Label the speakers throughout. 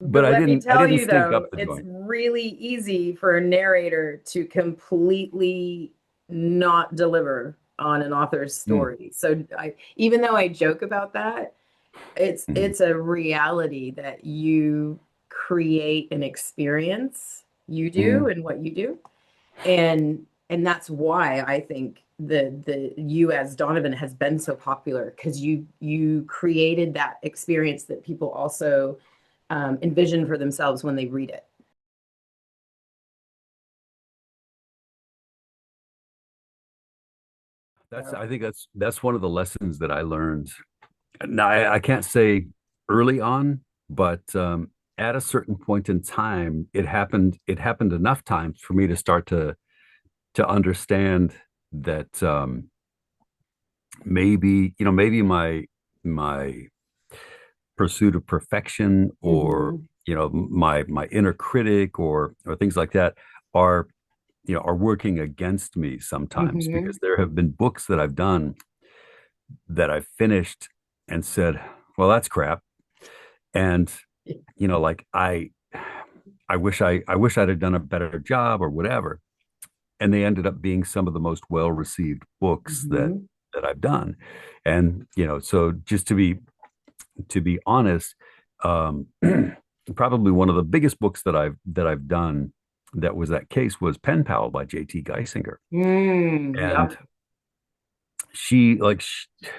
Speaker 1: But
Speaker 2: let me
Speaker 1: I
Speaker 2: tell
Speaker 1: didn't
Speaker 2: you
Speaker 1: stink up
Speaker 2: though,
Speaker 1: the
Speaker 2: it's
Speaker 1: joint.
Speaker 2: really easy for a narrator to completely not deliver on an author's
Speaker 1: Mm,
Speaker 2: story. So even though I joke about that,
Speaker 1: mhm.
Speaker 2: it's a reality that you create an experience, you do
Speaker 1: Mm.
Speaker 2: and what you do. And that's why I think the you as Donovan has been so popular because you created that experience that people also envision for themselves when they read it. So,
Speaker 1: I think that's one of the lessons that I learned. Now, I can't say early on, but at a certain point in time, it happened enough times for me to start to understand that maybe my pursuit of perfection, or
Speaker 2: mhm,
Speaker 1: my inner critic, or things like that are are working against me sometimes, because
Speaker 2: mhm.
Speaker 1: there have been books that I've done that I've finished and said, well, that's crap. And like I wish I'd have done a better job or whatever. And they ended up being some of the most well received books
Speaker 2: Mhm.
Speaker 1: that I've done. And so just to be honest, um, probably one of the biggest books that I've done that was that case was Pen Pal by J.T. Geisinger. And
Speaker 2: Yep.
Speaker 1: she like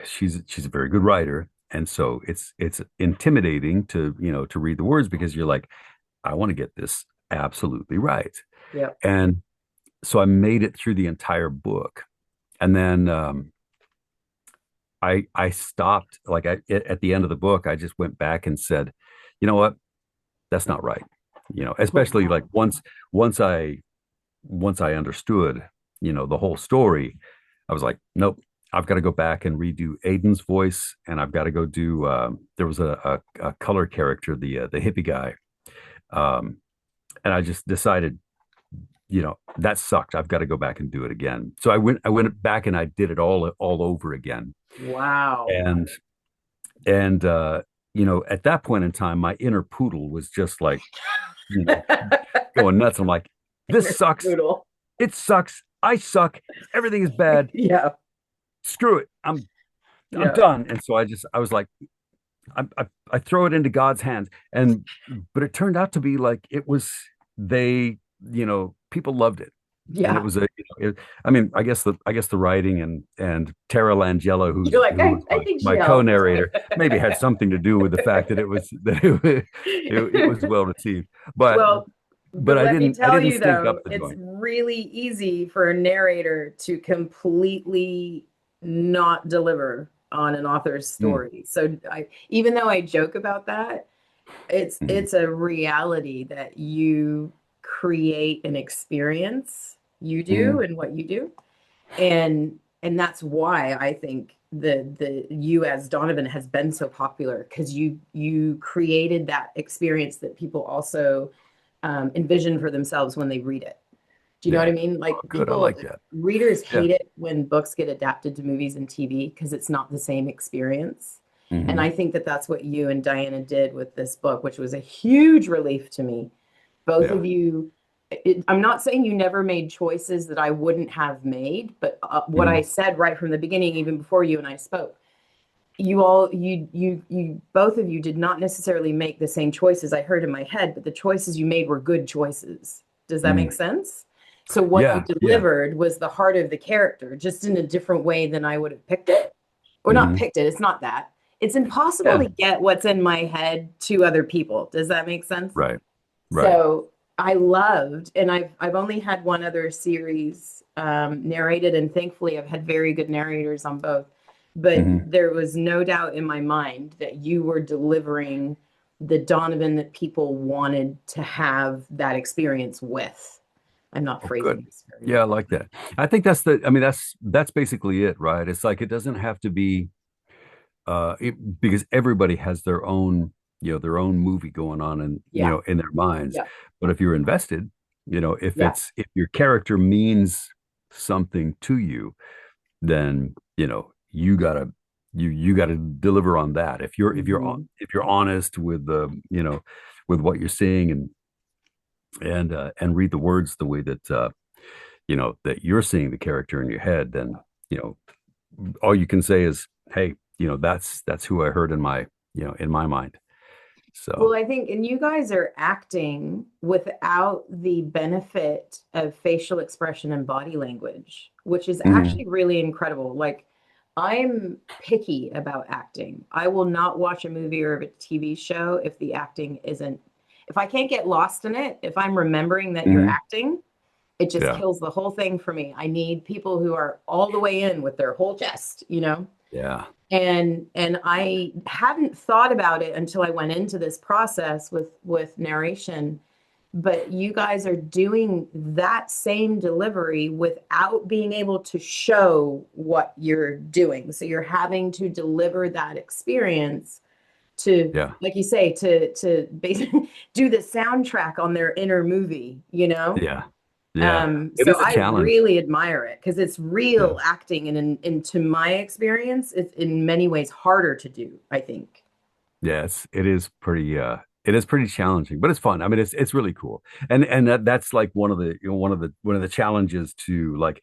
Speaker 1: she's a very good writer, and so it's intimidating to to read the words, because you're like, I want to get this absolutely right.
Speaker 2: Yep.
Speaker 1: And so I made it through the entire book, and then I stopped, like at the end of the book I just went back and said, you know what, that's not right. Especially like once I once I understood the whole story, I was like, nope, I've got to go back and redo Aiden's voice, and I've got to go do. There was a color character, the hippie guy, um, and I just decided, that sucked. I've got to go back and do it again. So I went back and I did it all over again,
Speaker 2: Wow.
Speaker 1: and and at that point in time, my inner poodle was just like, you know going nuts. I'm like, this
Speaker 2: Inner
Speaker 1: sucks.
Speaker 2: poodle.
Speaker 1: It sucks. I suck. Everything is bad.
Speaker 2: Yeah.
Speaker 1: Screw it. I'm
Speaker 2: Yeah.
Speaker 1: done. And so I was like, I throw it into God's hands. And but it turned out to be like, it was they, people loved it. And it
Speaker 2: Yeah.
Speaker 1: was I mean, I guess the writing and Tara Langella,
Speaker 2: You're like,
Speaker 1: who was
Speaker 2: I think she
Speaker 1: my
Speaker 2: helped.
Speaker 1: co-narrator, maybe had something to do with the fact that it was well received. But
Speaker 2: Well, let me
Speaker 1: I
Speaker 2: tell
Speaker 1: didn't
Speaker 2: you
Speaker 1: stink
Speaker 2: though,
Speaker 1: up the
Speaker 2: it's
Speaker 1: joint.
Speaker 2: really easy for a narrator to completely not deliver on an author's
Speaker 1: Mm,
Speaker 2: story. So even though I joke about that,
Speaker 1: mhm,
Speaker 2: it's a reality that you create an experience, you do
Speaker 1: mm,
Speaker 2: and what you do. And that's why I think the you as Donovan has been so popular because you created that experience that people also envision for themselves when they read it. Do you know what
Speaker 1: yeah.
Speaker 2: I mean? Like
Speaker 1: Oh, good. I
Speaker 2: people,
Speaker 1: like that.
Speaker 2: readers
Speaker 1: Yeah.
Speaker 2: hate it when books get adapted to movies and TV because it's not the same experience. And I
Speaker 1: Hmm.
Speaker 2: think that that's what you and Diana did with this book, which was a huge relief to me. Both
Speaker 1: Yeah.
Speaker 2: of you, I'm not saying you never made choices that I wouldn't have made, but what I
Speaker 1: Hmm.
Speaker 2: said right from the beginning, even before you and I spoke, you both of you did not necessarily make the same choices I heard in my head, but the choices you made were good choices. Does that make
Speaker 1: Mm.
Speaker 2: sense? So what you
Speaker 1: Yeah. Yeah.
Speaker 2: delivered was the heart of the character, just in a different way than I would have picked it. Or not
Speaker 1: Hmm.
Speaker 2: picked it, it's not that. It's impossible
Speaker 1: Yeah.
Speaker 2: to get what's in my head to other people. Does that make sense?
Speaker 1: Right. Right.
Speaker 2: So I loved, and I've only had one other series narrated, and thankfully I've had very good narrators on both. But
Speaker 1: Hmm.
Speaker 2: there was no doubt in my mind that you were delivering the Donovan that people wanted to have that experience with. I'm not
Speaker 1: Oh, good.
Speaker 2: phrasing this very
Speaker 1: Yeah, I
Speaker 2: well.
Speaker 1: like that. I think that's basically it, right? It's like, it doesn't have to be because everybody has their own, their own movie going on in,
Speaker 2: Yeah,
Speaker 1: in their minds.
Speaker 2: yeah,
Speaker 1: But if you're invested,
Speaker 2: yeah.
Speaker 1: if your character means something to you, then you gotta deliver on that. If you're
Speaker 2: Hmm.
Speaker 1: if you're honest with the with what you're seeing, and read the words the way that that you're seeing the character in your head, then you know all you can say is, hey, that's who I heard in my in my mind.
Speaker 2: Well,
Speaker 1: So
Speaker 2: I think, and you guys are acting without the benefit of facial expression and body language, which is
Speaker 1: mhm.
Speaker 2: actually really incredible. Like, I'm picky about acting. I will not watch a movie or a TV show if the acting isn't, if I can't get lost in it, if I'm remembering that you're
Speaker 1: Mhm.
Speaker 2: acting, it just
Speaker 1: Yeah,
Speaker 2: kills the whole thing for me. I need people who are all the way in with their whole chest, you know?
Speaker 1: yeah,
Speaker 2: And I hadn't thought about it until I went into this process with narration. But you guys are doing that same delivery without being able to show what you're doing. So you're having to deliver that experience to,
Speaker 1: yeah,
Speaker 2: like you say, to basically do the soundtrack on their inner movie, you know?
Speaker 1: yeah, yeah. It
Speaker 2: So
Speaker 1: is a
Speaker 2: I
Speaker 1: challenge.
Speaker 2: really admire it because it's
Speaker 1: Yeah,
Speaker 2: real acting, and to my experience, it's in many ways harder to do, I think.
Speaker 1: yeah. It is pretty challenging, but it's fun. I mean, it's really cool, and that's like one of the one of the challenges to like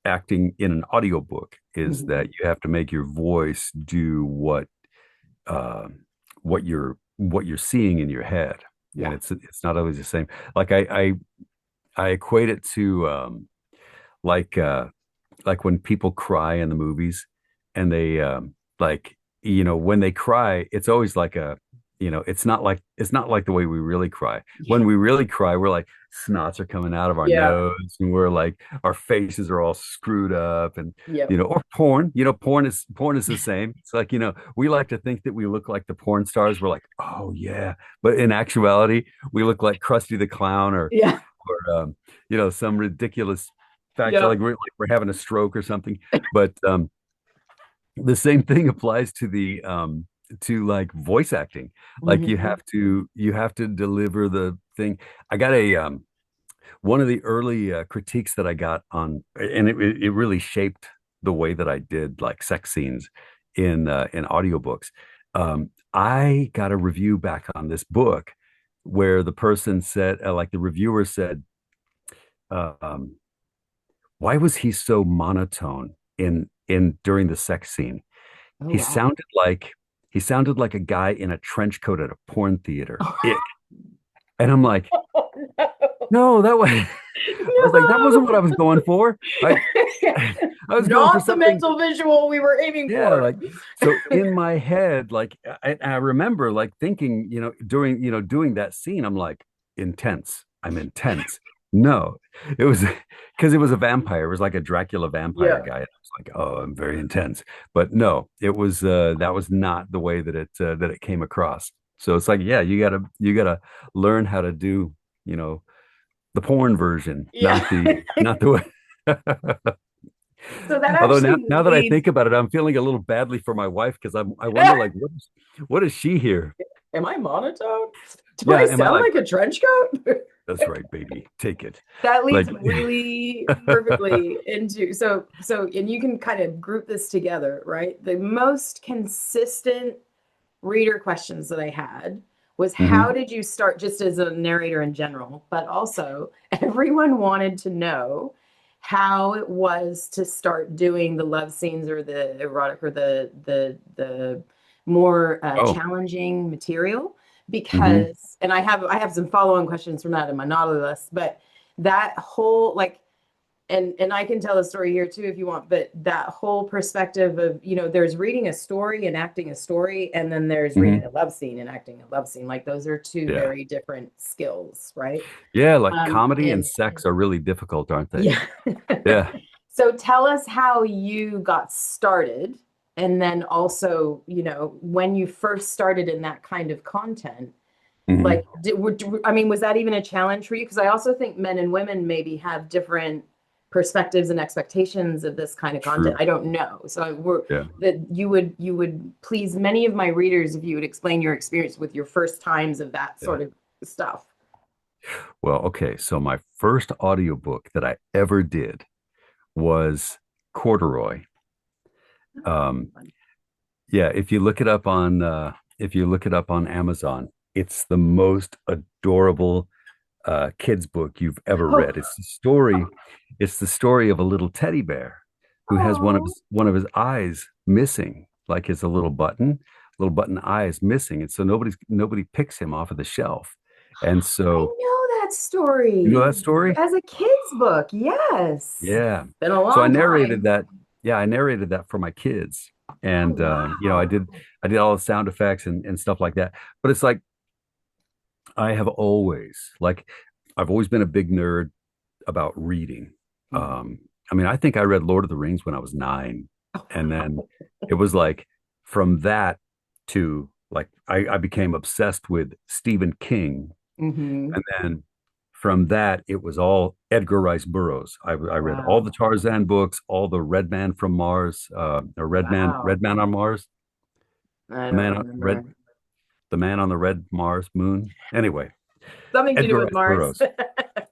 Speaker 1: acting in an audiobook is that
Speaker 2: Mhm.
Speaker 1: you have to make your voice do uh, what you're seeing in your head, and
Speaker 2: Yeah.
Speaker 1: it's not always the same. Like I equate it to like uh, like when people cry in the movies, and they like when they cry, it's always like a it's not like the way we really cry.
Speaker 2: Yeah.
Speaker 1: When we really cry, we're like snots are coming out of our
Speaker 2: Yeah.
Speaker 1: nose, and we're like our faces are all screwed up, and
Speaker 2: Yep.
Speaker 1: or porn. Porn is the same. It's like we like to think that we look like the porn stars. We're like, oh yeah, but in actuality, we look like Krusty the Clown,
Speaker 2: Yeah.
Speaker 1: or some ridiculous fact,
Speaker 2: Yep.
Speaker 1: like we're having a stroke or something. But the same thing applies to the to like voice acting. Like
Speaker 2: Mhm.
Speaker 1: you have to deliver the thing. I got a one of the early critiques that I got on, and it really shaped the way that I did like sex scenes in audiobooks. I got a review back on this book where the person said, like the reviewer said, um, why was he so monotone in during the sex scene?
Speaker 2: Oh,
Speaker 1: He
Speaker 2: wow.
Speaker 1: sounded like he sounded like a guy in a trench coat at a porn theater. Ick. And I'm like, no, that was I was like, that wasn't what I was going for. I was going for
Speaker 2: Not the
Speaker 1: something.
Speaker 2: mental visual we were aiming
Speaker 1: Yeah,
Speaker 2: for.
Speaker 1: like so in my head, like I remember like thinking, during doing that scene, I'm like, intense. I'm intense. No, it was because it was a vampire. It was like a Dracula vampire
Speaker 2: Yeah.
Speaker 1: guy. And I was like, oh, I'm very intense. But no, it was that was not the way that it came across. So it's like, yeah, you gotta learn how to do, you know, the porn version,
Speaker 2: Yeah.
Speaker 1: not the way.
Speaker 2: So that
Speaker 1: Although
Speaker 2: actually
Speaker 1: now that I
Speaker 2: leads.
Speaker 1: think about it, I'm feeling a little badly for my wife because I wonder like what is she here?
Speaker 2: Am I monotone? Do
Speaker 1: Yeah,
Speaker 2: I
Speaker 1: am I
Speaker 2: sound
Speaker 1: like
Speaker 2: like a trench coat?
Speaker 1: that's right, baby, take it.
Speaker 2: That leads
Speaker 1: Like,
Speaker 2: really perfectly into, and you can kind of group this together, right? The most consistent reader questions that I had was, how
Speaker 1: mhm.
Speaker 2: did you start, just as a narrator in general, but also everyone wanted to know how it was to start doing the love scenes or the erotic or the more
Speaker 1: Oh,
Speaker 2: challenging material.
Speaker 1: mhm.
Speaker 2: Because, and I have some follow-on questions from that in my naughty list, but that whole, like, and I can tell a story here too if you want, but that whole perspective of, there's reading a story and acting a story, and then there's reading
Speaker 1: Mhm.
Speaker 2: a love scene and acting a love scene. Like, those are two
Speaker 1: Yeah.
Speaker 2: very different skills, right?
Speaker 1: Yeah, like
Speaker 2: Um,
Speaker 1: comedy and
Speaker 2: and
Speaker 1: sex are really difficult, aren't they?
Speaker 2: yeah.
Speaker 1: Yeah.
Speaker 2: So tell us how you got started, and then also, when you first started in that kind of content,
Speaker 1: Mhm.
Speaker 2: like, I mean, was that even a challenge for you? Because I also think men and women maybe have different perspectives and expectations of this kind of content.
Speaker 1: True.
Speaker 2: I don't know. So we're
Speaker 1: Yeah.
Speaker 2: that you would please many of my readers if you would explain your experience with your first times of that
Speaker 1: Yeah.
Speaker 2: sort of stuff.
Speaker 1: Well, okay. So my first audiobook that I ever did was Corduroy.
Speaker 2: Oh,
Speaker 1: Um,
Speaker 2: fun.
Speaker 1: yeah, if you look it up on Amazon, it's the most adorable kids book you've ever
Speaker 2: Oh,
Speaker 1: read. It's the story of a little teddy bear who has
Speaker 2: oh,
Speaker 1: one of his eyes missing, like his a little button eye is missing, and so nobody picks him off of the shelf. And
Speaker 2: I
Speaker 1: so
Speaker 2: know that
Speaker 1: you know
Speaker 2: story
Speaker 1: that story?
Speaker 2: as a kid's book. Yes.
Speaker 1: Yeah.
Speaker 2: Been a
Speaker 1: So I
Speaker 2: long
Speaker 1: narrated
Speaker 2: time.
Speaker 1: that. Yeah, I narrated that for my kids,
Speaker 2: Oh,
Speaker 1: and I
Speaker 2: wow.
Speaker 1: did all the sound effects and stuff like that. But it's like I have always like I've always been a big nerd about reading.
Speaker 2: Mhm.
Speaker 1: I mean, I think I read Lord of the Rings when I was 9, and then it was like from that to like I became obsessed with Stephen King,
Speaker 2: Hmm.
Speaker 1: and then from that it was all Edgar Rice Burroughs. I read all the
Speaker 2: Wow.
Speaker 1: Tarzan books, all the Red Man from Mars, or
Speaker 2: Wow.
Speaker 1: Red Man on Mars,
Speaker 2: I
Speaker 1: the
Speaker 2: don't
Speaker 1: man on red,
Speaker 2: remember.
Speaker 1: the man on the red Mars moon. Anyway,
Speaker 2: Something to do
Speaker 1: Edgar
Speaker 2: with
Speaker 1: Rice
Speaker 2: Mars.
Speaker 1: Burroughs.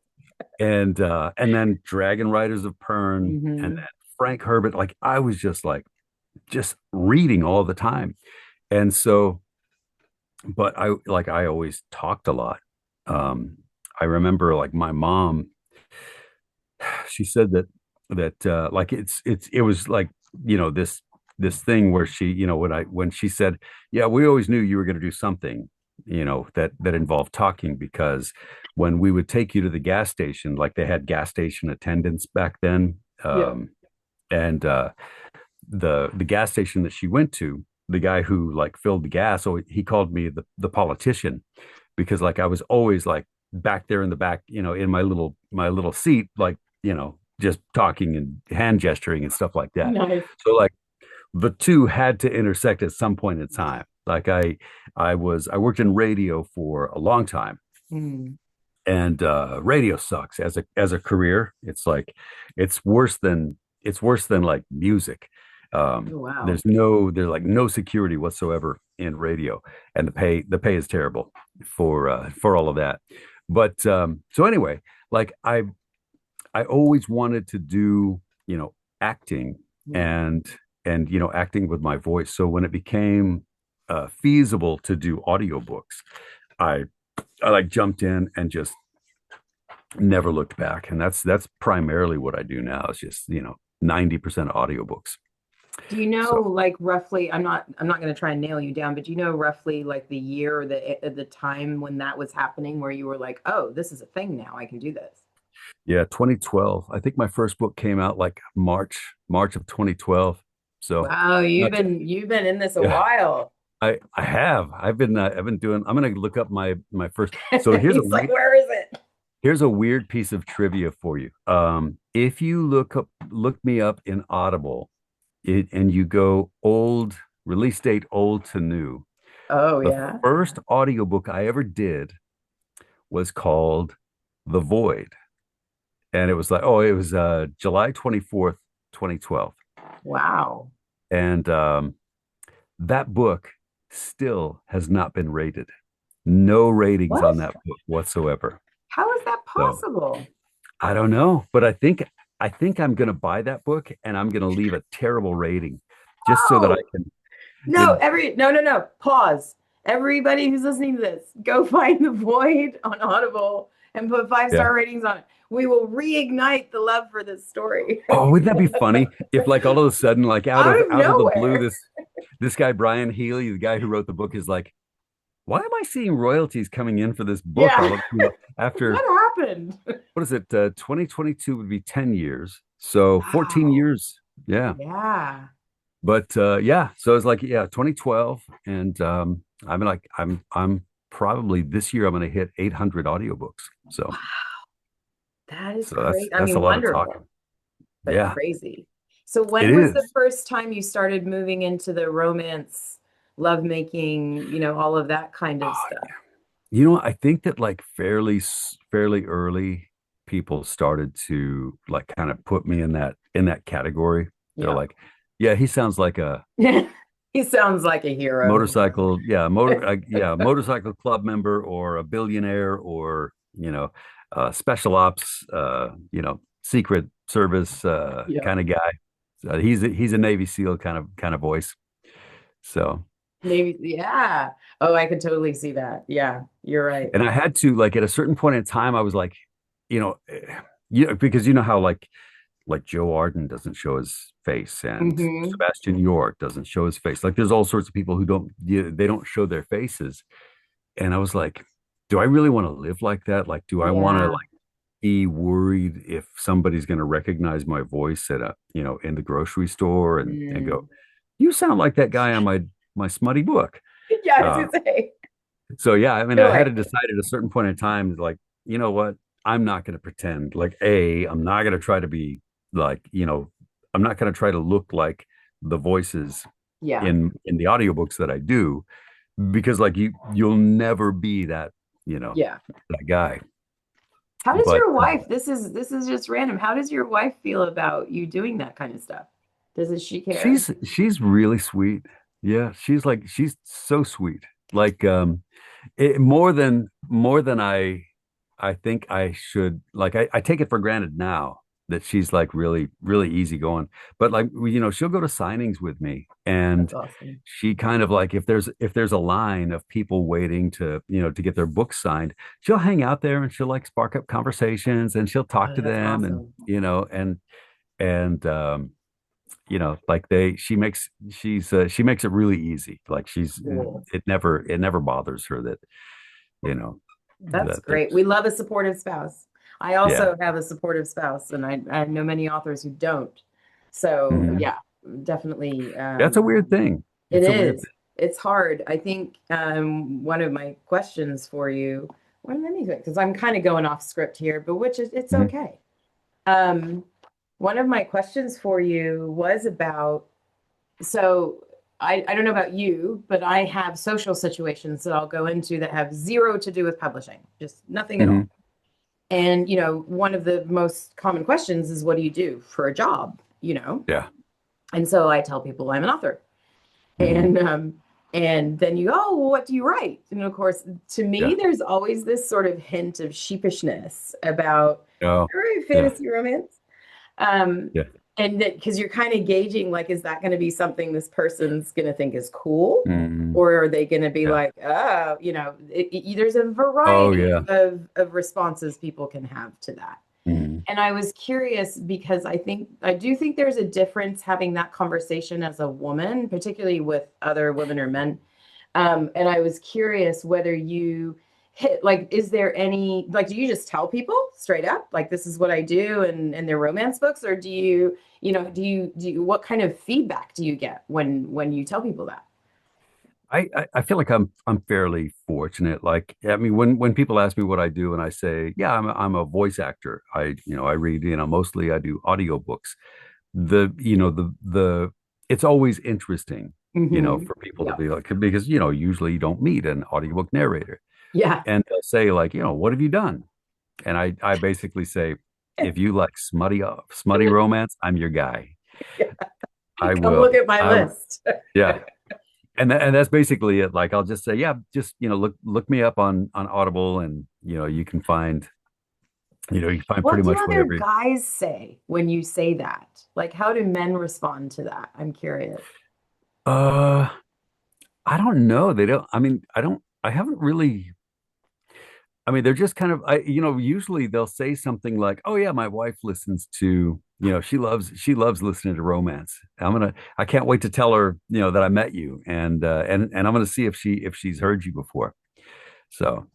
Speaker 1: And then Dragon Riders of Pern, and
Speaker 2: Hmm.
Speaker 1: then Frank Herbert. Like I was just reading all the time, and so, but I always talked a lot. Um, I remember like my mom. She said that like it was like this thing where she when she said, yeah, we always knew you were going to do something that involved talking, because when we would take you to the gas station, like they had gas station attendants back then,
Speaker 2: Yeah.
Speaker 1: and the gas station that she went to, the guy who like filled the gas, so he called me the politician, because like I was always like back there in the back, in my little seat, like, just talking and hand gesturing and stuff like that.
Speaker 2: Nice.
Speaker 1: So like the two had to intersect at some point in time. Like I worked in radio for a long time,
Speaker 2: Mm.
Speaker 1: and radio sucks as a career. It's like it's worse than like music.
Speaker 2: Oh, wow.
Speaker 1: There's like no security whatsoever in radio, and the pay is terrible for all of that. But so anyway, like I always wanted to do, acting,
Speaker 2: Yeah.
Speaker 1: and acting with my voice. So when it became feasible to do audiobooks, I I like jumped in and just never looked back. And that's primarily what I do now, is just 90% audiobooks.
Speaker 2: Do you know,
Speaker 1: So
Speaker 2: like, roughly, I'm not going to try and nail you down, but do you know roughly like the year or the time when that was happening where you were like, "Oh, this is a thing now. I can do this."
Speaker 1: yeah, 2012. I think my first book came out like March of 2012. So
Speaker 2: Wow, you've
Speaker 1: not
Speaker 2: been you've been in this a
Speaker 1: yeah,
Speaker 2: while.
Speaker 1: I've been doing. I'm gonna look up my first. So
Speaker 2: He's like, "Where is it?"
Speaker 1: here's a weird piece of trivia for you. If you look me up in Audible, and you go release date old to new,
Speaker 2: Oh,
Speaker 1: the
Speaker 2: yeah.
Speaker 1: first audiobook I ever did was called The Void. And it was July 24th, 2012.
Speaker 2: Wow.
Speaker 1: And that book still has not been rated. No ratings
Speaker 2: What?
Speaker 1: on that book whatsoever.
Speaker 2: How is that
Speaker 1: So
Speaker 2: possible?
Speaker 1: I don't know, but I think I'm gonna buy that book, and I'm gonna leave a terrible rating just so that I
Speaker 2: Oh,
Speaker 1: can, you
Speaker 2: no,
Speaker 1: know,
Speaker 2: no, no, no. Pause. Everybody who's listening to this, go find The Void on Audible and put five
Speaker 1: yeah.
Speaker 2: star ratings on it. We will reignite the love for this story
Speaker 1: Oh, wouldn't that be funny if like all of a sudden, like out
Speaker 2: out
Speaker 1: of
Speaker 2: of
Speaker 1: out of the blue,
Speaker 2: nowhere.
Speaker 1: this guy Brian Healy, the guy who wrote the book, is like, why am I seeing royalties coming in for this book
Speaker 2: Yeah.
Speaker 1: all of after,
Speaker 2: What happened?
Speaker 1: what is it? 2022 would be 10 years. So 14
Speaker 2: Wow.
Speaker 1: years. Yeah.
Speaker 2: Yeah.
Speaker 1: But yeah, so it's like, yeah, 2012. And I mean, like, I'm probably this year I'm going to hit 800 audiobooks.
Speaker 2: Wow.
Speaker 1: So,
Speaker 2: That is
Speaker 1: so that's,
Speaker 2: great. I
Speaker 1: that's a
Speaker 2: mean,
Speaker 1: lot of talking.
Speaker 2: wonderful, but
Speaker 1: Yeah,
Speaker 2: crazy. So
Speaker 1: it
Speaker 2: when was the
Speaker 1: is.
Speaker 2: first time you started moving into the romance, lovemaking, all of that kind of stuff?
Speaker 1: I think that like fairly early, people started to like kind of put me in that category. They're
Speaker 2: Yeah.
Speaker 1: like, yeah, he sounds like a
Speaker 2: He sounds like a hero.
Speaker 1: motorcycle club member, or a billionaire, or special ops, secret service
Speaker 2: Yeah.
Speaker 1: kind of guy. So he's a Navy SEAL kind of voice. So
Speaker 2: Maybe, yeah. Oh, I could totally see that. Yeah, you're right.
Speaker 1: And I had to, like, at a certain point in time, I was like, you know, because you know how like Joe Arden doesn't show his face and
Speaker 2: Hmm.
Speaker 1: Sebastian York doesn't show his face. Like there's all sorts of people who don't, they don't show their faces. And I was like, do I really want to live like that? Like, do I want to
Speaker 2: Yeah.
Speaker 1: like be worried if somebody's going to recognize my voice at a, in the grocery store and go,
Speaker 2: Mm.
Speaker 1: you sound like that guy on my smutty book.
Speaker 2: Yeah, I was
Speaker 1: Uh,
Speaker 2: gonna say.
Speaker 1: so yeah, I mean,
Speaker 2: You're
Speaker 1: I had to
Speaker 2: right.
Speaker 1: decide at a certain point in time, like, you know what? I'm not going to pretend. Like, I'm not going to try to be like, I'm not going to try to look like the voices
Speaker 2: Yeah.
Speaker 1: in the audiobooks that I do, because like you'll never be that,
Speaker 2: Yeah.
Speaker 1: that guy.
Speaker 2: How does
Speaker 1: But
Speaker 2: your wife, this is just random. How does your wife feel about you doing that kind of stuff? Doesn't she care?
Speaker 1: she's really sweet. Yeah, she's so sweet. Like more than I think I should. Like I take it for granted now that she's like really really easygoing. But like she'll go to signings with me,
Speaker 2: That's
Speaker 1: and
Speaker 2: awesome.
Speaker 1: she kind of like, if there's a line of people waiting to get their books signed, she'll hang out there and she'll like spark up conversations and she'll talk
Speaker 2: Oh,
Speaker 1: to
Speaker 2: that's
Speaker 1: them, and
Speaker 2: awesome.
Speaker 1: and like she makes it really easy. Like
Speaker 2: Cool.
Speaker 1: it never bothers her that you know
Speaker 2: That's
Speaker 1: that
Speaker 2: great.
Speaker 1: there's
Speaker 2: We love a supportive spouse. I
Speaker 1: yeah.
Speaker 2: also have a supportive spouse, and I know many authors who don't. So
Speaker 1: Mhm.
Speaker 2: yeah, definitely.
Speaker 1: That's a weird thing.
Speaker 2: It
Speaker 1: It's a weird
Speaker 2: is. It's hard. I think one of my questions for you, well, let me because I'm kind of going off script here, but which is it's
Speaker 1: thing.
Speaker 2: okay. Um, one of my questions for you was about, so I don't know about you, but I have social situations that I'll go into that have zero to do with publishing, just nothing at
Speaker 1: Hmm.
Speaker 2: all. And, one of the most common questions is, what do you do for a job?
Speaker 1: Yeah.
Speaker 2: And so I tell people I'm an author.
Speaker 1: Hmm.
Speaker 2: And then you go, oh, well, what do you write? And of course, to me,
Speaker 1: Yeah.
Speaker 2: there's always this sort of hint of sheepishness about,
Speaker 1: Oh,
Speaker 2: all right,
Speaker 1: yeah.
Speaker 2: fantasy romance. Um,
Speaker 1: Yeah.
Speaker 2: and that because you're kind of gauging, like, is that going to be something this person's going to think is cool?
Speaker 1: Hmm.
Speaker 2: Or are they going to be
Speaker 1: Yeah.
Speaker 2: like, oh, there's a
Speaker 1: Oh,
Speaker 2: variety
Speaker 1: yeah.
Speaker 2: of responses people can have to that.
Speaker 1: Hmm.
Speaker 2: And I was curious because I do think there's a difference having that conversation as a woman, particularly with other women or men. And I was curious whether you hit, like, is there any, like, do you just tell people straight up, like, this is what I do and they're romance books, or what kind of feedback do you get when you tell people that?
Speaker 1: I feel like I'm fairly fortunate. Like, I mean, when people ask me what I do and I say, yeah, I'm a voice actor. I read, mostly I do audiobooks. The it's always interesting,
Speaker 2: Hmm.
Speaker 1: for people to
Speaker 2: Yeah.
Speaker 1: be like, because usually you don't meet an audiobook narrator,
Speaker 2: Yeah.
Speaker 1: and they'll say like, what have you done? And I basically say, if you like smutty romance, I'm your guy. I
Speaker 2: Come look
Speaker 1: will.
Speaker 2: at my list.
Speaker 1: Yeah. And that's basically it. Like I'll just say, yeah, just look me up on Audible, and you can find pretty
Speaker 2: What do
Speaker 1: much
Speaker 2: other
Speaker 1: whatever.
Speaker 2: guys say when you say that? Like, how do men respond to that? I'm curious.
Speaker 1: Uh, I don't know. They don't. I mean, I don't. I haven't really. I mean, they're just kind of. Usually they'll say something like, "Oh yeah, my wife listens to. She loves listening to romance. I can't wait to tell her, that I met you, and I'm gonna see if she's heard you before." So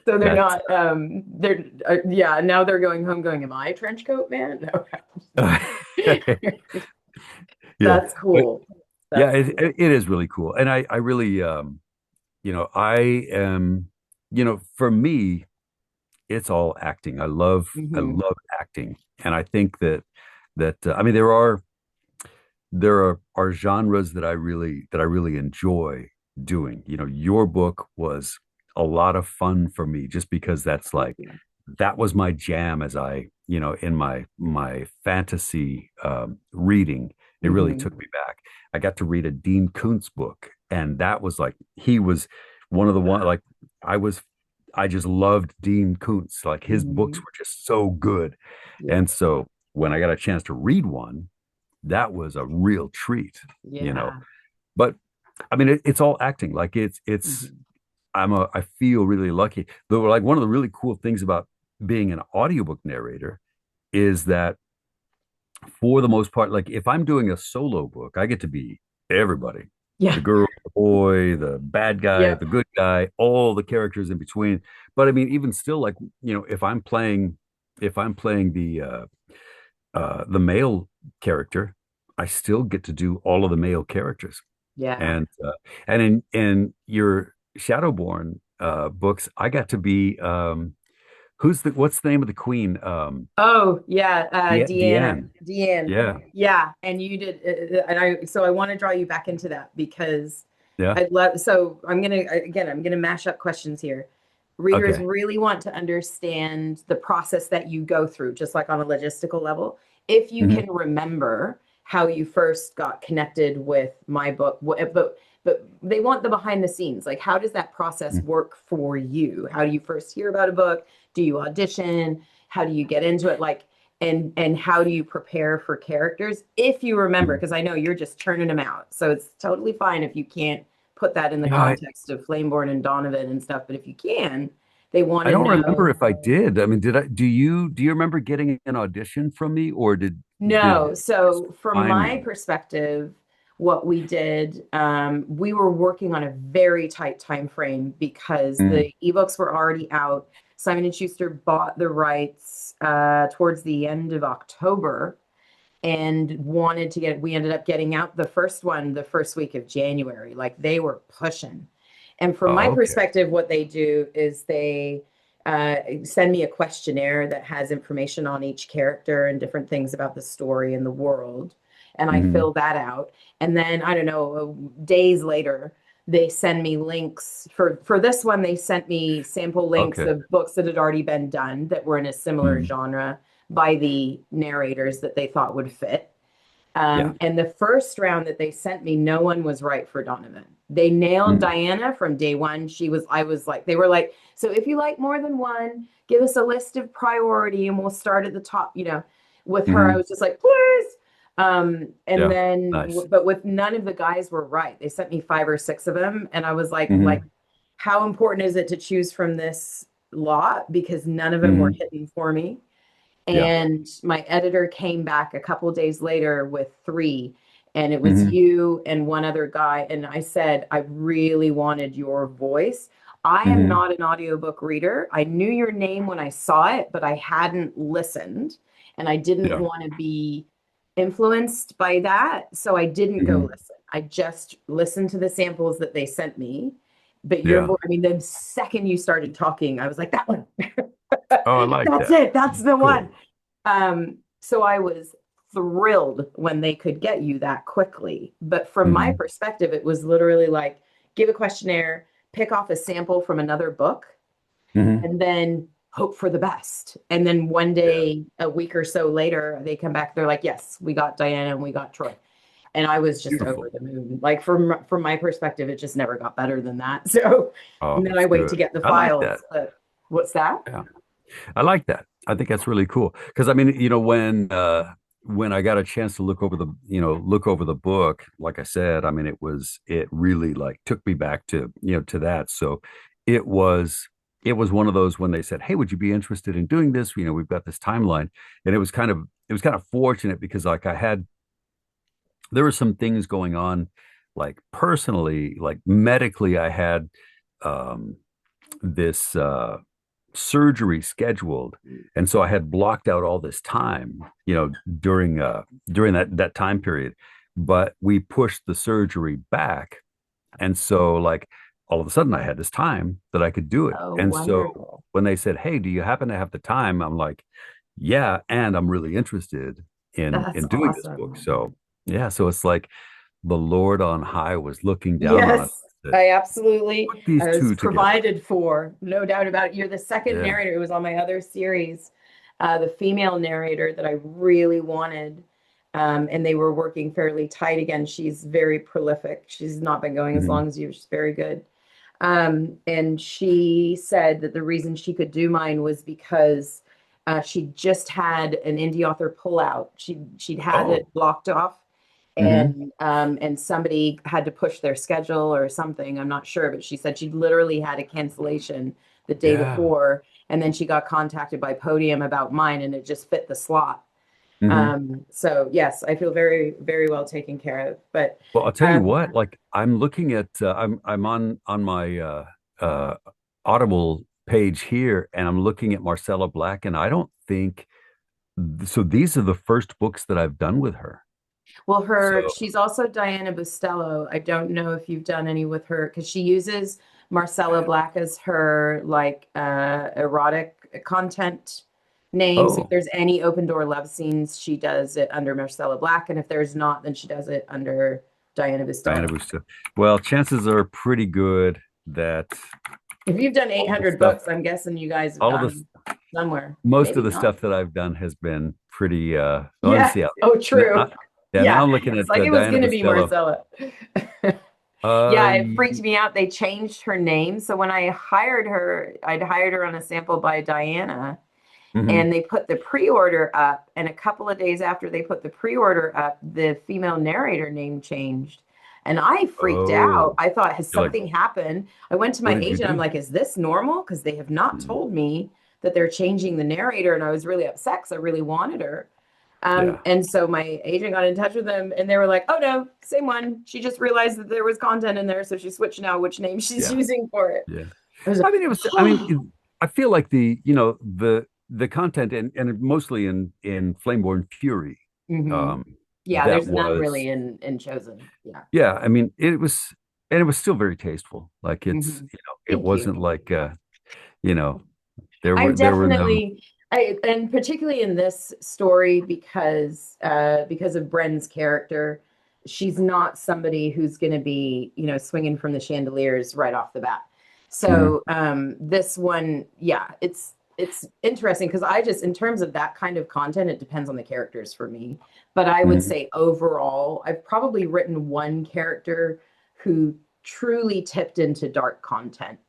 Speaker 2: So they're
Speaker 1: that.
Speaker 2: not, yeah, now they're going home going, am I a trench coat man? No.
Speaker 1: Yeah,
Speaker 2: That's
Speaker 1: but
Speaker 2: cool.
Speaker 1: yeah,
Speaker 2: That's
Speaker 1: it,
Speaker 2: cool.
Speaker 1: it it is really cool, and I really I am for me it's all acting. I
Speaker 2: Hmm.
Speaker 1: love acting, and I think that I mean there are genres that I really enjoy doing. Your book was a lot of fun for me just because
Speaker 2: Thank you.
Speaker 1: that was my jam as in my fantasy reading. It really
Speaker 2: Hmm.
Speaker 1: took me back. I got to read a Dean Koontz book, and that was like he was one of the one like I was I just loved Dean Koontz. Like his books
Speaker 2: Hmm.
Speaker 1: were just so good.
Speaker 2: Yeah.
Speaker 1: And so when I got a chance to read one, that was a real treat, you know.
Speaker 2: Yeah.
Speaker 1: But I mean, it's all acting. Like
Speaker 2: Mhm.
Speaker 1: I feel really lucky. Though, like one of the really cool things about being an audiobook narrator is that for the most part, like if I'm doing a solo book, I get to be everybody,
Speaker 2: Yeah.
Speaker 1: the girl, the boy, the bad guy,
Speaker 2: Yep.
Speaker 1: the good guy, all the characters in between. But I mean, even still, like, if I'm playing the male character, I still get to do all of the male characters.
Speaker 2: Yeah.
Speaker 1: And in your Shadowborne books, I got to be what's the name of the queen?
Speaker 2: Oh, yeah, Deanna,
Speaker 1: Deanne.
Speaker 2: Deanne.
Speaker 1: Yeah.
Speaker 2: Yeah, and you did, and so I want to draw you back into that because
Speaker 1: Yeah.
Speaker 2: I'd love, so I'm gonna mash up questions here. Readers
Speaker 1: Okay.
Speaker 2: really want to understand the process that you go through, just like on a logistical level. If you
Speaker 1: Hmm.
Speaker 2: can remember how you first got connected with my book, but they want the behind the scenes. Like, how does that process work for you? How do you first hear about a book? Do you audition? How do you get into it? Like, and how do you prepare for characters if you remember?
Speaker 1: Hmm.
Speaker 2: Because I know you're just churning them out, so it's totally fine if you can't put that in the
Speaker 1: Yeah,
Speaker 2: context of Flameborne and Donovan and stuff. But if you can, they want
Speaker 1: I
Speaker 2: to
Speaker 1: don't remember
Speaker 2: know.
Speaker 1: if I did. I mean, did I? Do you remember getting an audition from me, or did
Speaker 2: No.
Speaker 1: you just
Speaker 2: So from
Speaker 1: find
Speaker 2: my
Speaker 1: me?
Speaker 2: perspective, what we did, we were working on a very tight time frame because
Speaker 1: Mm.
Speaker 2: the ebooks were already out. Simon and Schuster bought the rights towards the end of October and wanted to get, we ended up getting out the first one the first week of January. Like they were pushing. And from my
Speaker 1: Oh, okay.
Speaker 2: perspective, what they do is they send me a questionnaire that has information on each character and different things about the story and the world. And I
Speaker 1: Hmm.
Speaker 2: fill that out. And then, I don't know, days later, they send me links for this one. They sent me sample links
Speaker 1: Okay.
Speaker 2: of books that had already been done that were in a similar
Speaker 1: Mm.
Speaker 2: genre by the narrators that they thought would fit.
Speaker 1: Yeah.
Speaker 2: And the first round that they sent me, no one was right for Donovan. They nailed
Speaker 1: Mm.
Speaker 2: Diana from day one. I was like, they were like, so if you like more than one, give us a list of priority and we'll start at the top, with her. I
Speaker 1: Hmm.
Speaker 2: was just like, please. And
Speaker 1: Yeah.
Speaker 2: then,
Speaker 1: Nice.
Speaker 2: but with none of the guys were right. They sent me five or six of them. And I was like,
Speaker 1: Hmm.
Speaker 2: how important is it to choose from this lot? Because none of them were
Speaker 1: Hmm.
Speaker 2: hitting for me.
Speaker 1: Yeah.
Speaker 2: And my editor came back a couple days later with three, and it was
Speaker 1: Hmm.
Speaker 2: you and one other guy. And I said, I really wanted your voice. I am
Speaker 1: Hmm.
Speaker 2: not an audiobook reader. I knew your name when I saw it, but I hadn't listened, and I didn't
Speaker 1: Yeah.
Speaker 2: want to be influenced by that. So I didn't go
Speaker 1: Hmm.
Speaker 2: listen. I just listened to the samples that they sent me. But your
Speaker 1: Yeah.
Speaker 2: voice, I mean, the second you started talking, I was like, that one.
Speaker 1: Oh, I like
Speaker 2: That's
Speaker 1: that.
Speaker 2: it. That's the one.
Speaker 1: Cool.
Speaker 2: So I was thrilled when they could get you that quickly. But from my
Speaker 1: Hmm.
Speaker 2: perspective, it was literally like give a questionnaire, pick off a sample from another book,
Speaker 1: Hmm.
Speaker 2: and then hope for the best. And then one
Speaker 1: Yeah.
Speaker 2: day, a week or so later, they come back. They're like, "Yes, we got Diana and we got Troy." And I was just over
Speaker 1: Beautiful.
Speaker 2: the moon. Like from my perspective, it just never got better than that. So,
Speaker 1: Oh,
Speaker 2: and then I
Speaker 1: that's
Speaker 2: wait to
Speaker 1: good.
Speaker 2: get the
Speaker 1: I like that.
Speaker 2: files. But what's that?
Speaker 1: Yeah. I like that. I think that's really cool. Because I mean, when I got a chance to look over the book, like I said, I mean, it really like took me back to that. So it was it was one of those when they said, "Hey, would you be interested in doing this?" We've got this timeline, and it was kind of fortunate because like there were some things going on, like personally, like medically, I had um this surgery scheduled, and so I had blocked out all this time during that time period, but we pushed the surgery back, and so like all of a sudden I had this time that I could do it.
Speaker 2: Oh,
Speaker 1: And so
Speaker 2: wonderful.
Speaker 1: when they said, "Hey, do you happen to have the time?" I'm like, "Yeah, and I'm really interested in
Speaker 2: That's
Speaker 1: doing this book."
Speaker 2: awesome.
Speaker 1: So yeah, so it's like the Lord on high was looking down on us
Speaker 2: Yes,
Speaker 1: and said,
Speaker 2: I absolutely,
Speaker 1: "Put these
Speaker 2: I was
Speaker 1: two together."
Speaker 2: provided for, no doubt about it. You're the second
Speaker 1: Yeah.
Speaker 2: narrator who was on my other series, the female narrator that I really wanted. And they were working fairly tight again. She's very prolific. She's not been going as
Speaker 1: Mhm.
Speaker 2: long as you. She's very good. And she said that the reason she could do mine was because she just had an indie author pull out. She'd had
Speaker 1: Oh.
Speaker 2: it blocked off,
Speaker 1: Hmm.
Speaker 2: and somebody had to push their schedule or something. I'm not sure, but she said she literally had a cancellation the day
Speaker 1: Yeah.
Speaker 2: before, and then she got contacted by Podium about mine, and it just fit the slot.
Speaker 1: Hmm.
Speaker 2: So yes, I feel very, very well taken care of. But
Speaker 1: Well, I'll tell you
Speaker 2: um,
Speaker 1: what, like I'm looking at I'm on my uh Audible page here and I'm looking at Marcella Black and I don't think so these are the first books that I've done with her.
Speaker 2: well,
Speaker 1: So,
Speaker 2: she's also Diana Bustello. I don't know if you've done any with her because she uses Marcella Black as her like erotic content name. So if
Speaker 1: oh,
Speaker 2: there's any open door love scenes, she does it under Marcella Black, and if there's not, then she does it under Diana
Speaker 1: Diana
Speaker 2: Bustello.
Speaker 1: Busta. Well, chances are pretty good that
Speaker 2: If you've done
Speaker 1: all the
Speaker 2: 800
Speaker 1: stuff,
Speaker 2: books, I'm guessing you guys have
Speaker 1: all of
Speaker 2: done
Speaker 1: this,
Speaker 2: somewhere.
Speaker 1: most of
Speaker 2: Maybe
Speaker 1: the
Speaker 2: not.
Speaker 1: stuff that I've done has been pretty, well, let's
Speaker 2: Yeah.
Speaker 1: see.
Speaker 2: Oh,
Speaker 1: Now,
Speaker 2: true.
Speaker 1: yeah, now
Speaker 2: Yeah.
Speaker 1: I'm looking
Speaker 2: It's
Speaker 1: at
Speaker 2: like it was
Speaker 1: Diana
Speaker 2: going to be
Speaker 1: Bustello.
Speaker 2: Marcella.
Speaker 1: Uh,
Speaker 2: Yeah, it freaked me out. They changed her name. So when I hired her, I'd hired her on a sample by Diana,
Speaker 1: mhm.
Speaker 2: and they put the pre-order up. And a couple of days after they put the pre-order up, the female narrator name changed. And I freaked out.
Speaker 1: Oh,
Speaker 2: I thought, has
Speaker 1: you're like,
Speaker 2: something happened? I went to
Speaker 1: what
Speaker 2: my
Speaker 1: did you
Speaker 2: agent. I'm
Speaker 1: do?
Speaker 2: like, is this normal? Because they have not
Speaker 1: Mm,
Speaker 2: told me that they're changing the narrator. And I was really upset because I really wanted her.
Speaker 1: yeah,
Speaker 2: And so my agent got in touch with them and they were like, oh no, same one. She just realized that there was content in there. So she switched now which name she's
Speaker 1: yeah,
Speaker 2: using for it.
Speaker 1: yeah.
Speaker 2: I was
Speaker 1: I
Speaker 2: like,
Speaker 1: mean, it was. I mean,
Speaker 2: oh,
Speaker 1: I feel like the content and mostly in Flameborne Fury,
Speaker 2: hmm,
Speaker 1: um,
Speaker 2: yeah,
Speaker 1: that
Speaker 2: there's none
Speaker 1: was
Speaker 2: really in Chosen. Yeah.
Speaker 1: yeah. I mean, it was and it was still very tasteful. Like it's
Speaker 2: Hmm.
Speaker 1: it
Speaker 2: Thank you.
Speaker 1: wasn't like you know
Speaker 2: I'm
Speaker 1: there were no
Speaker 2: definitely and particularly in this story because of Bren's character, she's not somebody who's going to be, swinging from the chandeliers right off the bat.
Speaker 1: mhm,
Speaker 2: So this one, yeah, it's interesting because I just in terms of that kind of content, it depends on the characters for me. But I would
Speaker 1: mhm,
Speaker 2: say overall, I've probably written one character who truly tipped into dark content,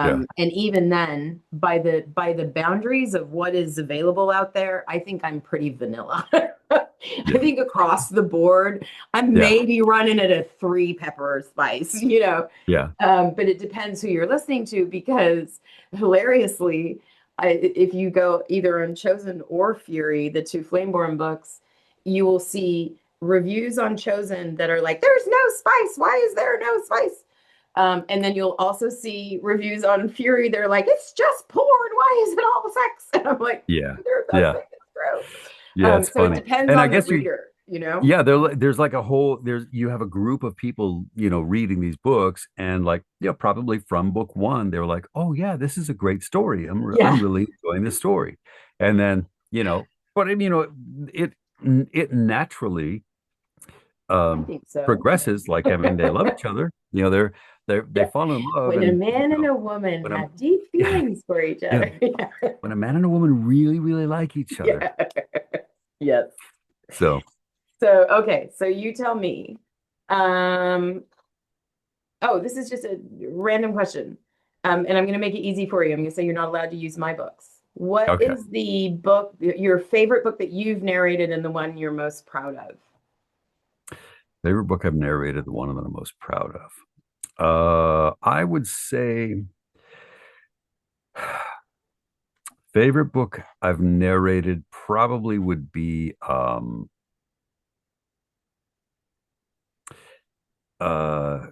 Speaker 1: yeah,
Speaker 2: and even then, by the boundaries of what is available out there, I think I'm pretty vanilla. I
Speaker 1: yeah,
Speaker 2: think across the board, I'm
Speaker 1: yeah,
Speaker 2: maybe running at a three pepper spice,
Speaker 1: yeah.
Speaker 2: but it depends who you're listening to because hilariously, if you go either on Chosen or Fury, the two Flameborne books, you will see reviews on Chosen that are like, "There's no spice. Why is there no spice?" And then you'll also see reviews on Fury. They're like, it's just porn. Why is it all sex? And I'm like,
Speaker 1: Yeah.
Speaker 2: neither of those
Speaker 1: Yeah.
Speaker 2: things is true.
Speaker 1: Yeah, it's
Speaker 2: So it
Speaker 1: funny.
Speaker 2: depends
Speaker 1: And I
Speaker 2: on the
Speaker 1: guess
Speaker 2: reader.
Speaker 1: yeah, there's like a whole there's you have a group of people, reading these books and like, probably from book one, they were like, "Oh yeah, this is a great story. I'm
Speaker 2: Yeah,
Speaker 1: really enjoying this story." And then, but it it naturally
Speaker 2: I
Speaker 1: um
Speaker 2: think so.
Speaker 1: progresses like I mean, they love each other. They fall in love
Speaker 2: When a
Speaker 1: and,
Speaker 2: man and a woman
Speaker 1: when a
Speaker 2: have deep
Speaker 1: yeah,
Speaker 2: feelings for each
Speaker 1: yeah,
Speaker 2: other.
Speaker 1: when a man and a woman really really like each other.
Speaker 2: Yeah. Yes.
Speaker 1: So,
Speaker 2: So, okay. So you tell me. Um, oh, this is just a random question. And I'm going to make it easy for you. I'm going to say you're not allowed to use my books. What
Speaker 1: okay.
Speaker 2: is the book, your favorite book that you've narrated and the one you're most proud of?
Speaker 1: Favorite book I've narrated, the one that I'm most proud of. I would say favorite book I've narrated probably would be uh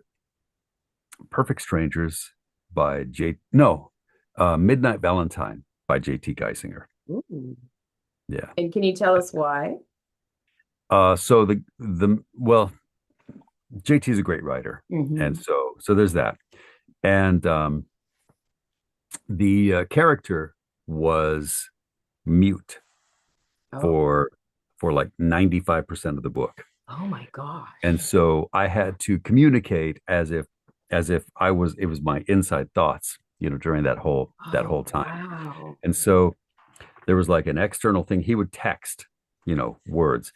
Speaker 1: Perfect Strangers by J no Midnight Valentine by JT Geisinger.
Speaker 2: Ooh.
Speaker 1: Yeah.
Speaker 2: And can you tell us why?
Speaker 1: So the well, JT is a great writer. And
Speaker 2: Hmm.
Speaker 1: so there's that. And the character was mute
Speaker 2: Oh,
Speaker 1: for like 95% of the book.
Speaker 2: oh my
Speaker 1: And
Speaker 2: gosh.
Speaker 1: so I had to communicate as if I was it was my inside thoughts, during that whole
Speaker 2: Oh,
Speaker 1: time.
Speaker 2: wow.
Speaker 1: And so there was like an external thing. He would text, words,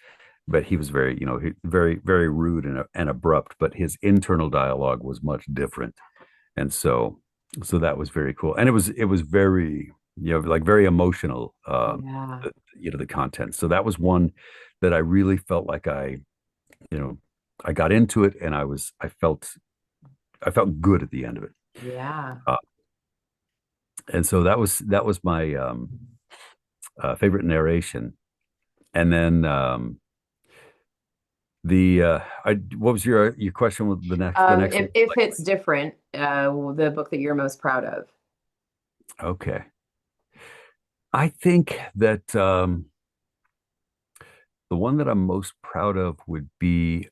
Speaker 1: but he was very, very, very rude and abrupt, but his internal dialogue was much different. And so that was very cool. And it was very, like very emotional,
Speaker 2: Yeah.
Speaker 1: the content. So that was one that I really felt like you know, I got into it, and I felt good at the end of it.
Speaker 2: Yeah.
Speaker 1: Uh, and so that was my favorite narration. And then what was your question with the next one?
Speaker 2: If it's different, the book that you're most proud of.
Speaker 1: Okay. I think that the one that I'm most proud of would be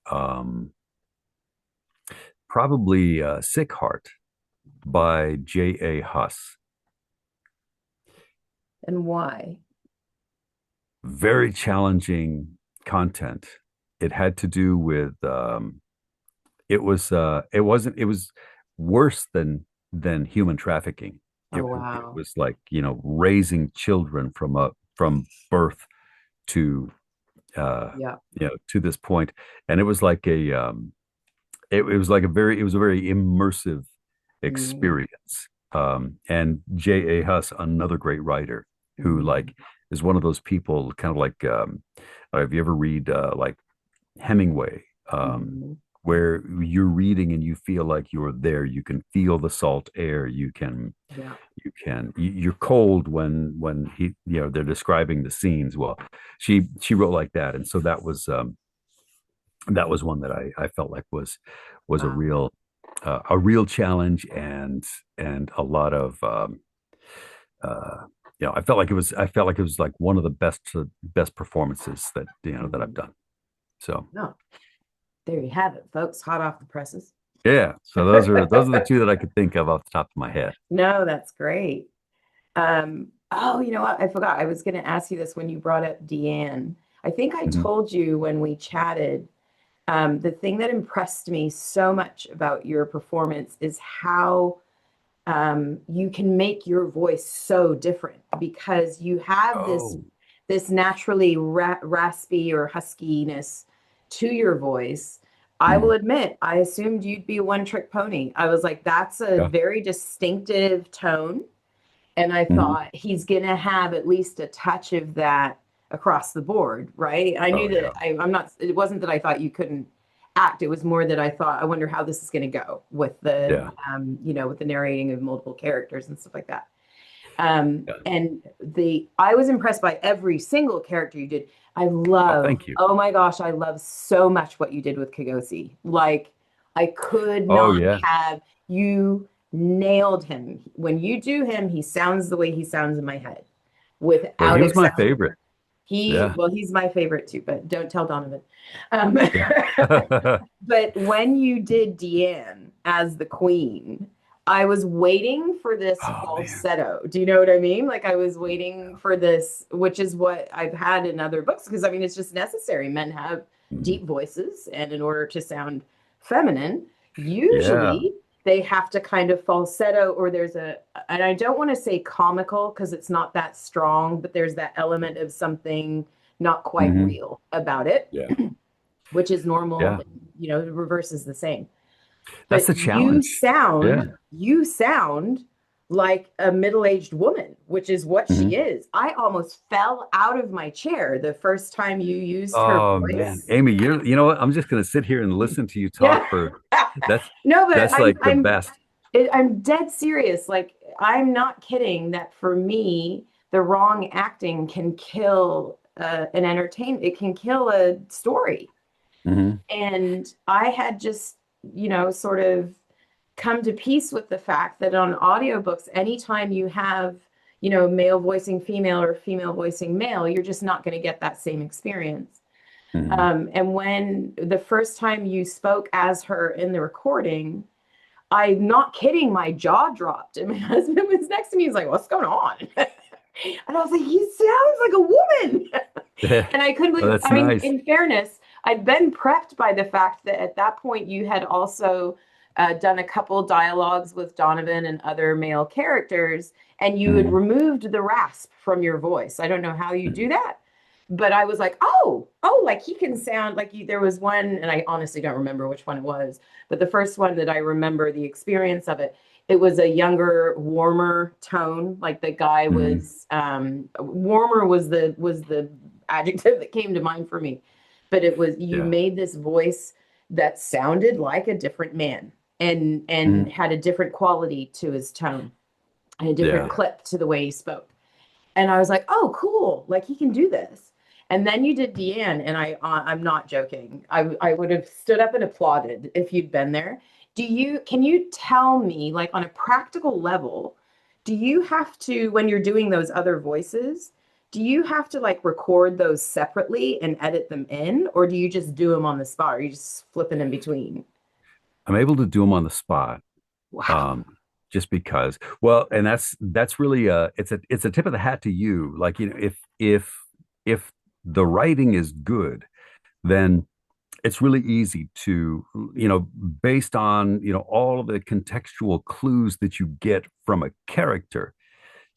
Speaker 1: probably Sick Heart by J.A. Huss.
Speaker 2: And why?
Speaker 1: Very challenging content. It had to do with it was worse than human trafficking.
Speaker 2: Oh,
Speaker 1: It
Speaker 2: wow.
Speaker 1: was like, raising children from birth to
Speaker 2: Yeah.
Speaker 1: to this point. And it was like it was like it was a very immersive
Speaker 2: Mm,
Speaker 1: experience. And J.A. Huss, another great writer, who
Speaker 2: mhm,
Speaker 1: like is one of those people, kind of like, have you ever read like Hemingway,
Speaker 2: mhm.
Speaker 1: where you're reading and you feel like you're there. You can feel the salt air.
Speaker 2: Yeah.
Speaker 1: You're cold when they're describing the scenes. Well, she wrote like that, and so that was one that I felt like was
Speaker 2: Wow.
Speaker 1: a real challenge, and a lot of I felt like it was like one of the best performances that I've
Speaker 2: Mhm.
Speaker 1: done. So
Speaker 2: No, there you have it, folks. Hot off the presses.
Speaker 1: yeah, so those are the two that I could think of off the top of my head.
Speaker 2: No, that's great. Oh, you know what? I forgot. I was going to ask you this when you brought up Deanne. I think I
Speaker 1: Mhm.
Speaker 2: told you when we chatted, the thing that impressed me so much about your performance is how you can make your voice so different because you have
Speaker 1: Oh,
Speaker 2: this naturally raspy or huskiness to your voice. I will
Speaker 1: mhm.
Speaker 2: admit, I assumed you'd be a one-trick pony. I was like, that's a
Speaker 1: Yeah.
Speaker 2: very distinctive tone. And I
Speaker 1: Mhm.
Speaker 2: thought he's gonna have at least a touch of that across the board, right? I knew
Speaker 1: Oh yeah.
Speaker 2: that I'm not, it wasn't that I thought you couldn't act. It was more that I thought, I wonder how this is gonna go with
Speaker 1: Yeah.
Speaker 2: with the narrating of multiple characters and stuff like that.
Speaker 1: Yeah.
Speaker 2: And I was impressed by every single character you did.
Speaker 1: Oh, thank you.
Speaker 2: Oh my gosh, I love so much what you did with Kgosi. Like, I could
Speaker 1: Oh
Speaker 2: not
Speaker 1: yeah.
Speaker 2: have you nailed him. When you do him, he sounds the way he sounds in my head,
Speaker 1: Well, he
Speaker 2: without
Speaker 1: was my
Speaker 2: exception.
Speaker 1: favorite. Yeah.
Speaker 2: Well, he's my favorite too, but don't tell Donavyn. Um,
Speaker 1: Yeah.
Speaker 2: but when you did Deanne as the queen, I was waiting for this
Speaker 1: Oh man.
Speaker 2: falsetto. Do you know what I mean? Like I was waiting for this, which is what I've had in other books, because I mean, it's just necessary. Men have
Speaker 1: Mhm.
Speaker 2: deep voices, and in order to sound feminine,
Speaker 1: Yeah.
Speaker 2: usually they have to kind of falsetto, or and I don't want to say comical because it's not that strong, but there's that element of something not quite
Speaker 1: Hmm.
Speaker 2: real about it,
Speaker 1: Yeah.
Speaker 2: which is normal.
Speaker 1: Yeah.
Speaker 2: The reverse is the same.
Speaker 1: That's
Speaker 2: But
Speaker 1: the challenge. Yeah.
Speaker 2: you sound like a middle-aged woman, which is what she
Speaker 1: Hmm.
Speaker 2: is. I almost fell out of my chair the first time you used her
Speaker 1: Oh man,
Speaker 2: voice.
Speaker 1: Amy, you know what? I'm just gonna sit here and listen to you talk
Speaker 2: Yeah.
Speaker 1: for that's
Speaker 2: No, but
Speaker 1: that's like the best.
Speaker 2: I'm dead serious. Like, I'm not kidding that for me, the wrong acting can kill an entertainment. It can kill a story.
Speaker 1: Hmm.
Speaker 2: And I had just, sort of come to peace with the fact that on audiobooks, anytime you have, male voicing female or female voicing male, you're just not going to get that same experience.
Speaker 1: Hmm.
Speaker 2: And when the first time you spoke as her in the recording, I'm not kidding, my jaw dropped. And my husband was next to me. He's like, "What's going on?" And I was like, "He sounds like a woman."
Speaker 1: Yeah.
Speaker 2: And I couldn't
Speaker 1: Oh,
Speaker 2: believe,
Speaker 1: that's
Speaker 2: I mean,
Speaker 1: nice.
Speaker 2: in fairness, I'd been prepped by the fact that at that point you had also done a couple dialogues with Donovan and other male characters, and you had
Speaker 1: Hmm.
Speaker 2: removed the rasp from your voice. I don't know how you do that, but I was like, oh, like he can sound like you. There was one, and I honestly don't remember which one it was, but the first one that I remember the experience of it, it was a younger, warmer tone. Like the guy
Speaker 1: Hmm.
Speaker 2: was warmer was the adjective that came to mind for me. but it was, you
Speaker 1: Yeah.
Speaker 2: made this voice that sounded like a different man and
Speaker 1: Mhm.
Speaker 2: had a different quality to his tone and a different
Speaker 1: Yeah.
Speaker 2: clip to the way he spoke. And I was like, oh, cool. Like he can do this. And then you did Deanne, and I'm not joking. I would have stood up and applauded if you'd been there. Can you tell me, like on a practical level, do you have to, when you're doing those other voices, do you have to like record those separately and edit them in, or do you just do them on the spot? Or are you just flipping in between?
Speaker 1: I'm able to do them on the spot.
Speaker 2: Wow.
Speaker 1: Um, just because. Well, and that's really it's a tip of the hat to you. Like, if the writing is good, then it's really easy to, based on, all of the contextual clues that you get from a character.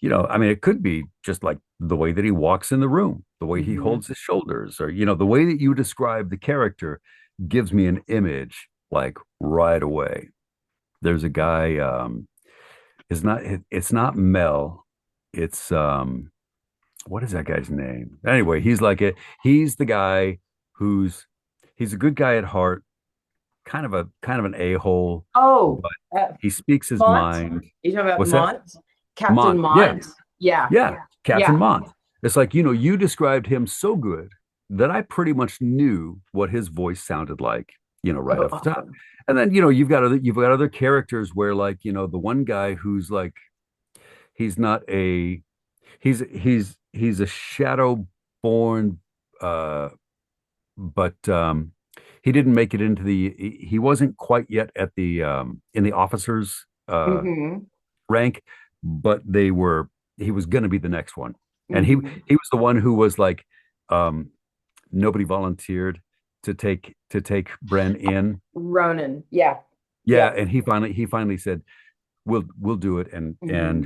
Speaker 1: I mean, it could be just like the way that he walks in the room, the way he
Speaker 2: Hmm.
Speaker 1: holds his shoulders, or, the way that you describe the character gives me an image like right away. There's a guy, it's not Mel. It's what is that guy's name? Anyway, he's the guy who's he's a good guy at heart, kind of an a-hole,
Speaker 2: Oh,
Speaker 1: but
Speaker 2: uh,
Speaker 1: he speaks his
Speaker 2: Mont?
Speaker 1: mind.
Speaker 2: You talking about
Speaker 1: What's that?
Speaker 2: Mont? Captain
Speaker 1: Mont. Yeah,
Speaker 2: Mont? Yeah.
Speaker 1: yeah, Captain
Speaker 2: Yeah.
Speaker 1: Mont. It's like, you described him so good that I pretty much knew what his voice sounded like, right
Speaker 2: Oh,
Speaker 1: off the top.
Speaker 2: awesome.
Speaker 1: And then, you've got other characters where, like, the one guy who's like, he's not a he's a Shadowborne, uh but he didn't make it into he wasn't quite yet at the in the officers
Speaker 2: Hmm.
Speaker 1: rank, but he was going to be the next one. And
Speaker 2: Hmm.
Speaker 1: he was the one who was like, um nobody volunteered to take Bren in.
Speaker 2: Ronan. Yeah.
Speaker 1: Yeah,
Speaker 2: Yep.
Speaker 1: and he finally said, we'll do it. And
Speaker 2: Hmm.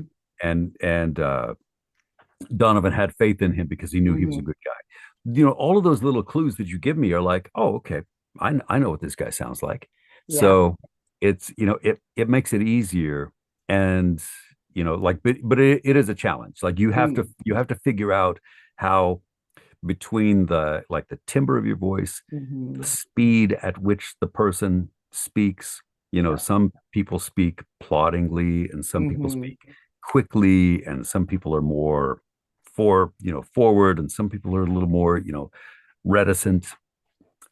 Speaker 1: Donovan had faith in him because he knew he was a
Speaker 2: Hmm.
Speaker 1: good guy. All of those little clues that you give me are like, oh, okay, I know what this guy sounds like.
Speaker 2: Yeah.
Speaker 1: So it's, it makes it easier. And, like, but it is a challenge. Like,
Speaker 2: Mm.
Speaker 1: you have to figure out how, between the, like, the timbre of your voice, the
Speaker 2: Hmm.
Speaker 1: speed at which the person speaks.
Speaker 2: Yeah.
Speaker 1: Some people speak ploddingly, and some people
Speaker 2: Hmm.
Speaker 1: speak quickly, and some people are more forward, and some people are a little more, reticent.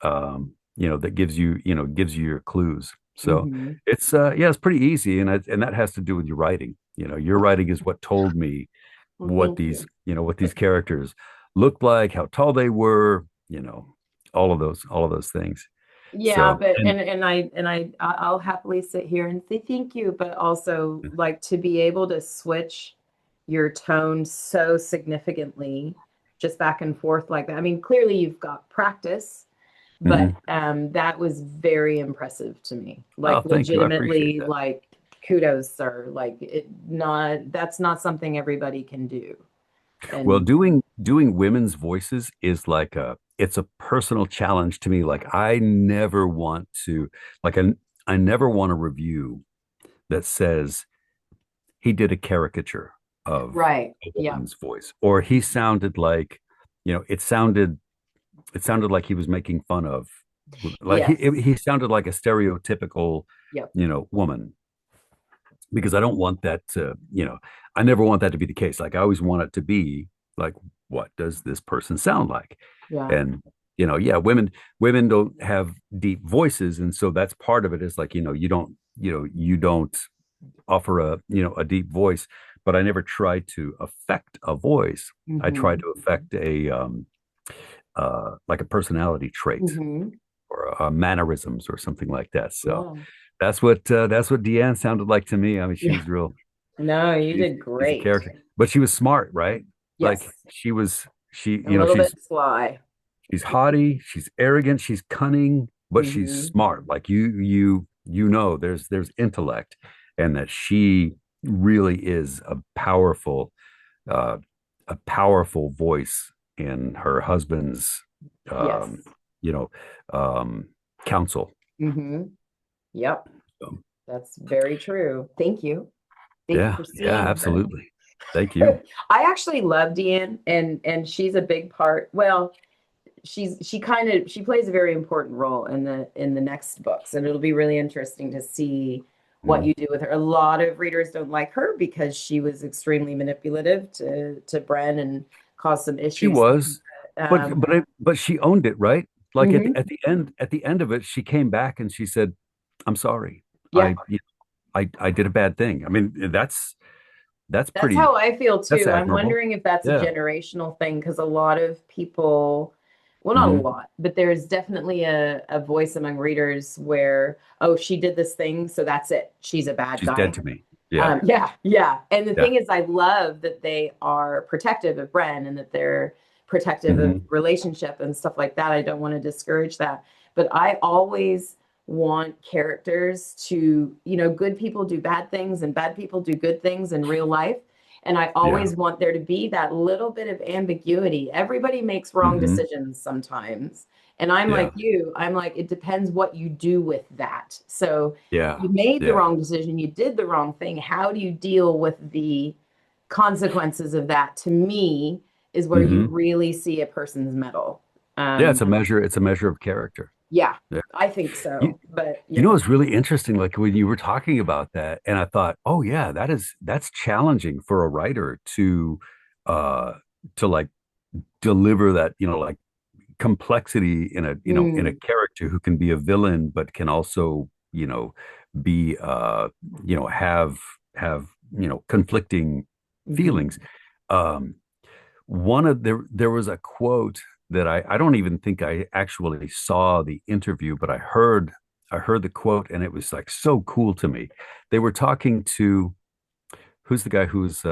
Speaker 1: That gives you your clues. So
Speaker 2: Hmm.
Speaker 1: it's yeah, it's pretty easy, and that has to do with your writing. Your writing is what told me
Speaker 2: Well, thank you.
Speaker 1: what these characters looked like, how tall they were, all of those things.
Speaker 2: Yeah,
Speaker 1: So,
Speaker 2: but
Speaker 1: and
Speaker 2: I'll happily sit here and say thank you, but also like to be able to switch your tone so significantly just back and forth like that. I mean, clearly you've got practice, but
Speaker 1: mhm.
Speaker 2: that was very impressive to me.
Speaker 1: Oh,
Speaker 2: Like
Speaker 1: thank you. I appreciate
Speaker 2: legitimately,
Speaker 1: that.
Speaker 2: like kudos, sir. Like it not that's not something everybody can do.
Speaker 1: Well,
Speaker 2: And
Speaker 1: doing women's voices is like it's a personal challenge to me. Like, I never want to, like, I never want a review that says he did a caricature of
Speaker 2: right.
Speaker 1: a
Speaker 2: Yeah.
Speaker 1: woman's voice, or he sounded like, it sounded like he was making fun of, like,
Speaker 2: Yes.
Speaker 1: he sounded like a stereotypical,
Speaker 2: Yep.
Speaker 1: woman. Because I don't want that to, I never want that to be the case. Like, I always want it to be like, what does this person sound like?
Speaker 2: Yeah.
Speaker 1: And, yeah, women don't have deep voices. And so that's part of it, is like, you don't offer a deep voice, but I never try to affect a voice. I try
Speaker 2: Hmm.
Speaker 1: to affect like a personality trait,
Speaker 2: Hmm.
Speaker 1: or mannerisms, or something like that. So
Speaker 2: Yeah.
Speaker 1: that's what Deanne sounded like to me. I mean,
Speaker 2: Yeah. No, you
Speaker 1: she's
Speaker 2: did
Speaker 1: she's a
Speaker 2: great.
Speaker 1: character, but she was smart, right? Like,
Speaker 2: Yes.
Speaker 1: she,
Speaker 2: A little bit sly.
Speaker 1: she's haughty, she's arrogant, she's cunning, but she's
Speaker 2: Hmm.
Speaker 1: smart. Like, there's intellect, and that she really is uh a powerful voice in her husband's,
Speaker 2: Yes.
Speaker 1: um, you know, um counsel.
Speaker 2: Hmm. Yep.
Speaker 1: So,
Speaker 2: That's very true. Thank you. Thank you
Speaker 1: yeah,
Speaker 2: for
Speaker 1: yeah,
Speaker 2: seeing her.
Speaker 1: absolutely. Thank you.
Speaker 2: I actually love Deanne, and she's a big part. Well, she plays a very important role in the next books, and it'll be really interesting to see what
Speaker 1: Mm.
Speaker 2: you do with her. A lot of readers don't like her because she was extremely manipulative to Bren and caused some
Speaker 1: She
Speaker 2: issues.
Speaker 1: was, but she owned it, right? Like
Speaker 2: Mhm.
Speaker 1: at the end of it, she came back and she said, "I'm sorry.
Speaker 2: Yeah.
Speaker 1: I did a bad thing." I mean, that's
Speaker 2: That's
Speaker 1: pretty
Speaker 2: how I feel
Speaker 1: that's
Speaker 2: too. I'm
Speaker 1: admirable.
Speaker 2: wondering if that's a
Speaker 1: Yeah.
Speaker 2: generational thing because a lot of people, well, not a
Speaker 1: Hmm.
Speaker 2: lot, but there's definitely a voice among readers where, oh, she did this thing, so that's it. She's a bad
Speaker 1: She's dead
Speaker 2: guy.
Speaker 1: to me. Yeah.
Speaker 2: Yeah, yeah. And the
Speaker 1: Yeah.
Speaker 2: thing is, I love that they are protective of Bren and that they're protective of
Speaker 1: Hmm.
Speaker 2: relationship and stuff like that. I don't want to discourage that. But I always want characters to, good people do bad things and bad people do good things in real life. And I
Speaker 1: Yeah.
Speaker 2: always want there to be that little bit of ambiguity. Everybody makes wrong
Speaker 1: Hmm.
Speaker 2: decisions sometimes. And I'm like
Speaker 1: Yeah.
Speaker 2: you, I'm like, it depends what you do with that. So
Speaker 1: Yeah.
Speaker 2: you made the
Speaker 1: Yeah.
Speaker 2: wrong decision, you did the wrong thing. How do you deal with the consequences of that? To me, is where you
Speaker 1: Hmm.
Speaker 2: really see a person's mettle.
Speaker 1: Yeah.
Speaker 2: Um,
Speaker 1: It's a measure of character.
Speaker 2: yeah,
Speaker 1: Yeah.
Speaker 2: I think
Speaker 1: You,
Speaker 2: so. But
Speaker 1: you know, it's really interesting. Like when you were talking about that, and I thought, oh yeah, that's challenging for a writer uh, to like deliver that, like complexity in a
Speaker 2: mm,
Speaker 1: character who can be a villain but can also be have conflicting
Speaker 2: mhm.
Speaker 1: feelings. um there was a quote that I don't even think I actually saw the interview, but I heard the quote, and it was like so cool to me. They were talking to, who's the guy who's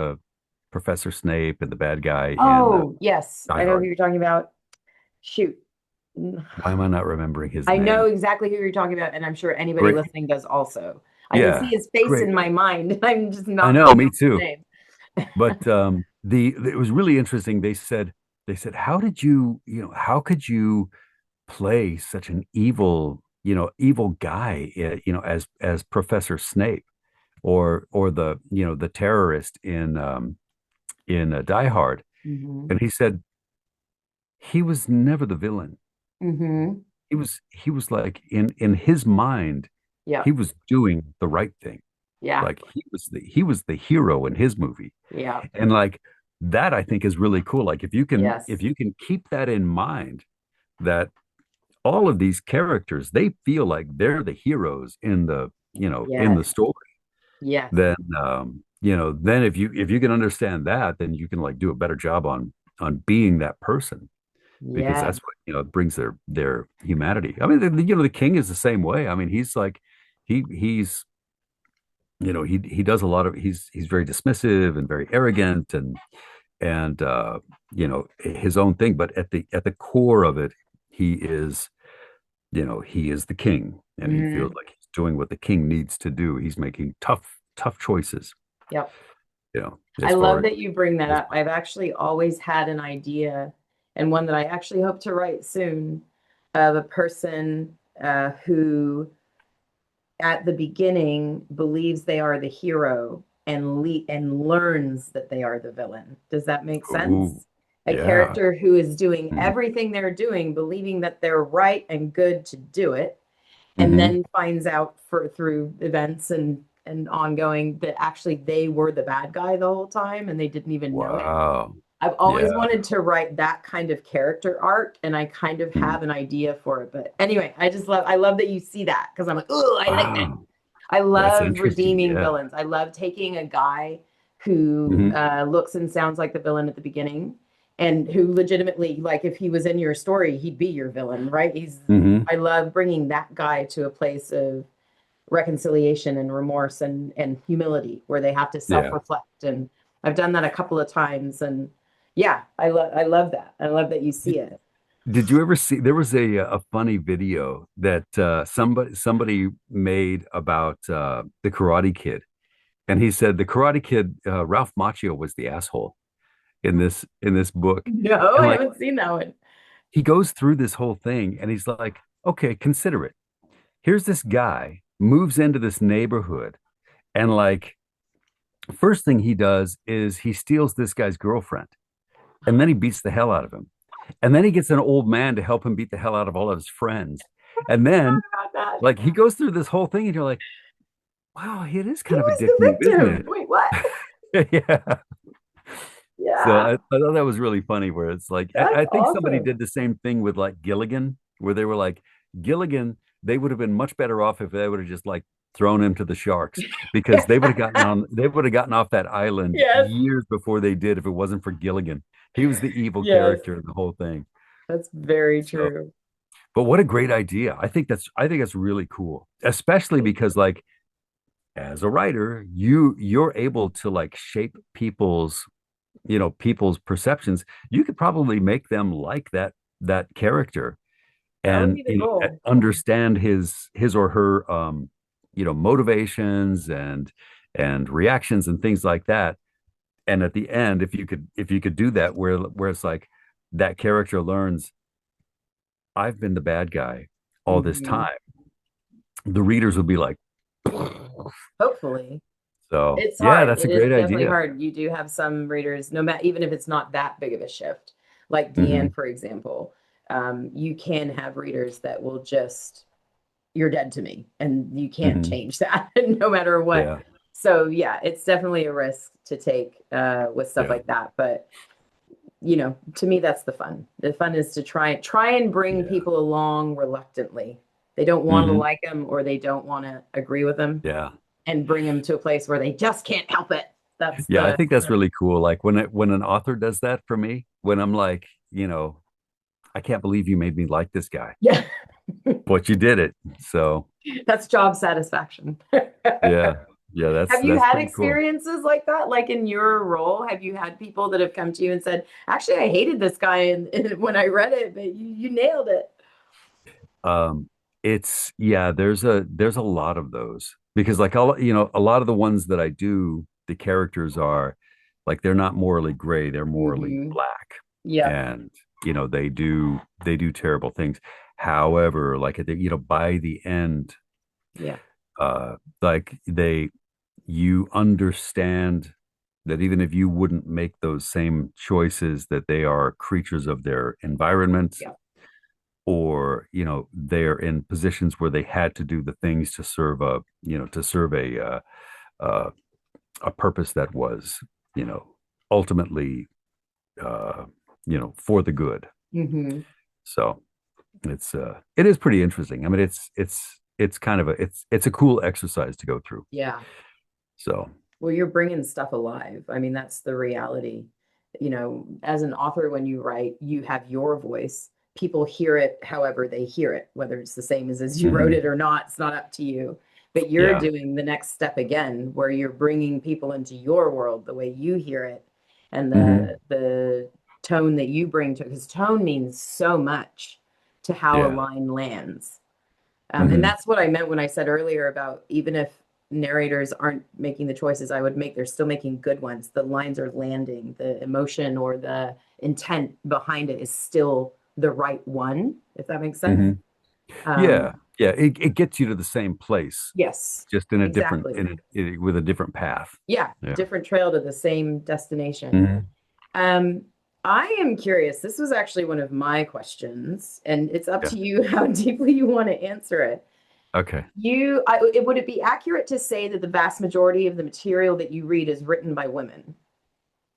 Speaker 1: Professor Snape and the bad guy in
Speaker 2: Oh, yes,
Speaker 1: Die
Speaker 2: I know who
Speaker 1: Hard.
Speaker 2: you're talking about. Shoot.
Speaker 1: Why am I not remembering his
Speaker 2: I know
Speaker 1: name?
Speaker 2: exactly who you're talking about, and I'm sure anybody
Speaker 1: Great.
Speaker 2: listening does also. I can see
Speaker 1: Yeah,
Speaker 2: his face
Speaker 1: great.
Speaker 2: in my mind. I'm just
Speaker 1: I
Speaker 2: not
Speaker 1: know,
Speaker 2: thinking
Speaker 1: me
Speaker 2: of his
Speaker 1: too.
Speaker 2: name.
Speaker 1: But the it was really interesting. They said, how did how could you play such an evil guy, as Professor Snape, or the terrorist in Die Hard.
Speaker 2: Hmm.
Speaker 1: And he said he was never the villain.
Speaker 2: Hmm.
Speaker 1: He was like, in his mind,
Speaker 2: Yeah.
Speaker 1: he was doing the right thing.
Speaker 2: Yeah.
Speaker 1: Like he was the hero in his movie.
Speaker 2: Yeah.
Speaker 1: And like that, I think, is really cool. Like
Speaker 2: Yes.
Speaker 1: if you can keep that in mind, that all of these characters, they feel like they're the heroes in the
Speaker 2: Yes.
Speaker 1: story.
Speaker 2: Yes.
Speaker 1: Then then if you can understand that, then you can like do a better job on being that person, because
Speaker 2: Yes.
Speaker 1: that's what brings their humanity. I mean, the king is the same way. I mean, he's like he's he does a lot of, he's very dismissive and very arrogant, and his own thing, but at the core of it, he is he is the king, and he feels
Speaker 2: Hmm.
Speaker 1: like he's doing what the king needs to do. He's making tough choices,
Speaker 2: Yep. I
Speaker 1: as far
Speaker 2: love
Speaker 1: as
Speaker 2: that you bring that
Speaker 1: his
Speaker 2: up. I've actually always had an idea, and one that I actually hope to write soon, of a person who at the beginning believes they are the hero and learns that they are the villain. Does that make
Speaker 1: Ooh,
Speaker 2: sense? A
Speaker 1: yeah.
Speaker 2: character who is doing
Speaker 1: Mm-hmm.
Speaker 2: everything they're doing, believing that they're right and good to do it, and
Speaker 1: Mm-hmm.
Speaker 2: then finds out through events and ongoing that actually they were the bad guy the whole time and they didn't even know it.
Speaker 1: Wow.
Speaker 2: I've always
Speaker 1: Yeah.
Speaker 2: wanted to write that kind of character arc, and I kind of
Speaker 1: Mhm.
Speaker 2: have an idea for it. But anyway, I love that you see that because I'm like, oh, I like that.
Speaker 1: Wow.
Speaker 2: I
Speaker 1: That's
Speaker 2: love
Speaker 1: interesting.
Speaker 2: redeeming
Speaker 1: Yeah.
Speaker 2: villains. I love taking a guy who
Speaker 1: Hmm.
Speaker 2: looks and sounds like the villain at the beginning and who legitimately, like, if he was in your story, he'd be your villain, right?
Speaker 1: Hmm.
Speaker 2: I love bringing that guy to a place of reconciliation and remorse and humility where they have to
Speaker 1: Yeah.
Speaker 2: self-reflect. And I've done that a couple of times. And yeah, I love that. I love that you see
Speaker 1: Did,
Speaker 2: it.
Speaker 1: did you ever see, there was a funny video that somebody made about the Karate Kid, and he said the Karate Kid, Ralph Macchio, was the asshole in this book.
Speaker 2: No,
Speaker 1: And
Speaker 2: I
Speaker 1: like
Speaker 2: haven't seen that one.
Speaker 1: he goes through this whole thing, and he's like, okay, consider it. Here's this guy moves into this neighborhood, and like first thing he does is he steals this guy's girlfriend, and then he beats the hell out of him. And then he gets an old man to help him beat the hell out of all of his friends. And then,
Speaker 2: About that.
Speaker 1: like, he goes through this whole thing, and you're like, wow, it is
Speaker 2: He
Speaker 1: kind of a
Speaker 2: was
Speaker 1: dick
Speaker 2: the
Speaker 1: move,
Speaker 2: victim.
Speaker 1: isn't
Speaker 2: Wait, what?
Speaker 1: it? Yeah. So
Speaker 2: Yeah,
Speaker 1: I thought that was really funny where it's like,
Speaker 2: that's
Speaker 1: I think somebody
Speaker 2: awesome.
Speaker 1: did the same thing with like Gilligan, where they were like, Gilligan, they would have been much better off if they would have just like thrown him to the sharks because they would have gotten off that island
Speaker 2: Yes,
Speaker 1: years before they did if it wasn't for Gilligan. He was the evil
Speaker 2: yes,
Speaker 1: character in the whole thing.
Speaker 2: that's very
Speaker 1: So,
Speaker 2: true.
Speaker 1: but what a great idea. I think that's really cool, especially because like as a writer, you're able to like shape people's people's perceptions. You could probably make them like that character
Speaker 2: That would
Speaker 1: and
Speaker 2: be the goal.
Speaker 1: understand his or her motivations and reactions and things like that. And at the end, if you could do that where it's like that character learns I've been the bad guy all this
Speaker 2: Mhm.
Speaker 1: time, the readers will be like,
Speaker 2: Hopefully.
Speaker 1: so
Speaker 2: It's
Speaker 1: yeah,
Speaker 2: hard.
Speaker 1: that's a
Speaker 2: It is
Speaker 1: great
Speaker 2: definitely
Speaker 1: idea.
Speaker 2: hard. You do have some readers, no matter even if it's not that big of a shift, like Deanne,
Speaker 1: Hmm.
Speaker 2: for example. You can have readers that will just, you're dead to me, and you can't
Speaker 1: Hmm.
Speaker 2: change that no matter what.
Speaker 1: Yeah.
Speaker 2: So yeah, it's definitely a risk to take with stuff
Speaker 1: Yeah.
Speaker 2: like that. But to me, that's the fun. The fun is to try and bring
Speaker 1: Yeah.
Speaker 2: people along reluctantly. They don't want to
Speaker 1: Hmm.
Speaker 2: like them or they don't want to agree with them,
Speaker 1: Yeah.
Speaker 2: and bring them to a place where they just can't help it. That's
Speaker 1: Yeah, I
Speaker 2: the
Speaker 1: think that's really cool. Like when an author does that for me, when I'm like, I can't believe you made me like this guy,
Speaker 2: yeah,
Speaker 1: but you did it. So
Speaker 2: that's job satisfaction.
Speaker 1: yeah, yeah,
Speaker 2: Have you
Speaker 1: that's
Speaker 2: had
Speaker 1: pretty cool.
Speaker 2: experiences like that? Like in your role, have you had people that have come to you and said, actually, I hated this guy and when I read it, but you nailed it.
Speaker 1: Um, it's yeah, there's a lot of those because like a lot of the ones that I do, the characters are like they're not morally gray, they're morally
Speaker 2: Hmm.
Speaker 1: black,
Speaker 2: Yeah.
Speaker 1: and they do terrible things. However, like at the, by the end,
Speaker 2: Yeah.
Speaker 1: like you understand that even if you wouldn't make those same choices, that they are creatures of their environment,
Speaker 2: Yeah.
Speaker 1: or they're in positions where they had to do the things to serve uh, a purpose that was ultimately uh, for the good.
Speaker 2: Hmm.
Speaker 1: So it is pretty interesting. I mean, it's kind of it's a cool exercise to go through.
Speaker 2: Yeah.
Speaker 1: So
Speaker 2: Well, you're bringing stuff alive. I mean, that's the reality. As an author, when you write, you have your voice. People hear it however they hear it, whether it's the same as you wrote
Speaker 1: mhm.
Speaker 2: it or not, it's not up to you. But you're
Speaker 1: Yeah.
Speaker 2: doing the next step again, where you're bringing people into your world the way you hear it and
Speaker 1: Hmm.
Speaker 2: the tone that you bring to it, because tone means so much to how a
Speaker 1: Yeah.
Speaker 2: line lands. And
Speaker 1: Hmm.
Speaker 2: that's what I meant when I said earlier about even if narrators aren't making the choices I would make, they're still making good ones. The lines are landing, the emotion or the intent behind it is still the right one, if that makes sense.
Speaker 1: Hmm.
Speaker 2: Um,
Speaker 1: Yeah. Yeah. It gets you to the same place,
Speaker 2: yes,
Speaker 1: just in a different
Speaker 2: exactly.
Speaker 1: with a different path.
Speaker 2: Yeah,
Speaker 1: Yeah.
Speaker 2: different trail to the same destination.
Speaker 1: Hmm.
Speaker 2: Um, I am curious. This was actually one of my questions, and it's up
Speaker 1: Yeah.
Speaker 2: to you how deeply you want to answer it.
Speaker 1: Okay.
Speaker 2: Would it be accurate to say that the vast majority of the material that you read is written by women?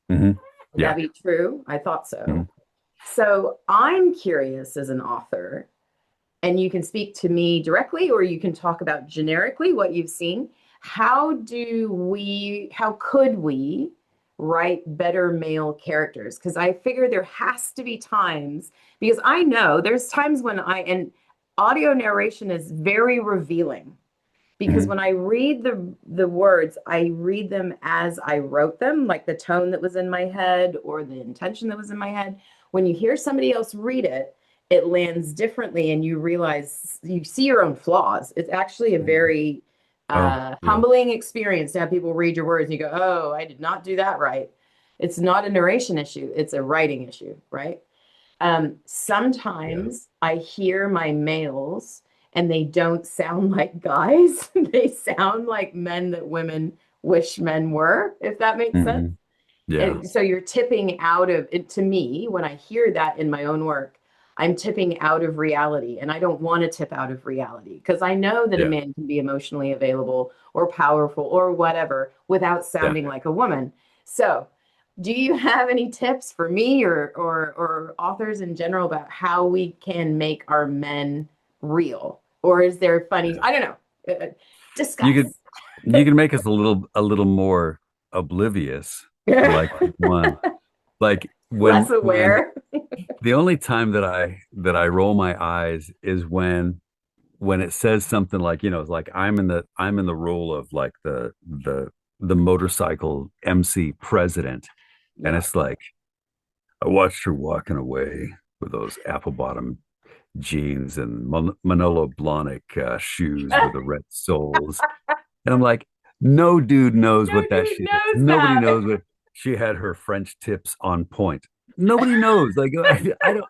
Speaker 1: Hmm.
Speaker 2: Would that
Speaker 1: Yeah.
Speaker 2: be true? I thought
Speaker 1: Hmm.
Speaker 2: so. So I'm curious as an author, and you can speak to me directly or you can talk about generically what you've seen. How could we write better male characters? Because I figure there has to be times, because I know there's times when and audio narration is very revealing. Because
Speaker 1: Hmm.
Speaker 2: when I read the words, I read them as I wrote them, like the tone that was in my head or the intention that was in my head. When you hear somebody else read it, it lands differently and you realize you see your own flaws. It's actually a very
Speaker 1: Oh, yeah.
Speaker 2: humbling experience to have people read your words and you go, oh, I did not do that right. It's not a narration issue, it's a writing issue, right?
Speaker 1: Yeah.
Speaker 2: Sometimes I hear my males and they don't sound like guys. They sound like men that women wish men were, if that makes sense.
Speaker 1: Hmm. Yeah.
Speaker 2: And so you're tipping out of it. To me, when I hear that in my own work, I'm tipping out of reality. And I don't want to tip out of reality because I know that a
Speaker 1: Yeah.
Speaker 2: man can be emotionally available or powerful or whatever without
Speaker 1: Yeah.
Speaker 2: sounding like a woman. So, do you have any tips for me or authors in general about how we can make our men real? Or is there funny?
Speaker 1: Yeah.
Speaker 2: I don't know.
Speaker 1: You
Speaker 2: Discuss.
Speaker 1: could you could make us a little more oblivious, like one, like
Speaker 2: Less
Speaker 1: when
Speaker 2: aware.
Speaker 1: the only time that I roll my eyes is when it says something like, it's like I'm in the role of like the motorcycle MC president, and
Speaker 2: Yeah.
Speaker 1: it's like I watched her walking away with those apple bottom jeans and Manolo Blahnik shoes with the red soles. And I'm like, no dude knows
Speaker 2: No
Speaker 1: what that
Speaker 2: dude
Speaker 1: shit is.
Speaker 2: knows
Speaker 1: Nobody
Speaker 2: that.
Speaker 1: knows what she had her French tips on point. Nobody knows. Like I don't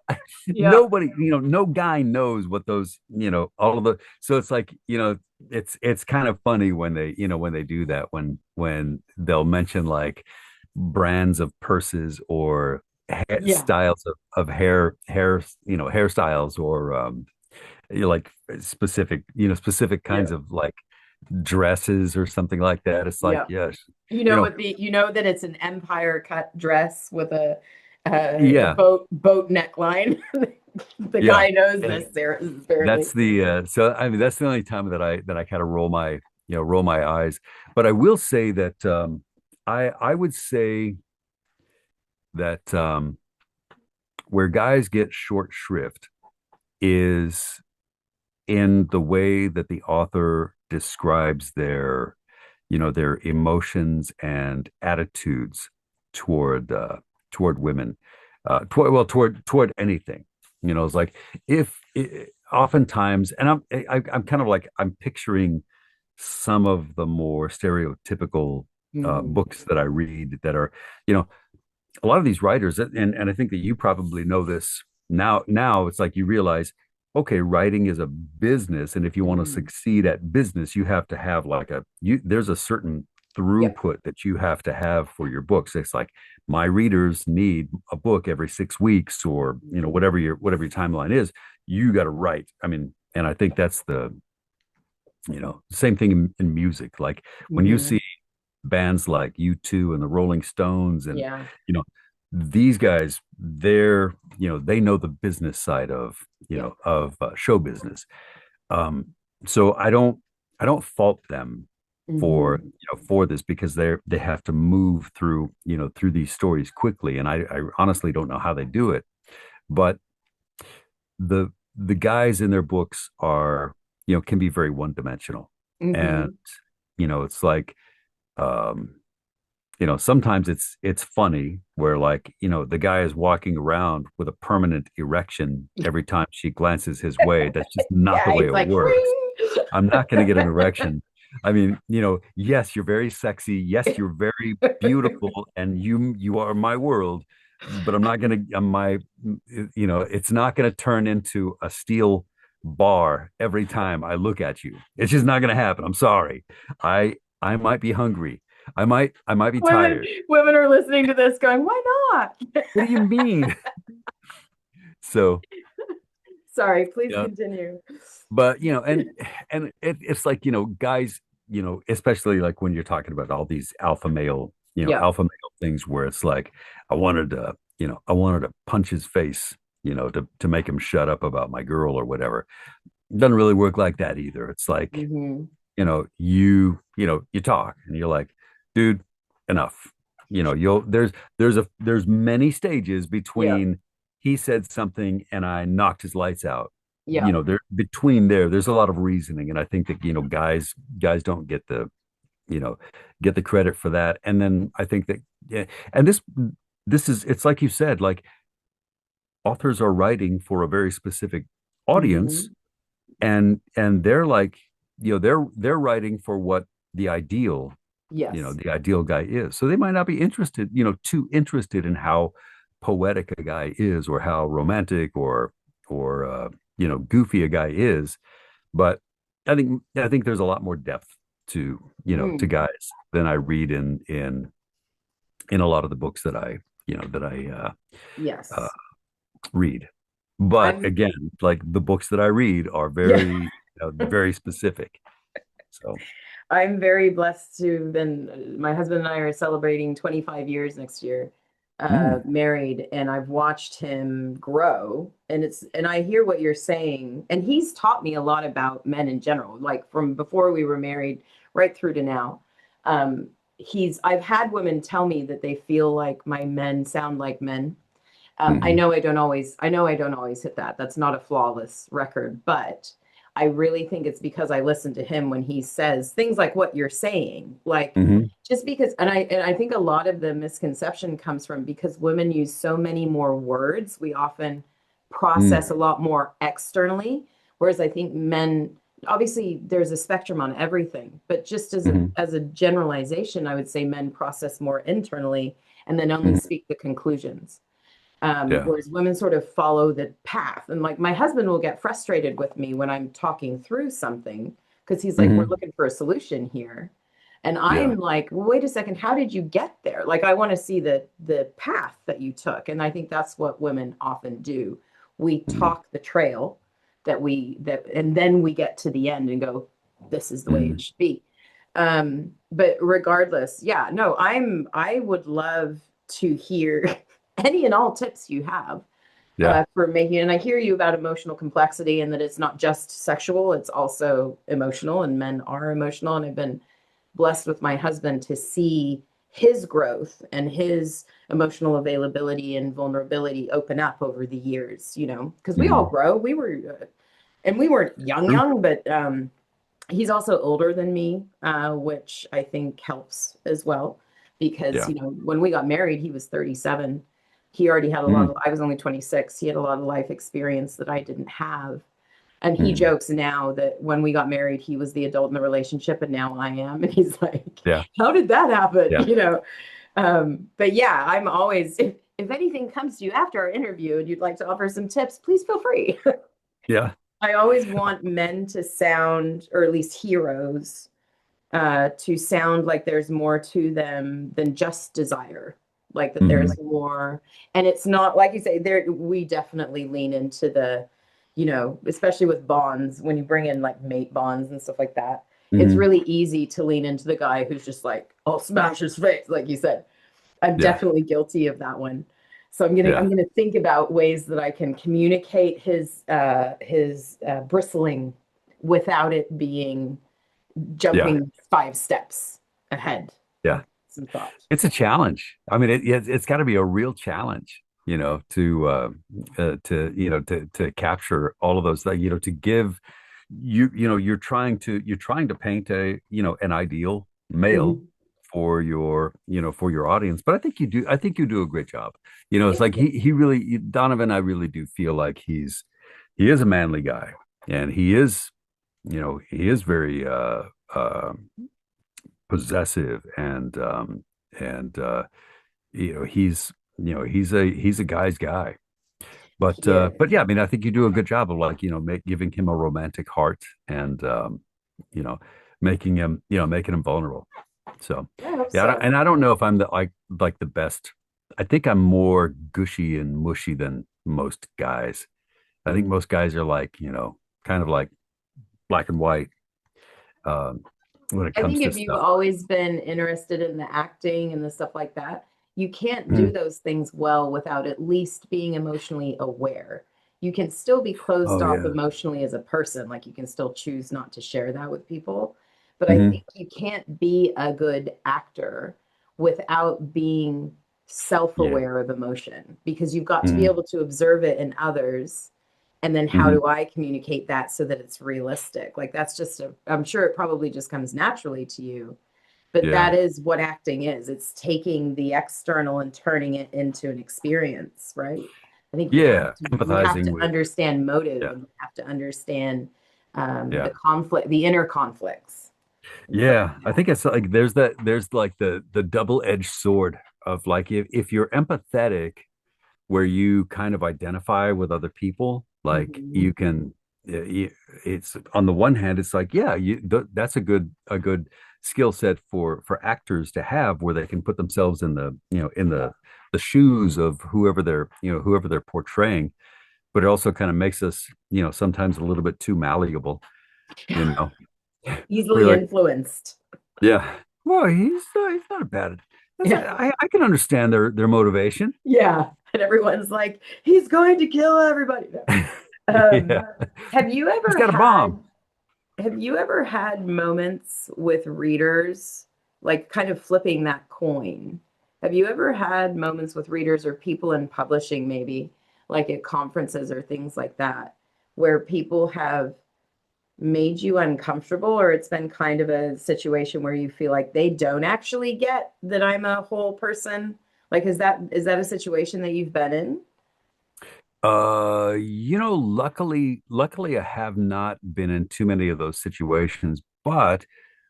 Speaker 2: Yeah.
Speaker 1: nobody, no guy knows what those, all of the so it's like, it's kind of funny when when they do that, when they'll mention like brands of purses or
Speaker 2: Yeah.
Speaker 1: styles of hair, hairstyles or like specific
Speaker 2: Yeah.
Speaker 1: kinds of like dresses or something like that. It's like,
Speaker 2: Yeah.
Speaker 1: yes,
Speaker 2: You
Speaker 1: you
Speaker 2: know
Speaker 1: know,
Speaker 2: what you know that it's an empire cut dress with a
Speaker 1: yeah,
Speaker 2: boat neckline. The
Speaker 1: yeah.
Speaker 2: guy knows
Speaker 1: And
Speaker 2: this, Sarah, apparently.
Speaker 1: that's the so I mean that's the only time that I kind of roll my eyes. But I will say that I would say that where guys get short shrift is in the way that the author describes their emotions and attitudes toward women, toward anything. It's like if oftentimes, and I'm kind of like I'm picturing some of the more stereotypical
Speaker 2: Mhm.
Speaker 1: books that I read that are, you know, a lot of these writers, and I think that you probably know this now. It's like you realize, okay, writing is a business, and if you want to
Speaker 2: Mhm.
Speaker 1: succeed at business, you have to have like there's a certain
Speaker 2: Yep.
Speaker 1: throughput that you have to have for your books. It's like my readers need a book every 6 weeks, or whatever your timeline is. You got to write. I mean, and I think that's the same thing in music. Like when you
Speaker 2: Mhm.
Speaker 1: see bands like U2 and the Rolling Stones, and
Speaker 2: Yeah.
Speaker 1: you know these guys, they know the business side of
Speaker 2: Yeah.
Speaker 1: show business. So I don't fault them for
Speaker 2: Mhm.
Speaker 1: for this, because they have to move through these stories quickly, and I honestly don't know how they do it. But the guys in their books are, can be very one dimensional. And
Speaker 2: Mhm.
Speaker 1: it's like, um sometimes it's funny where, like, the guy is walking around with a permanent erection every time she glances his way. That's just not the
Speaker 2: Yeah,
Speaker 1: way
Speaker 2: it's
Speaker 1: it
Speaker 2: like
Speaker 1: works.
Speaker 2: ring.
Speaker 1: I'm not going to get an erection. I mean, yes, you're very sexy. Yes, you're very beautiful, and you are my world. But I'm not going to, it's not going to turn into a steel bar every time I look at you. It's just not going to happen. I'm sorry. I might be hungry. I might be
Speaker 2: Women
Speaker 1: tired.
Speaker 2: women are listening to this going, why not?
Speaker 1: What do you mean? So,
Speaker 2: Sorry, please
Speaker 1: yeah,
Speaker 2: continue.
Speaker 1: but and it's like, guys, especially like when you're talking about all these
Speaker 2: Yeah.
Speaker 1: alpha male things, where it's like I wanted to punch his face, to make him shut up about my girl or whatever. It doesn't really work like that either. It's like,
Speaker 2: Hmm.
Speaker 1: you talk and you're like, dude, enough. You'll there's many stages
Speaker 2: Yeah.
Speaker 1: between he said something and I knocked his lights out.
Speaker 2: Yeah.
Speaker 1: There between there's a lot of reasoning, and I think that guys don't you know get the credit for that. And then I think that, yeah, and this is, it's like you said, like authors are writing for a very specific audience,
Speaker 2: Hmm.
Speaker 1: and they're like, they're writing for what the ideal
Speaker 2: Yes.
Speaker 1: the ideal guy is. So they might not be interested, too interested in how poetic a guy is, or how romantic or goofy a guy is. But I think there's a lot more depth to
Speaker 2: Mm.
Speaker 1: guys than I read in in a lot of the books that I uh,
Speaker 2: Yes.
Speaker 1: read. But
Speaker 2: I'm
Speaker 1: again, like the books that I read are
Speaker 2: yeah.
Speaker 1: very specific. So,
Speaker 2: I'm very blessed to have been, my husband and I are celebrating 25 years next year,
Speaker 1: mm,
Speaker 2: married, and I've watched him grow. And I hear what you're saying. And he's taught me a lot about men in general, like from before we were married right through to now. I've had women tell me that they feel like my men sound like men.
Speaker 1: mhm,
Speaker 2: I know I don't always hit that. That's not a flawless record, but I really think it's because I listen to him when he says things like what you're saying. Like
Speaker 1: mhm,
Speaker 2: just because, and I think a lot of the misconception comes from because women use so many more words, we often process a
Speaker 1: mm,
Speaker 2: lot more externally. Whereas I think men, obviously there's a spectrum on everything, but just
Speaker 1: mhm,
Speaker 2: as a generalization, I would say men process more internally and then only
Speaker 1: mhm.
Speaker 2: speak the conclusions.
Speaker 1: Yeah.
Speaker 2: Whereas women sort of follow the path. And like my husband will get frustrated with me when I'm talking through something because he's like, we're
Speaker 1: Mhm.
Speaker 2: looking for a solution here. And
Speaker 1: Yeah.
Speaker 2: I'm like, well, wait a second, how did you get there? Like I want to see the path that you took. And I think that's what women often do. We
Speaker 1: Mhm,
Speaker 2: talk the trail that and then we get to the end and go, this is the way it
Speaker 1: mhm.
Speaker 2: should be. But regardless, yeah, no, I would love to hear any and all tips you have
Speaker 1: Yeah.
Speaker 2: for making, and I hear you about emotional complexity and that it's not just sexual, it's also emotional, and men are emotional. And I've been blessed with my husband to see his growth and his emotional availability and vulnerability open up over the years, because we all
Speaker 1: Mhm.
Speaker 2: grow. And we weren't
Speaker 1: True.
Speaker 2: young, but he's also older than me, which I think helps as well. Because,
Speaker 1: Yeah.
Speaker 2: when we got married, he was 37. He already had a lot of,
Speaker 1: Mm,
Speaker 2: I was only 26. He had a lot of life experience that I didn't have. And he
Speaker 1: mm.
Speaker 2: jokes now that when we got married, he was the adult in the relationship and now I am. And he's like,
Speaker 1: Yeah.
Speaker 2: how did that happen?
Speaker 1: Yeah.
Speaker 2: But yeah, I'm always, if anything comes to you after our interview and you'd like to offer some tips, please feel free.
Speaker 1: Yeah.
Speaker 2: I always want men to sound, or at least heroes, to sound like there's more to them than just desire. Like that
Speaker 1: Mhm.
Speaker 2: there's more, and it's not like you say, there we definitely lean into the, especially with bonds, when you bring in like mate bonds and stuff like that, it's
Speaker 1: Mhm.
Speaker 2: really easy to lean into the guy who's just like, I'll smash his face, like you said. I'm
Speaker 1: Yeah.
Speaker 2: definitely guilty of that one. So
Speaker 1: Yeah.
Speaker 2: I'm gonna think about ways that I can communicate his bristling without it being
Speaker 1: Yeah.
Speaker 2: jumping 5 steps ahead.
Speaker 1: Yeah.
Speaker 2: Some thought.
Speaker 1: It's a challenge. I mean, it's got to be a real challenge, to capture all of those, to give you're trying to paint an ideal male
Speaker 2: Mhm.
Speaker 1: for your audience. But I think you do a great job. It's
Speaker 2: Thank
Speaker 1: like
Speaker 2: you.
Speaker 1: Donovan, I really do feel like he is a manly guy, and he is very uh possessive, and he's a guy's guy. But
Speaker 2: Yeah,
Speaker 1: yeah, I mean, I think you do a good job of, like, giving him a romantic heart, and you know making him vulnerable. So
Speaker 2: I hope
Speaker 1: yeah,
Speaker 2: so.
Speaker 1: and I don't know if I'm like the best. I think I'm more gushy and mushy than most guys. I think most guys are, like, kind of like black and white, um, when it
Speaker 2: I
Speaker 1: comes
Speaker 2: think
Speaker 1: to
Speaker 2: if you've
Speaker 1: stuff.
Speaker 2: always been interested in the acting and the stuff like that, you can't do
Speaker 1: Mm.
Speaker 2: those things well without at least being emotionally aware. You can still be closed
Speaker 1: Oh
Speaker 2: off
Speaker 1: yeah.
Speaker 2: emotionally as a person, like you can still choose not to share that with people. But I
Speaker 1: Hmm.
Speaker 2: think you can't be a good actor without being
Speaker 1: Yeah.
Speaker 2: self-aware of emotion because you've got to be
Speaker 1: Hmm.
Speaker 2: able to observe it in others. And then how
Speaker 1: Hmm.
Speaker 2: do I communicate that so that it's realistic? Like that's I'm sure it probably just comes naturally to you, but
Speaker 1: Yeah.
Speaker 2: that is what acting is. It's taking the external and turning it into an experience, right? I think
Speaker 1: Yeah.
Speaker 2: you have
Speaker 1: Empathizing
Speaker 2: to
Speaker 1: with.
Speaker 2: understand motive
Speaker 1: Yeah.
Speaker 2: and you have to understand the
Speaker 1: Yeah.
Speaker 2: conflict, the inner conflicts and stuff
Speaker 1: Yeah.
Speaker 2: like
Speaker 1: I
Speaker 2: that.
Speaker 1: think it's like there's like the double-edged sword of, like, if you're empathetic, where you kind of identify with other people, like
Speaker 2: Mhm.
Speaker 1: you can, it's on the one hand, it's like, yeah, that's a good skill set for actors to have, where they can put themselves in the, in the shoes of whoever they're portraying. But it also kind of makes us, sometimes a little bit too malleable, you know. We're
Speaker 2: Easily
Speaker 1: like,
Speaker 2: influenced.
Speaker 1: yeah, well, he's not a bad.
Speaker 2: Yeah.
Speaker 1: I can understand their motivation.
Speaker 2: Yeah. And everyone's like, he's going to kill everybody. No.
Speaker 1: Yeah,
Speaker 2: Have you
Speaker 1: he's
Speaker 2: ever
Speaker 1: got a
Speaker 2: had
Speaker 1: bomb.
Speaker 2: have you ever had moments with readers, like kind of flipping that coin? Have you ever had moments with readers or people in publishing, maybe like at conferences or things like that, where people have made you uncomfortable, or it's been kind of a situation where you feel like they don't actually get that I'm a whole person? Like, is that a situation that you've been in?
Speaker 1: Luckily, I have not been in too many of those situations, but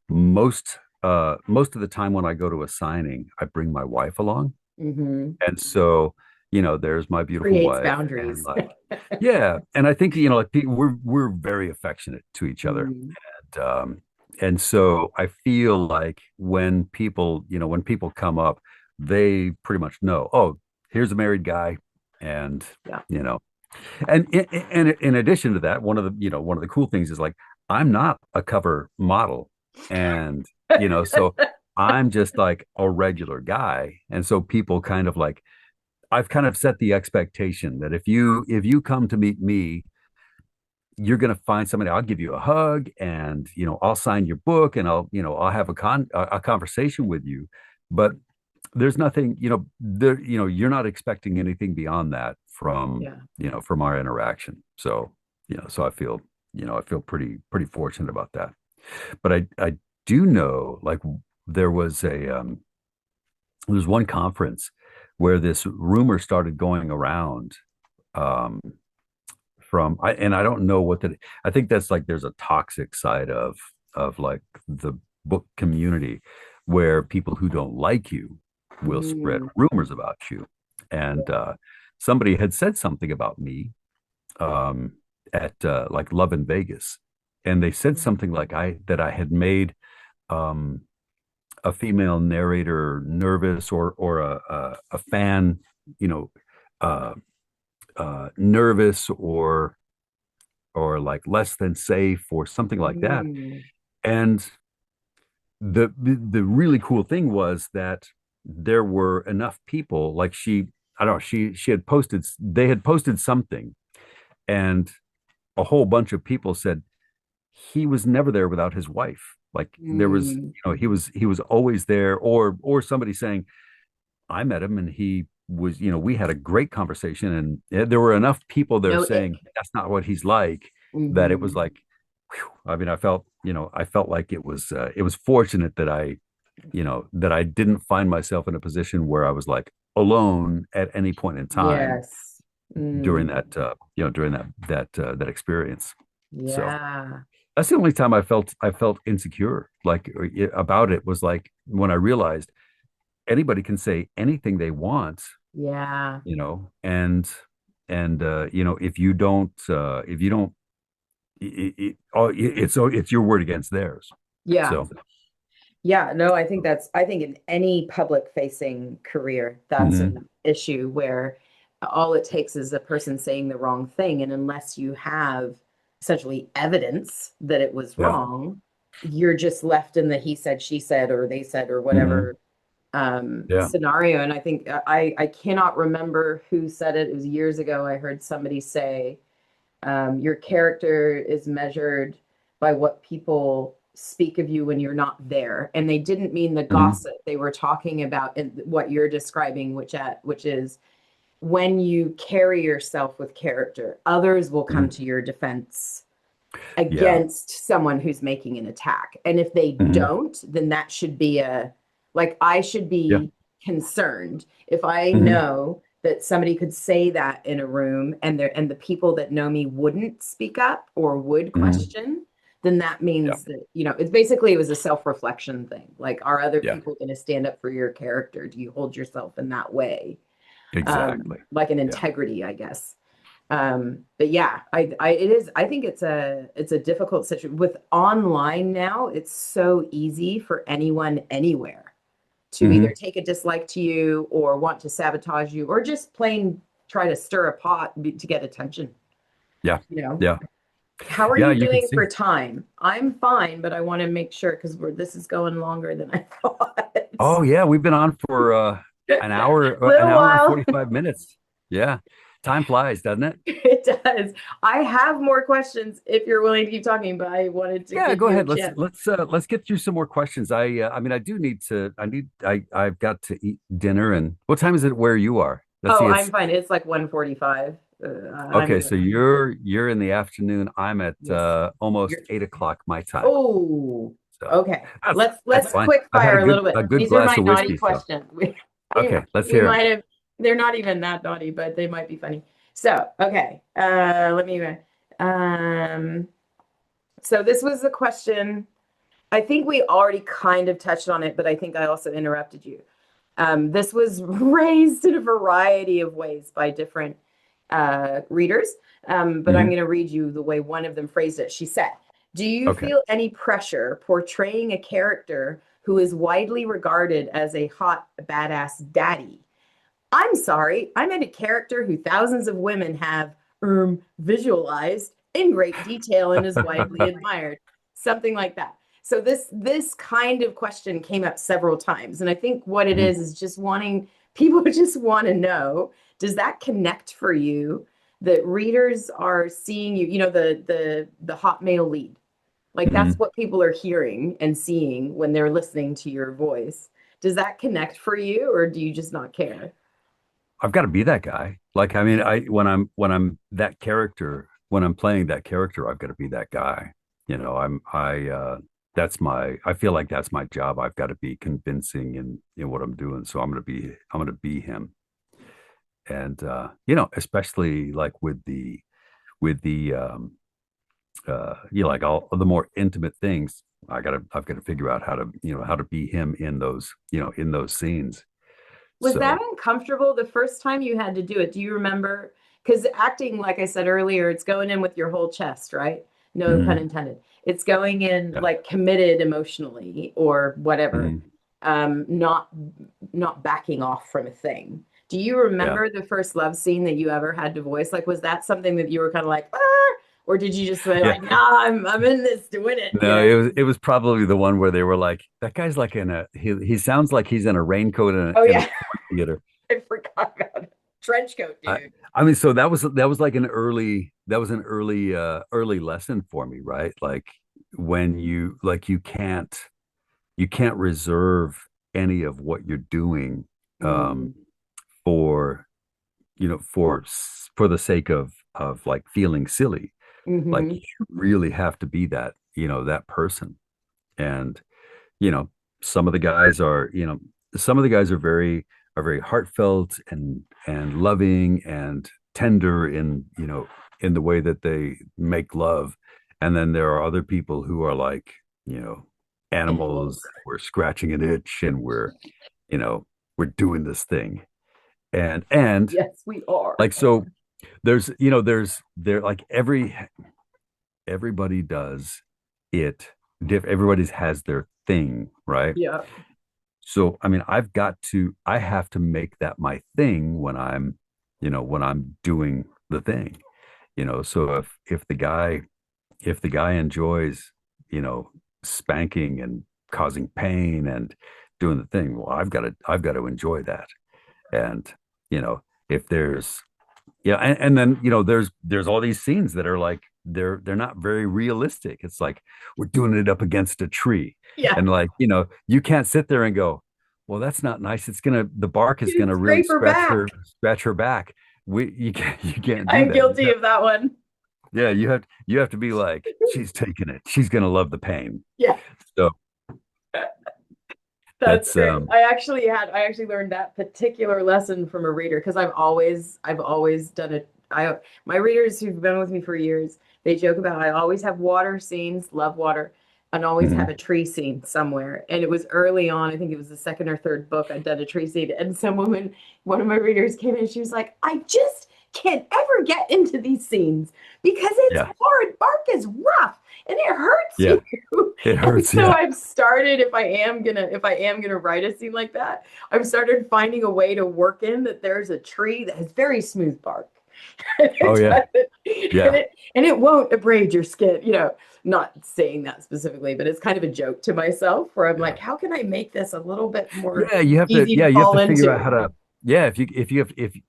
Speaker 1: most of the time when I go to a signing, I bring my wife along.
Speaker 2: Hmm.
Speaker 1: And so, there's my beautiful
Speaker 2: Creates
Speaker 1: wife, and
Speaker 2: boundaries.
Speaker 1: like, yeah, and I think, like, we're very affectionate to each other.
Speaker 2: Mm,
Speaker 1: And so I feel like when people come up, they pretty much know, oh, here's a married guy, and
Speaker 2: yeah.
Speaker 1: you know, and in addition to that, one of the cool things is, like, I'm not a cover model, and so I'm just like a regular guy, and so people kind of like, I've kind of set the expectation that if you come to meet me, you're going to find somebody. I'll give you a hug, and I'll sign your book, and I'll have a conversation with you, but there's nothing, there, you're not expecting anything beyond that
Speaker 2: Yeah.
Speaker 1: from our interaction. So, I feel pretty fortunate about that. But I do know, like, there was one conference where this rumor started going around, um, and I don't know I think that's like, there's a toxic side of like the book community, where people who don't like you will spread
Speaker 2: Mm,
Speaker 1: rumors about you. And somebody had said something about me, um, at like Love in Vegas, and they said something like, I had made, um, a female narrator nervous, or a fan, you know, uh, nervous, or like less than safe, or something like that.
Speaker 2: mm,
Speaker 1: And the really cool thing was that there were enough people, like, I don't know, she had posted they had posted something, and a whole bunch of people said he was never there without his wife. Like, there was,
Speaker 2: mm.
Speaker 1: he was always there, or somebody saying, I met him, and he was, we had a great conversation, and there were enough people there
Speaker 2: No ick.
Speaker 1: saying that's not what he's like, that it was
Speaker 2: Hmm.
Speaker 1: like, whew. I mean, I felt like it was fortunate that I didn't find myself in a position where I was like alone at any point in time
Speaker 2: Yes.
Speaker 1: during
Speaker 2: Mm,
Speaker 1: that experience. So
Speaker 2: yeah.
Speaker 1: that's the only time I felt insecure, like, about it, was like when I realized anybody can say anything they want,
Speaker 2: Yeah.
Speaker 1: and if you don't, it's your word against theirs.
Speaker 2: Yeah.
Speaker 1: So,
Speaker 2: Yeah. No, I think in any public facing career, that's
Speaker 1: mhm,
Speaker 2: an issue where all it takes is a person saying the wrong thing. And unless you have essentially evidence that it was
Speaker 1: yeah,
Speaker 2: wrong, you're just left in the he said, she said, or they said, or
Speaker 1: mhm,
Speaker 2: whatever
Speaker 1: yeah,
Speaker 2: scenario. And I think I cannot remember who said it. It was years ago. I heard somebody say, your character is measured by what people speak of you when you're not there. And they didn't mean the
Speaker 1: mhm,
Speaker 2: gossip. They were talking about what you're describing, which is when you carry yourself with character, others will come
Speaker 1: mhm,
Speaker 2: to your defense
Speaker 1: yeah,
Speaker 2: against someone who's making an attack. And if they
Speaker 1: mhm,
Speaker 2: don't, then that should be like, I should
Speaker 1: yeah,
Speaker 2: be concerned if I
Speaker 1: mhm,
Speaker 2: know that somebody could say that in a room, and the people that know me wouldn't speak up or would
Speaker 1: mhm,
Speaker 2: question, then that
Speaker 1: yeah,
Speaker 2: means that, it was a self-reflection thing. Like, are other
Speaker 1: yeah,
Speaker 2: people going to stand up for your character? Do you hold yourself in that way?
Speaker 1: exactly,
Speaker 2: Like an
Speaker 1: yeah,
Speaker 2: integrity, I guess. But yeah, it is, I think it's a difficult situation with online now. It's so easy for anyone anywhere to either
Speaker 1: Hmm.
Speaker 2: take a dislike to you or want to sabotage you or just plain try to stir a pot to get attention,
Speaker 1: Yeah.
Speaker 2: you know.
Speaker 1: Yeah.
Speaker 2: How are
Speaker 1: Yeah.
Speaker 2: you
Speaker 1: You can
Speaker 2: doing
Speaker 1: see.
Speaker 2: for time? I'm fine, but I want to make sure because this is going longer than I thought.
Speaker 1: Oh yeah, we've been on for an
Speaker 2: Little
Speaker 1: hour and
Speaker 2: while.
Speaker 1: 45 minutes. Yeah. Time flies, doesn't it?
Speaker 2: It does. I have more questions if you're willing to keep talking, but I wanted to
Speaker 1: Yeah,
Speaker 2: give
Speaker 1: go
Speaker 2: you a
Speaker 1: ahead.
Speaker 2: chance.
Speaker 1: Let's get through some more questions. I mean I do need to I've got to eat dinner. And what time is it where you are? Let's
Speaker 2: Oh,
Speaker 1: see,
Speaker 2: I'm
Speaker 1: it's
Speaker 2: fine. It's like 1:45.
Speaker 1: okay, so you're in the afternoon. I'm at
Speaker 2: Yes.
Speaker 1: almost
Speaker 2: You're
Speaker 1: 8 o'clock my time.
Speaker 2: Oh,
Speaker 1: So
Speaker 2: okay.
Speaker 1: that's
Speaker 2: Let's
Speaker 1: fine.
Speaker 2: quick
Speaker 1: I've had
Speaker 2: fire a little bit.
Speaker 1: a good
Speaker 2: These are
Speaker 1: glass
Speaker 2: my
Speaker 1: of
Speaker 2: naughty
Speaker 1: whiskey, so
Speaker 2: questions.
Speaker 1: okay, let's
Speaker 2: We
Speaker 1: hear them.
Speaker 2: might have, they're not even that naughty, but they might be funny. So, okay. Let me um so this was a question. I think we already kind of touched on it, but I think I also interrupted you. This was raised in a variety of ways by different readers, but I'm
Speaker 1: Hmm.
Speaker 2: going to read you the way one of them phrased it. She said, do you
Speaker 1: Okay.
Speaker 2: feel any pressure portraying a character who is widely regarded as a hot, badass daddy? I'm sorry, I meant a character who thousands of women have visualized in great detail and is widely admired. Something like that. So this kind of question came up several times. And I think what it
Speaker 1: Mhm.
Speaker 2: is just wanting people just want to know, does that connect for you that readers are seeing you, the hot male lead? Like that's
Speaker 1: Mhm.
Speaker 2: what people are hearing and seeing when they're listening to your voice. Does that connect for you or do you just not care?
Speaker 1: I've got to be that guy. Like, I mean, I when I'm that character, when I'm playing that character, I've got to be that guy. That's my I feel like that's my job. I've got to be convincing in what I'm doing. So I'm gonna be him. And especially like with the like all the more intimate things, I've got to figure out how to be him in those, in those scenes.
Speaker 2: Was that
Speaker 1: So
Speaker 2: uncomfortable the first time you had to do it? Do you remember? Because acting, like I said earlier, it's going in with your whole chest, right? No pun
Speaker 1: mhm,
Speaker 2: intended. It's going in
Speaker 1: yeah.
Speaker 2: like committed emotionally or whatever,
Speaker 1: Mhm,
Speaker 2: not backing off from a thing. Do you
Speaker 1: yeah.
Speaker 2: remember the first love scene that you ever had to voice? Like, was that something that you were kind of like, ah, or did you just say
Speaker 1: Yeah.
Speaker 2: like, nah, I'm in this to win it,
Speaker 1: No, it was probably the one where they were like, that guy's like he sounds like he's in a raincoat
Speaker 2: Oh
Speaker 1: in a
Speaker 2: yeah,
Speaker 1: porn theater.
Speaker 2: I forgot about it. Trench coat,
Speaker 1: I
Speaker 2: dude.
Speaker 1: I mean, so that was like an early lesson for me, right? Like when you can't reserve any of what you're doing um
Speaker 2: Mm,
Speaker 1: for for the sake of like feeling silly. Like
Speaker 2: hmm
Speaker 1: you really have to be that person. And you know some of the guys are very heartfelt and loving and tender in the way that they make love. And then there are other people who are like, you know animals.
Speaker 2: Animals.
Speaker 1: We're scratching an itch, and you know we're doing this thing. And
Speaker 2: Yes, we are.
Speaker 1: like, so there like everybody does it. Everybody's has their thing, right?
Speaker 2: Yeah.
Speaker 1: So, I mean, I have to make that my thing when I'm doing the thing. So if the guy enjoys, you know, spanking and causing pain and doing the thing, well, I've got to enjoy that. And, you know, if there's yeah, and then there's all these scenes that are like they're not very realistic. It's like we're doing it up against a tree,
Speaker 2: Yeah.
Speaker 1: and like you can't sit there and go, well, that's not nice. The bark is gonna really
Speaker 2: Scrape her back.
Speaker 1: scratch her back. You can't do
Speaker 2: I'm
Speaker 1: that.
Speaker 2: guilty of that one.
Speaker 1: Yeah, you have to be like, she's taking it. She's gonna love the pain.
Speaker 2: Yeah,
Speaker 1: So
Speaker 2: that's
Speaker 1: that's
Speaker 2: great. I actually learned that particular lesson from a reader because I've always done it. My readers who've been with me for years, they joke about I always have water scenes, love water, and always have a
Speaker 1: mhm.
Speaker 2: tree scene somewhere. And it was early on, I think it was the second or third book I'd done a tree scene. And some woman, one of my readers came in, she was like, I just can't ever get into these scenes because it's
Speaker 1: Yeah.
Speaker 2: hard. Bark is rough and it hurts
Speaker 1: Yeah.
Speaker 2: you.
Speaker 1: It
Speaker 2: And
Speaker 1: hurts.
Speaker 2: so
Speaker 1: Yeah.
Speaker 2: I've started, if I am gonna write a scene like that, I've started finding a way to work in that there's a tree that has very smooth bark. And
Speaker 1: Oh,
Speaker 2: it
Speaker 1: yeah.
Speaker 2: doesn't,
Speaker 1: Yeah.
Speaker 2: and it won't abrade your skin, not saying that specifically, but it's kind of a joke to myself where I'm
Speaker 1: Yeah.
Speaker 2: like, how can I make this a little bit more
Speaker 1: Yeah.
Speaker 2: easy to
Speaker 1: You have
Speaker 2: fall
Speaker 1: to figure out
Speaker 2: into?
Speaker 1: how to, yeah. If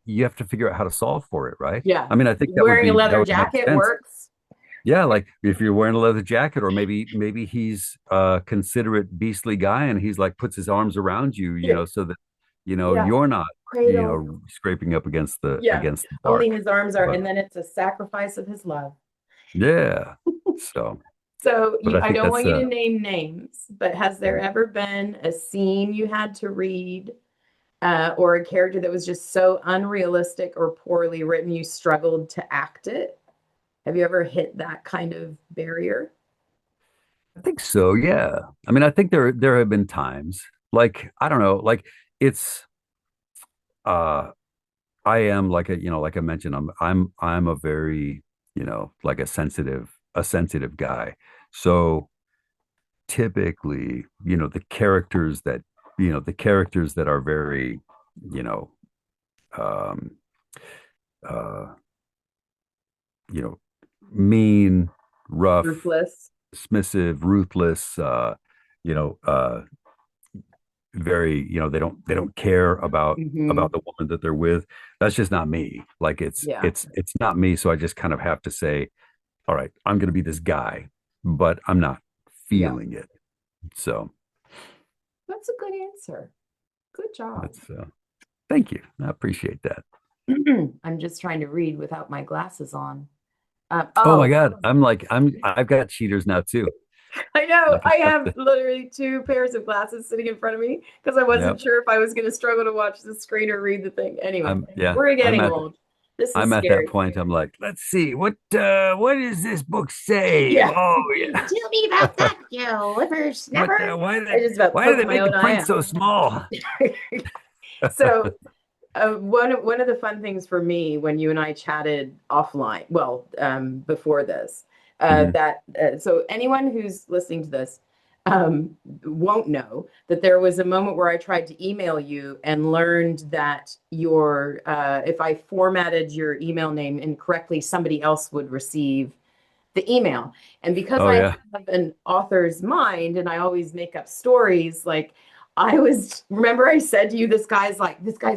Speaker 1: you have to figure out how to solve for it, right?
Speaker 2: Yeah.
Speaker 1: I mean, I think
Speaker 2: Wearing a
Speaker 1: that
Speaker 2: leather
Speaker 1: would make
Speaker 2: jacket
Speaker 1: sense.
Speaker 2: works.
Speaker 1: Yeah. Like if you're wearing a leather jacket, or maybe he's a considerate, beastly guy and he's like puts his arms around you,
Speaker 2: Yeah.
Speaker 1: so that,
Speaker 2: Yeah.
Speaker 1: you're not,
Speaker 2: Cradle.
Speaker 1: scraping up
Speaker 2: Yeah.
Speaker 1: against the
Speaker 2: Only
Speaker 1: bark.
Speaker 2: his arms are,
Speaker 1: But
Speaker 2: and then it's a sacrifice of his love.
Speaker 1: yeah. So,
Speaker 2: So
Speaker 1: but I
Speaker 2: I
Speaker 1: think
Speaker 2: don't
Speaker 1: that's,
Speaker 2: want you to name names, but has there ever been a scene you had to read, or a character that was just so unrealistic or poorly written you struggled to act it? Have you ever hit that kind of barrier?
Speaker 1: I think so. Yeah. I mean, I think there have been times, like, I don't know, like it's, uh I am, like, like I mentioned, I'm a very, like a sensitive guy. So typically, the characters that are very, you know, um uh you know, mean, rough,
Speaker 2: Ruthless.
Speaker 1: dismissive, ruthless, you know, very, they don't care
Speaker 2: Hmm.
Speaker 1: about the woman that they're with. That's just not me. Like
Speaker 2: Yeah.
Speaker 1: it's not me. So I just kind of have to say, all right, I'm going to be this guy, but I'm not
Speaker 2: Yeah.
Speaker 1: feeling it. So
Speaker 2: That's a good answer. Good job.
Speaker 1: that's, thank you. I appreciate that.
Speaker 2: I'm just trying to read without my glasses on.
Speaker 1: Oh my
Speaker 2: Oh,
Speaker 1: God. I've got cheaters now too.
Speaker 2: I know.
Speaker 1: I can
Speaker 2: I
Speaker 1: have
Speaker 2: have
Speaker 1: to,
Speaker 2: literally two pairs of glasses sitting in front of me because I
Speaker 1: yeah.
Speaker 2: wasn't sure if I was going to struggle to watch the screen or read the thing. Anyway,
Speaker 1: Yeah,
Speaker 2: we're getting old. This is
Speaker 1: I'm at that
Speaker 2: scary.
Speaker 1: point. I'm like, let's see, what does this book say?
Speaker 2: Yeah.
Speaker 1: Oh yeah.
Speaker 2: Tell me about that, you whippersnapper. I just about
Speaker 1: Why do
Speaker 2: poked
Speaker 1: they
Speaker 2: my
Speaker 1: make the
Speaker 2: own eye
Speaker 1: print
Speaker 2: out.
Speaker 1: so small?
Speaker 2: So, one of the fun things for me when you and I chatted offline, well, before this,
Speaker 1: Mhm.
Speaker 2: so anyone who's listening to this won't know that there was a moment where I tried to email you and learned that if I formatted your email name incorrectly, somebody else would receive the email. And because
Speaker 1: Oh
Speaker 2: I
Speaker 1: yeah.
Speaker 2: have an author's mind and I always make up stories, like remember I said to you, this guy's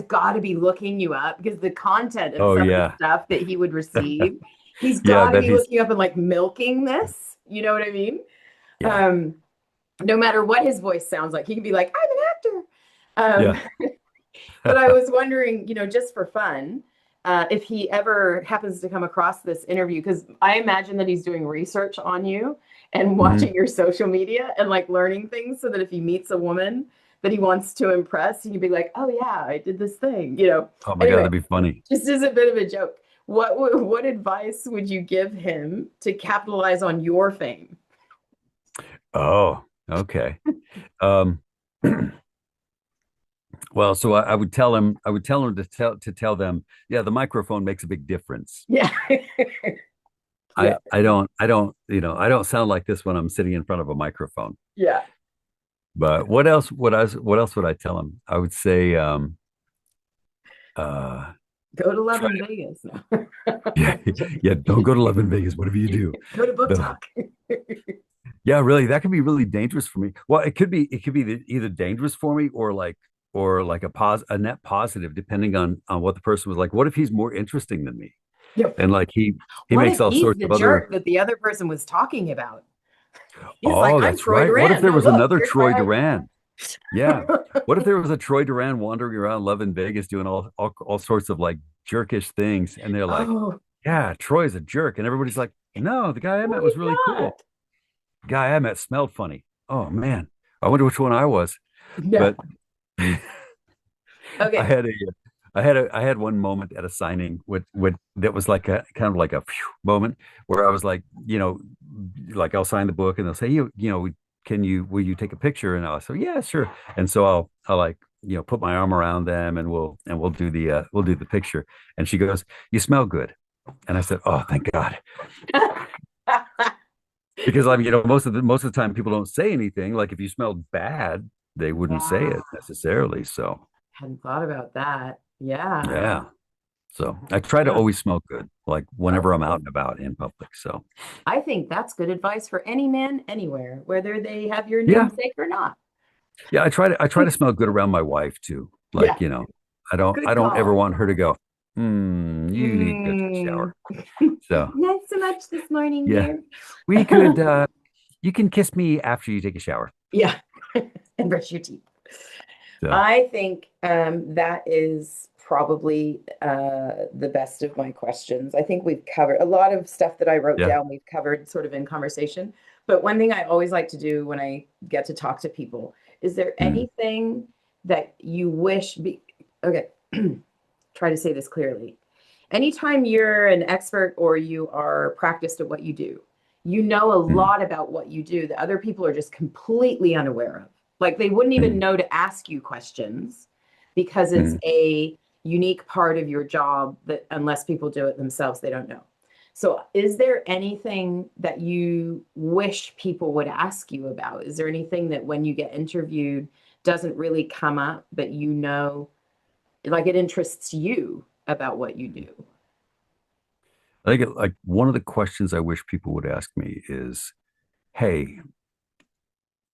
Speaker 2: got to be looking you up because the content of
Speaker 1: Oh
Speaker 2: some of the
Speaker 1: yeah.
Speaker 2: stuff that he would receive, he's
Speaker 1: Yeah, I
Speaker 2: got to
Speaker 1: bet
Speaker 2: be
Speaker 1: he's,
Speaker 2: looking up and like milking this. You know what I mean?
Speaker 1: yeah.
Speaker 2: Um, no matter what his voice sounds like, he can be like, I'm an actor.
Speaker 1: Yeah.
Speaker 2: But I was wondering, just for fun, if he ever happens to come across this interview, because I imagine that he's doing research on you and
Speaker 1: Mhm.
Speaker 2: watching your social media and like learning things so that if he meets a woman that he wants to impress, he can be like, oh yeah, I did this thing.
Speaker 1: Oh my God,
Speaker 2: Anyway,
Speaker 1: that'd be funny.
Speaker 2: just as a bit of a joke, what advice would you give him to capitalize on your fame?
Speaker 1: Oh, okay. Um well, so I would tell him to tell them, yeah, the microphone makes a big difference.
Speaker 2: Yeah. Yeah.
Speaker 1: I don't sound like this when I'm sitting in front of a microphone.
Speaker 2: Yeah.
Speaker 1: But what else would I tell him? I would say, uh
Speaker 2: Go to Love
Speaker 1: try
Speaker 2: in
Speaker 1: to,
Speaker 2: Vegas. No.
Speaker 1: yeah, yeah, don't go to Love in Vegas, whatever you do.
Speaker 2: Go to Book
Speaker 1: The
Speaker 2: Talk.
Speaker 1: Yeah, really, that could be really dangerous for me. Well, it could be either dangerous for me, or like a net positive, depending on what the person was like. What if he's more interesting than me?
Speaker 2: Yep.
Speaker 1: And like he
Speaker 2: What
Speaker 1: makes
Speaker 2: if
Speaker 1: all
Speaker 2: he's
Speaker 1: sorts
Speaker 2: the
Speaker 1: of other.
Speaker 2: jerk that the other person was talking about? He's like,
Speaker 1: Oh,
Speaker 2: I'm
Speaker 1: that's
Speaker 2: Troy
Speaker 1: right. What if
Speaker 2: Duran.
Speaker 1: there
Speaker 2: No,
Speaker 1: was
Speaker 2: look,
Speaker 1: another
Speaker 2: here's my
Speaker 1: Troy Duran? Yeah.
Speaker 2: ID.
Speaker 1: What if there was a Troy Duran wandering around Love in Vegas doing all sorts of like jerkish things, and they're like,
Speaker 2: Oh,
Speaker 1: yeah, Troy's a jerk, and everybody's like, no, the guy I
Speaker 2: no,
Speaker 1: met was
Speaker 2: he's
Speaker 1: really cool.
Speaker 2: not.
Speaker 1: The guy I met smelled funny. Oh man, I wonder which one I was.
Speaker 2: Yeah.
Speaker 1: But I
Speaker 2: Okay.
Speaker 1: had a I had one moment at a signing with that was like a kind of like a phew moment where I was like, like I'll sign the book and they'll say, can you will you take a picture? And I'll say, yeah, sure. And so I'll like put my arm around them, and we'll do the picture. And she goes, "You smell good." And I said, "Oh, thank God." Because I mean, most of the time people don't say anything. Like if you smelled bad, they wouldn't say
Speaker 2: Yeah,
Speaker 1: it necessarily. So
Speaker 2: hadn't thought about that. Yeah.
Speaker 1: yeah. So I try to
Speaker 2: Huh.
Speaker 1: always smell good, like whenever I'm out
Speaker 2: Okay.
Speaker 1: and about in public. So
Speaker 2: I think that's good advice for any man anywhere, whether they have your
Speaker 1: yeah,
Speaker 2: namesake or not.
Speaker 1: yeah. I try to smell good around my wife too.
Speaker 2: Yeah,
Speaker 1: Like, I
Speaker 2: good
Speaker 1: don't ever
Speaker 2: call.
Speaker 1: want her to go, you need to go take a
Speaker 2: Mm.
Speaker 1: shower. So
Speaker 2: Not so much this morning,
Speaker 1: yeah,
Speaker 2: dear.
Speaker 1: we could, you can kiss me after you take a shower.
Speaker 2: Yeah, and brush your teeth.
Speaker 1: So
Speaker 2: I think that is probably the best of my questions. I think we've covered a lot of stuff that I wrote
Speaker 1: yeah.
Speaker 2: down, we've covered sort of in conversation. But one thing I always like to do when I get to talk to people, is there
Speaker 1: Mm,
Speaker 2: anything that you wish okay, try to say this clearly. Anytime you're an expert or you are practiced at what you do, you know a
Speaker 1: mm,
Speaker 2: lot about what you do that other people are just completely unaware of. Like they wouldn't even
Speaker 1: mm,
Speaker 2: know to ask you questions because it's
Speaker 1: mm.
Speaker 2: a unique part of your job that unless people do it themselves, they don't know. So, is there anything that you wish people would ask you about? Is there anything that when you get interviewed doesn't really come up, but like it interests you about what you do?
Speaker 1: I think like one of the questions I wish people would ask me is, "Hey,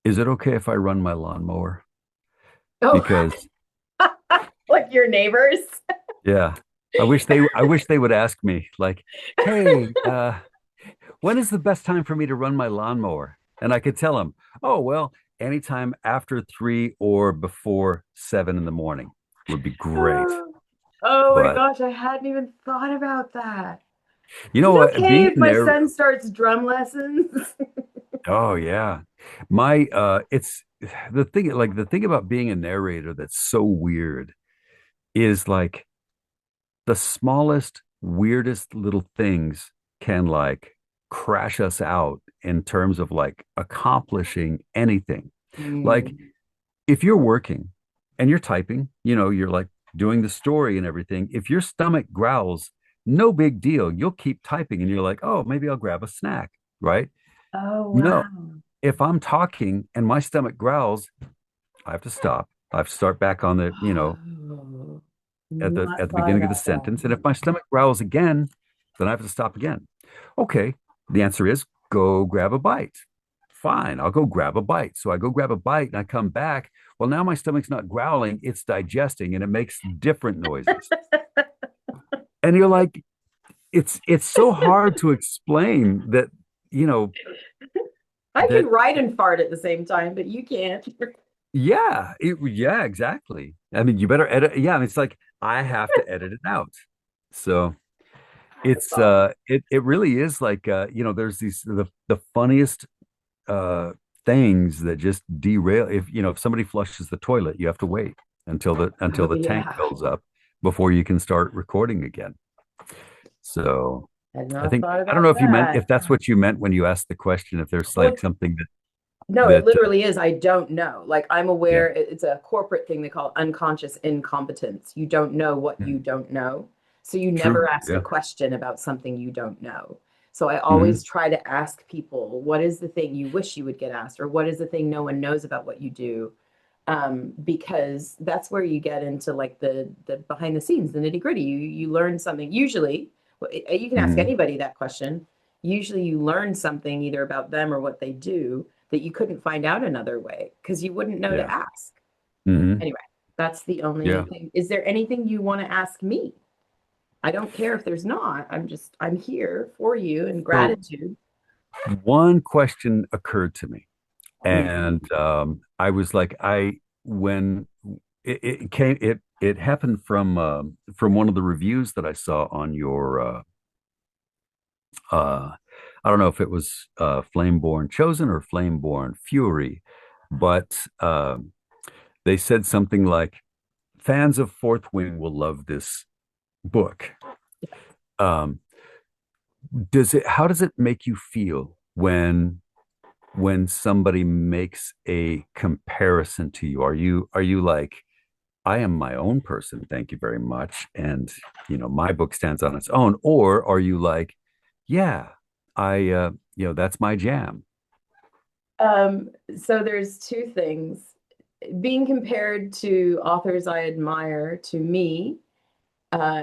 Speaker 1: is it okay if I run my lawnmower?"
Speaker 2: Oh,
Speaker 1: Because
Speaker 2: like your neighbors?
Speaker 1: yeah, I wish they would ask me like, "Hey, when is the best time for me to run my lawnmower?" And I could tell them, "Oh, well, anytime after 3 or before 7 in the morning would be great."
Speaker 2: Oh, oh my
Speaker 1: But
Speaker 2: gosh, I hadn't even thought about that.
Speaker 1: you
Speaker 2: Is
Speaker 1: know
Speaker 2: it
Speaker 1: what?
Speaker 2: okay
Speaker 1: Being
Speaker 2: if
Speaker 1: in
Speaker 2: my
Speaker 1: there,
Speaker 2: son starts drum lessons?
Speaker 1: oh yeah, my it's the thing about being a narrator that's so weird is like the smallest, weirdest little things can like crash us out in terms of like accomplishing anything. Like
Speaker 2: Mm.
Speaker 1: if you're working and you're typing, you're like doing the story and everything. If your stomach growls, no big deal. You'll keep typing and you're like, oh, maybe I'll grab a snack, right?
Speaker 2: Oh,
Speaker 1: No,
Speaker 2: wow.
Speaker 1: if I'm talking and my stomach growls, I have to stop. I have to start back on the,
Speaker 2: Oh,
Speaker 1: at
Speaker 2: not
Speaker 1: the
Speaker 2: thought
Speaker 1: beginning of the
Speaker 2: about that.
Speaker 1: sentence. And if my stomach growls again, then I have to stop again. Okay. The answer is go grab a bite. Fine, I'll go grab a bite. So I go grab a bite and I come back. Well, now my stomach's not growling, it's digesting and it makes different noises. And you're like, it's so hard to explain that, you know,
Speaker 2: I can
Speaker 1: that
Speaker 2: write and fart at the same time, but you can't.
Speaker 1: yeah, exactly. I mean, you better edit. Yeah, I mean, it's like I have to edit it out. So
Speaker 2: That's all.
Speaker 1: it really is like there's the funniest things that just derail. If somebody flushes the toilet, you have to wait until
Speaker 2: Oh,
Speaker 1: the tank
Speaker 2: yeah.
Speaker 1: fills up before you can start recording again. So
Speaker 2: Had
Speaker 1: I
Speaker 2: not
Speaker 1: think
Speaker 2: thought
Speaker 1: I don't know
Speaker 2: about
Speaker 1: if
Speaker 2: that.
Speaker 1: that's what you meant when you asked the question, if there's like
Speaker 2: Well,
Speaker 1: something
Speaker 2: no, it
Speaker 1: that
Speaker 2: literally is. I don't know. Like I'm
Speaker 1: yeah.
Speaker 2: aware it's a corporate thing they call unconscious incompetence. You don't know what you
Speaker 1: Mhm.
Speaker 2: don't know. So you
Speaker 1: True.
Speaker 2: never ask a
Speaker 1: Yeah.
Speaker 2: question about something you don't know. So I
Speaker 1: Hmm.
Speaker 2: always try to ask people, what is the thing you wish you would get asked, or what is the thing no one knows about what you do? Because that's where you get into like the behind the scenes, the nitty gritty. You learn something. Usually, you can ask
Speaker 1: Hmm.
Speaker 2: anybody that question. Usually, you learn something either about them or what they do that you couldn't find out another way because you wouldn't know to
Speaker 1: Yeah.
Speaker 2: ask.
Speaker 1: Hmm.
Speaker 2: Anyway, that's the only
Speaker 1: Yeah.
Speaker 2: thing. Is there anything you want to ask me? I don't care if there's not. I'm here for you in
Speaker 1: So
Speaker 2: gratitude.
Speaker 1: one question occurred to me,
Speaker 2: Mm.
Speaker 1: and I was like, I when it came, it happened from one of the reviews that I saw on your I don't know if it was Flameborne Chosen or Flameborne Fury, but they said something like, fans of Fourth Wing will love this book. Um, how does it make you feel when somebody makes a comparison to you? Are you like, I am my own person, thank you very much, and my book stands on its own? Or are you like, yeah, I that's my jam.
Speaker 2: So there's two things. Being compared to authors I admire, to me,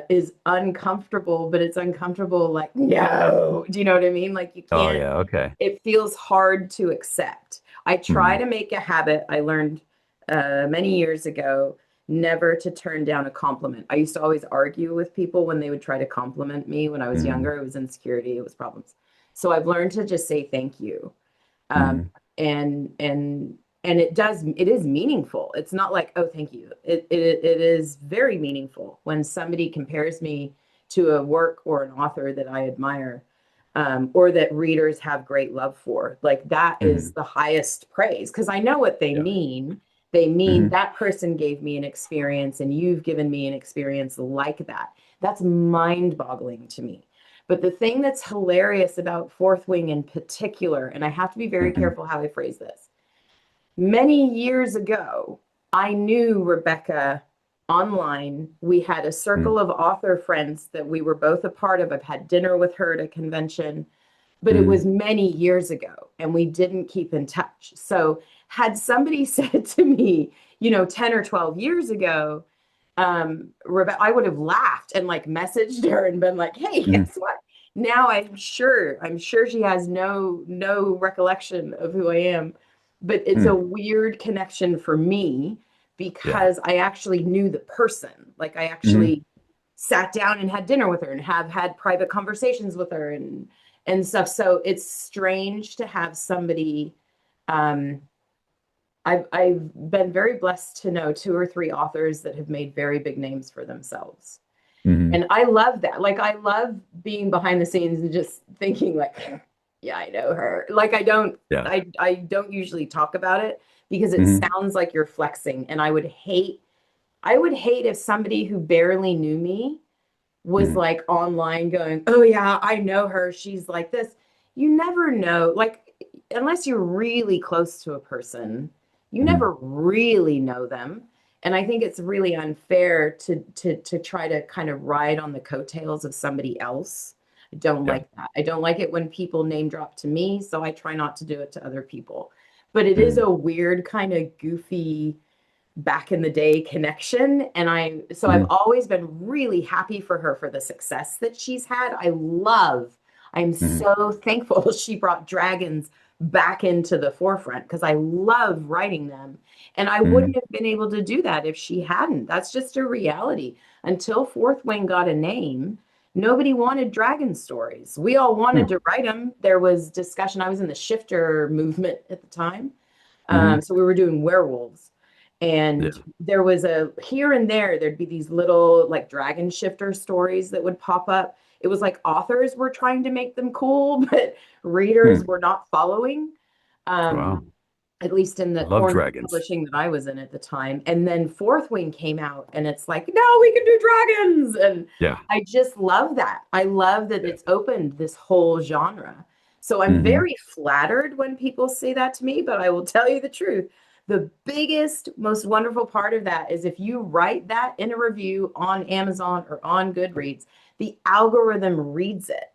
Speaker 2: is uncomfortable, but it's uncomfortable like, no. Do you know what I mean? Like you
Speaker 1: Oh
Speaker 2: can't,
Speaker 1: yeah, okay.
Speaker 2: it feels hard to accept. I try
Speaker 1: Mhm.
Speaker 2: to make a habit. I learned many years ago never to turn down a compliment. I used to always argue with people when they would try to compliment me when I was
Speaker 1: Mhm.
Speaker 2: younger. It was insecurity, it was problems. So I've learned to just say thank you. Um,
Speaker 1: Mhm.
Speaker 2: and it is meaningful. It's not like, oh, thank you. It is very meaningful when somebody compares me to a work or an author that I admire, or that readers have great love for. Like that is
Speaker 1: Mhm.
Speaker 2: the highest praise because I know what they
Speaker 1: Yeah.
Speaker 2: mean. They mean
Speaker 1: Mhm.
Speaker 2: that person gave me an experience and you've given me an experience like that. That's mind-boggling to me. But the thing that's hilarious about Fourth Wing in particular, and I have to be very
Speaker 1: Mhm.
Speaker 2: careful how I phrase this, many years ago, I knew Rebecca online. We had a
Speaker 1: Mhm.
Speaker 2: circle of author friends that we were both a part of. I've had dinner with her at a convention, but it was
Speaker 1: Mhm.
Speaker 2: many years ago and we didn't keep in touch. So, had somebody said to me, 10 or 12 years ago, Rebecca, I would have laughed and like messaged her and been like, "Hey,
Speaker 1: Mhm.
Speaker 2: guess what?" Now I'm sure she has no recollection of who I am, but it's a
Speaker 1: Mhm.
Speaker 2: weird connection for me
Speaker 1: Yeah.
Speaker 2: because I actually knew the person. Like I
Speaker 1: Mhm.
Speaker 2: actually sat down and had dinner with her and have had private conversations with her and stuff. So it's strange to have somebody um I've been very blessed to know two or three authors that have made very big names for themselves.
Speaker 1: Mhm.
Speaker 2: And I love that. Like I love being behind the scenes and just thinking like, yeah, I know her. Like
Speaker 1: Yeah.
Speaker 2: I don't usually talk about it because it
Speaker 1: Mhm.
Speaker 2: sounds like you're flexing. And I would hate if somebody who barely knew me was
Speaker 1: Mhm.
Speaker 2: like online going, "Oh yeah, I know her. She's like this." You never know. Like unless you're really close to a person, you
Speaker 1: Mhm.
Speaker 2: never really know them. And I think it's really unfair to try to kind of ride on the coattails of somebody else. I don't
Speaker 1: Yeah.
Speaker 2: like that. I don't like it when people name drop to me, so I try not to do it to other people. But it is
Speaker 1: Mhm.
Speaker 2: a weird kind of goofy back in the day connection. And I've
Speaker 1: Mhm.
Speaker 2: always been really happy for her for the success that she's had. I'm
Speaker 1: Mhm.
Speaker 2: so thankful she brought dragons back into the forefront because I love writing them. And I wouldn't
Speaker 1: Mhm.
Speaker 2: have been able to do that if she hadn't. That's just a reality. Until Fourth Wing got a name, nobody wanted dragon stories. We all wanted
Speaker 1: Mhm.
Speaker 2: to write them. There was discussion. I was in the shifter movement at the time.
Speaker 1: Mhm.
Speaker 2: So we were doing werewolves. And
Speaker 1: Yeah.
Speaker 2: there was a here and there'd be these little like dragon shifter stories that would pop up. It was like authors were trying to make them cool, but readers
Speaker 1: Hmm.
Speaker 2: were not following.
Speaker 1: Wow.
Speaker 2: At least in
Speaker 1: I
Speaker 2: the
Speaker 1: love
Speaker 2: form of
Speaker 1: dragons.
Speaker 2: publishing that I was in at the time. And then Fourth Wing came out, and it's like, no, we can do dragons. And
Speaker 1: Yeah.
Speaker 2: I just love that. I love that
Speaker 1: Yeah.
Speaker 2: it's opened this whole genre. So I'm
Speaker 1: Mhm.
Speaker 2: very flattered when people say that to me, but I will tell you the truth. The biggest, most wonderful part of that is if you write that in a review on Amazon or on Goodreads, the algorithm reads it.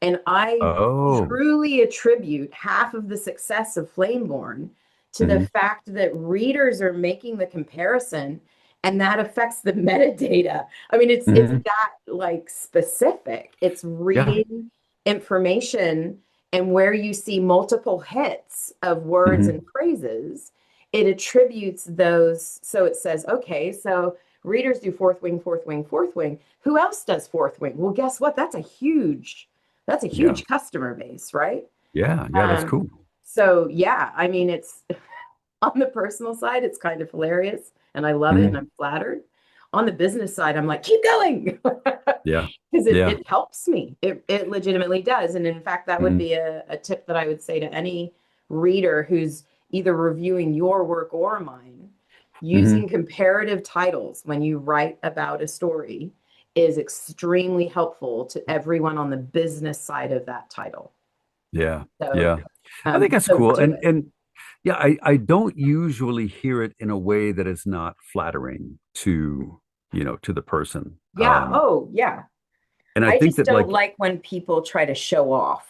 Speaker 2: And I
Speaker 1: Oh.
Speaker 2: truly attribute half of the success of Flameborne to the
Speaker 1: Mhm.
Speaker 2: fact that readers are making the comparison and that affects the metadata. I mean, it's
Speaker 1: Mhm.
Speaker 2: that like specific. It's
Speaker 1: Yeah.
Speaker 2: reading information and where you see multiple hits of words and
Speaker 1: Mhm.
Speaker 2: phrases, it attributes those. So it says, okay, so readers do Fourth Wing, Fourth Wing, Fourth Wing. Who else does Fourth Wing? Well, guess what? That's a
Speaker 1: Yeah.
Speaker 2: huge customer base, right?
Speaker 1: Yeah. Yeah. That's
Speaker 2: Um,
Speaker 1: cool.
Speaker 2: so yeah, I mean, it's on the personal side, it's kind of hilarious and I love it and
Speaker 1: Mhm.
Speaker 2: I'm flattered. On the business side, I'm like, keep going.
Speaker 1: Yeah.
Speaker 2: Because it,
Speaker 1: Yeah.
Speaker 2: it helps me. It legitimately does. And in fact, that would
Speaker 1: Mhm.
Speaker 2: be a tip that I would say to any reader who's either reviewing your work or mine.
Speaker 1: Mhm.
Speaker 2: Using comparative titles when you write about a story is extremely helpful to everyone on the business side of that title.
Speaker 1: Yeah.
Speaker 2: So,
Speaker 1: Yeah. I think that's
Speaker 2: so
Speaker 1: cool.
Speaker 2: do
Speaker 1: And
Speaker 2: it.
Speaker 1: Yeah, I don't usually hear it in a way that is not flattering to, to the person.
Speaker 2: Yeah. Oh, yeah.
Speaker 1: And I
Speaker 2: I
Speaker 1: think
Speaker 2: just
Speaker 1: that
Speaker 2: don't
Speaker 1: like,
Speaker 2: like when people try to show off.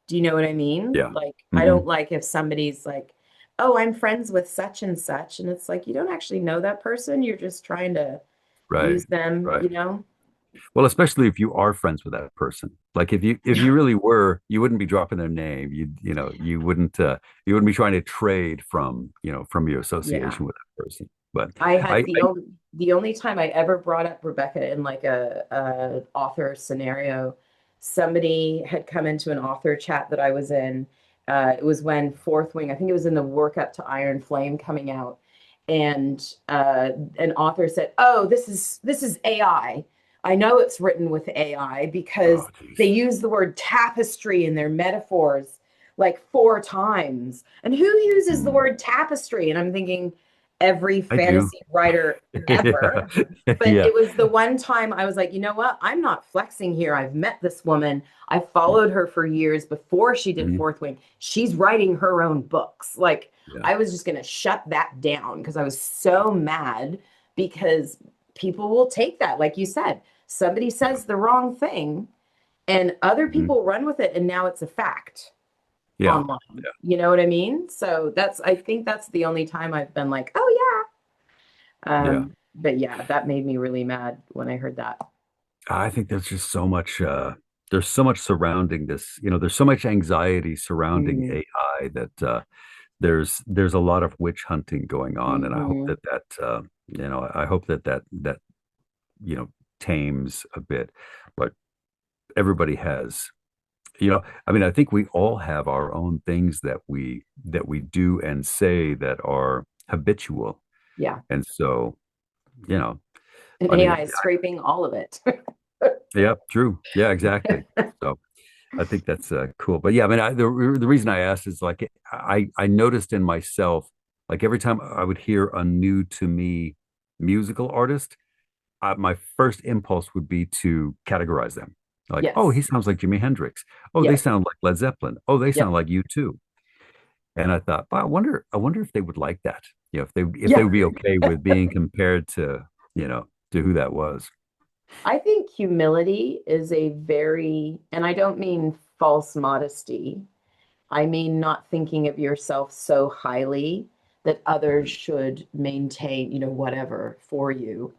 Speaker 2: Do you know what I mean?
Speaker 1: yeah.
Speaker 2: Like, I
Speaker 1: Hmm.
Speaker 2: don't like if somebody's like, oh, I'm friends with such and such. And it's like, you don't actually know that person. You're just trying to
Speaker 1: Right.
Speaker 2: use them,
Speaker 1: Right.
Speaker 2: you know?
Speaker 1: Well, especially if you are friends with that person. Like if you really were, you wouldn't be dropping their name. You wouldn't be trying to trade from your
Speaker 2: Yeah.
Speaker 1: association with that person. But
Speaker 2: I had
Speaker 1: I,
Speaker 2: the
Speaker 1: I
Speaker 2: only time I ever brought up Rebecca in like a author scenario, somebody had come into an author chat that I was in. It was when Fourth Wing, I think it was in the work up to Iron Flame coming out, and an author said, "Oh, this is AI. I know it's written with AI
Speaker 1: oh
Speaker 2: because
Speaker 1: geez.
Speaker 2: they use the word tapestry in their metaphors like 4 times. And who uses the
Speaker 1: Hmm.
Speaker 2: word tapestry?" And I'm thinking every
Speaker 1: I do.
Speaker 2: fantasy writer
Speaker 1: Yeah.
Speaker 2: ever. But
Speaker 1: Yeah.
Speaker 2: it was the one time I was like, you know what? I'm not flexing here. I've met this woman. I followed her for years before she did
Speaker 1: Mhm.
Speaker 2: Fourth Wing. She's writing her own books. Like,
Speaker 1: Yeah.
Speaker 2: I was just going to shut that down because I was so mad because people will take that. Like you said, somebody
Speaker 1: Yeah.
Speaker 2: says the wrong thing and other
Speaker 1: Mhm.
Speaker 2: people run with it, and now it's a fact
Speaker 1: Yeah.
Speaker 2: online. You know what I mean? So I think that's the only time I've been like, oh yeah.
Speaker 1: Yeah.
Speaker 2: But yeah, that made me really mad when I heard that.
Speaker 1: I think there's just so much there's so much surrounding this, there's so much anxiety surrounding
Speaker 2: Mm,
Speaker 1: AI that there's a lot of witch hunting going on, and I hope
Speaker 2: hmm
Speaker 1: that you know tames a bit. But everybody has, I mean, I think we all have our own things that we do and say that are habitual.
Speaker 2: Yeah.
Speaker 1: And so, you know,
Speaker 2: And
Speaker 1: I mean,
Speaker 2: AI is scraping all of it.
Speaker 1: yeah, true. Yeah, exactly. So I think that's cool. But yeah, I mean, the reason I asked is like I noticed in myself, like every time I would hear a new to me musical artist, my first impulse would be to categorize them. Like, oh, he
Speaker 2: Yes.
Speaker 1: sounds like Jimi Hendrix. Oh, they
Speaker 2: Yes.
Speaker 1: sound like Led Zeppelin. Oh, they sound
Speaker 2: Yep.
Speaker 1: like you too. And I thought, well, I wonder if they would like that. If they
Speaker 2: Yeah.
Speaker 1: would be okay with being compared to who that was.
Speaker 2: I think humility is a very, and I don't mean false modesty. I mean not thinking of yourself so highly that others
Speaker 1: Mhm.
Speaker 2: should maintain, whatever for you.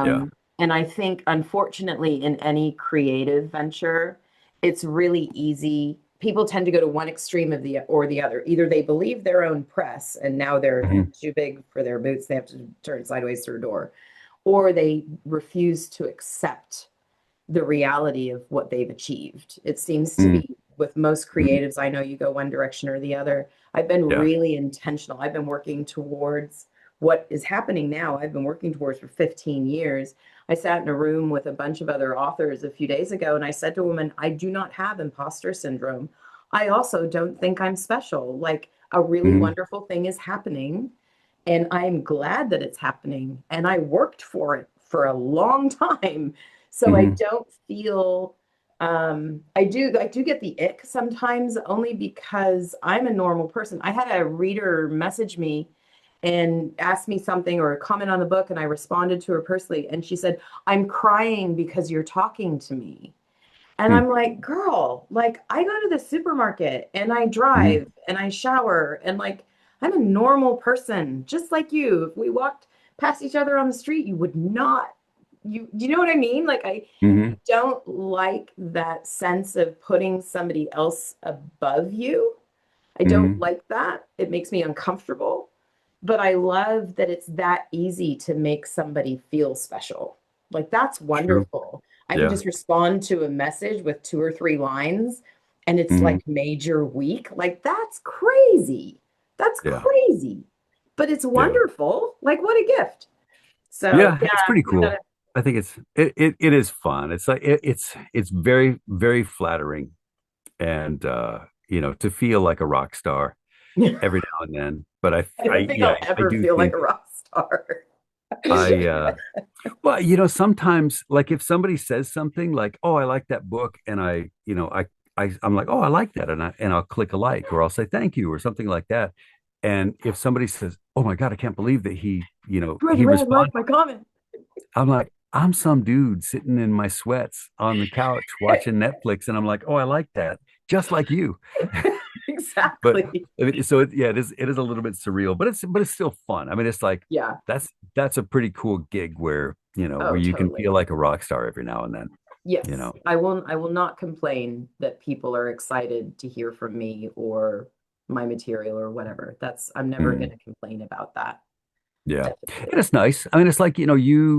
Speaker 1: Yeah.
Speaker 2: And I think, unfortunately, in any creative venture, it's really easy. People tend to go to one extreme of the or the other. Either they believe their own press and now they're
Speaker 1: Mhm.
Speaker 2: too big for their boots, they have to turn sideways through a door, or they refuse to accept the reality of what they've achieved. It seems to
Speaker 1: Mhm.
Speaker 2: be with most
Speaker 1: Mhm.
Speaker 2: creatives, I know you go one direction or the other. I've been
Speaker 1: Yeah.
Speaker 2: really intentional. I've been working towards what is happening now. I've been working towards for 15 years. I sat in a room with a bunch of other authors a few days ago, and I said to a woman, I do not have imposter syndrome. I also don't think I'm special. Like, a really
Speaker 1: Mhm.
Speaker 2: wonderful thing is happening, and I'm glad that it's happening. And I worked for it for a long time. So I
Speaker 1: Mhm.
Speaker 2: don't feel I do get the ick sometimes only because I'm a normal person. I had a reader message me and ask me something or comment on the book, and I responded to her personally, and she said, I'm crying because you're talking to me. And
Speaker 1: Mhm.
Speaker 2: I'm like, girl, like, I go to the supermarket and I
Speaker 1: Mhm.
Speaker 2: drive and I shower and like I'm a normal person, just like you. If we walked past each other on the street, you would not, you know what I mean? Like, I
Speaker 1: Mhm.
Speaker 2: don't like that sense of putting somebody else above you. I don't
Speaker 1: Mhm.
Speaker 2: like that. It makes me uncomfortable. But I love that it's that easy to make somebody feel special. Like, that's
Speaker 1: True.
Speaker 2: wonderful. I can
Speaker 1: Yeah.
Speaker 2: just respond to a message with 2 or 3 lines and it's
Speaker 1: Mhm.
Speaker 2: like made your week. Like, that's crazy. That's
Speaker 1: Yeah.
Speaker 2: crazy. But it's
Speaker 1: Yeah.
Speaker 2: wonderful. Like, what a gift. So,
Speaker 1: Yeah,
Speaker 2: yeah,
Speaker 1: it's pretty
Speaker 2: we
Speaker 1: cool.
Speaker 2: gotta,
Speaker 1: I think it is fun. It's like it's very, very flattering, and to feel like a rock star every now and then. But
Speaker 2: I
Speaker 1: I
Speaker 2: don't think
Speaker 1: yeah,
Speaker 2: I'll
Speaker 1: I
Speaker 2: ever
Speaker 1: do
Speaker 2: feel like
Speaker 1: think
Speaker 2: a rock star.
Speaker 1: I well, sometimes like if somebody says something like, "Oh, I like that book," and I'm like, "Oh, I like that," and I'll click a like or I'll say thank you or something like that. And if somebody says, "Oh my God, I can't believe that
Speaker 2: Ready,
Speaker 1: he
Speaker 2: Red, like
Speaker 1: responded,"
Speaker 2: my comment.
Speaker 1: I'm like, I'm some dude sitting in my sweats on the couch watching Netflix, and I'm like, "Oh, I like that," just like you. But
Speaker 2: Exactly.
Speaker 1: I mean, yeah, it is a little bit surreal, but it's still fun. I mean, it's like
Speaker 2: Yeah.
Speaker 1: that's a pretty cool gig where where
Speaker 2: Oh,
Speaker 1: you can
Speaker 2: totally.
Speaker 1: feel like a rock star every now and then. You
Speaker 2: Yes.
Speaker 1: know.
Speaker 2: I will not complain that people are excited to hear from me or my material or whatever. I'm never going
Speaker 1: Mm,
Speaker 2: to complain about that.
Speaker 1: yeah, and
Speaker 2: Definitely.
Speaker 1: it's nice. I mean, it's like you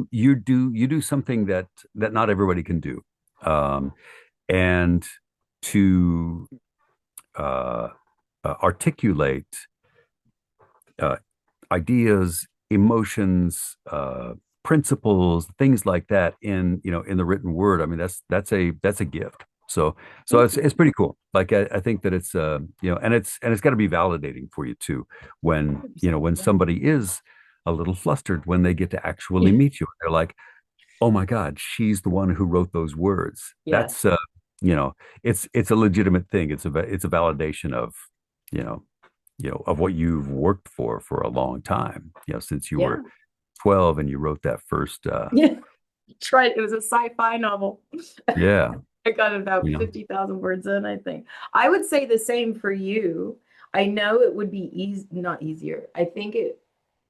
Speaker 1: do something that not everybody can do, um, and to uh, articulate uh, ideas, emotions, principles, things like that in the written word. I mean, that's a gift. So
Speaker 2: Thank
Speaker 1: it's
Speaker 2: you.
Speaker 1: pretty cool. Like I think that it's and it's got to be validating for you too when
Speaker 2: 100%.
Speaker 1: when
Speaker 2: Yeah.
Speaker 1: somebody is a little flustered when they get to actually meet you. They're like, oh my God, she's the one who wrote those words.
Speaker 2: Yes.
Speaker 1: That's you know, it's a legitimate thing. It's a validation of you know of what you've worked for a long time, since you
Speaker 2: Yeah.
Speaker 1: were 12 and you wrote that first
Speaker 2: Yeah. Tried. It was a sci-fi novel.
Speaker 1: yeah,
Speaker 2: I got about
Speaker 1: you know.
Speaker 2: 50,000 words in, I think. I would say the same for you. I know it would be easy, not easier.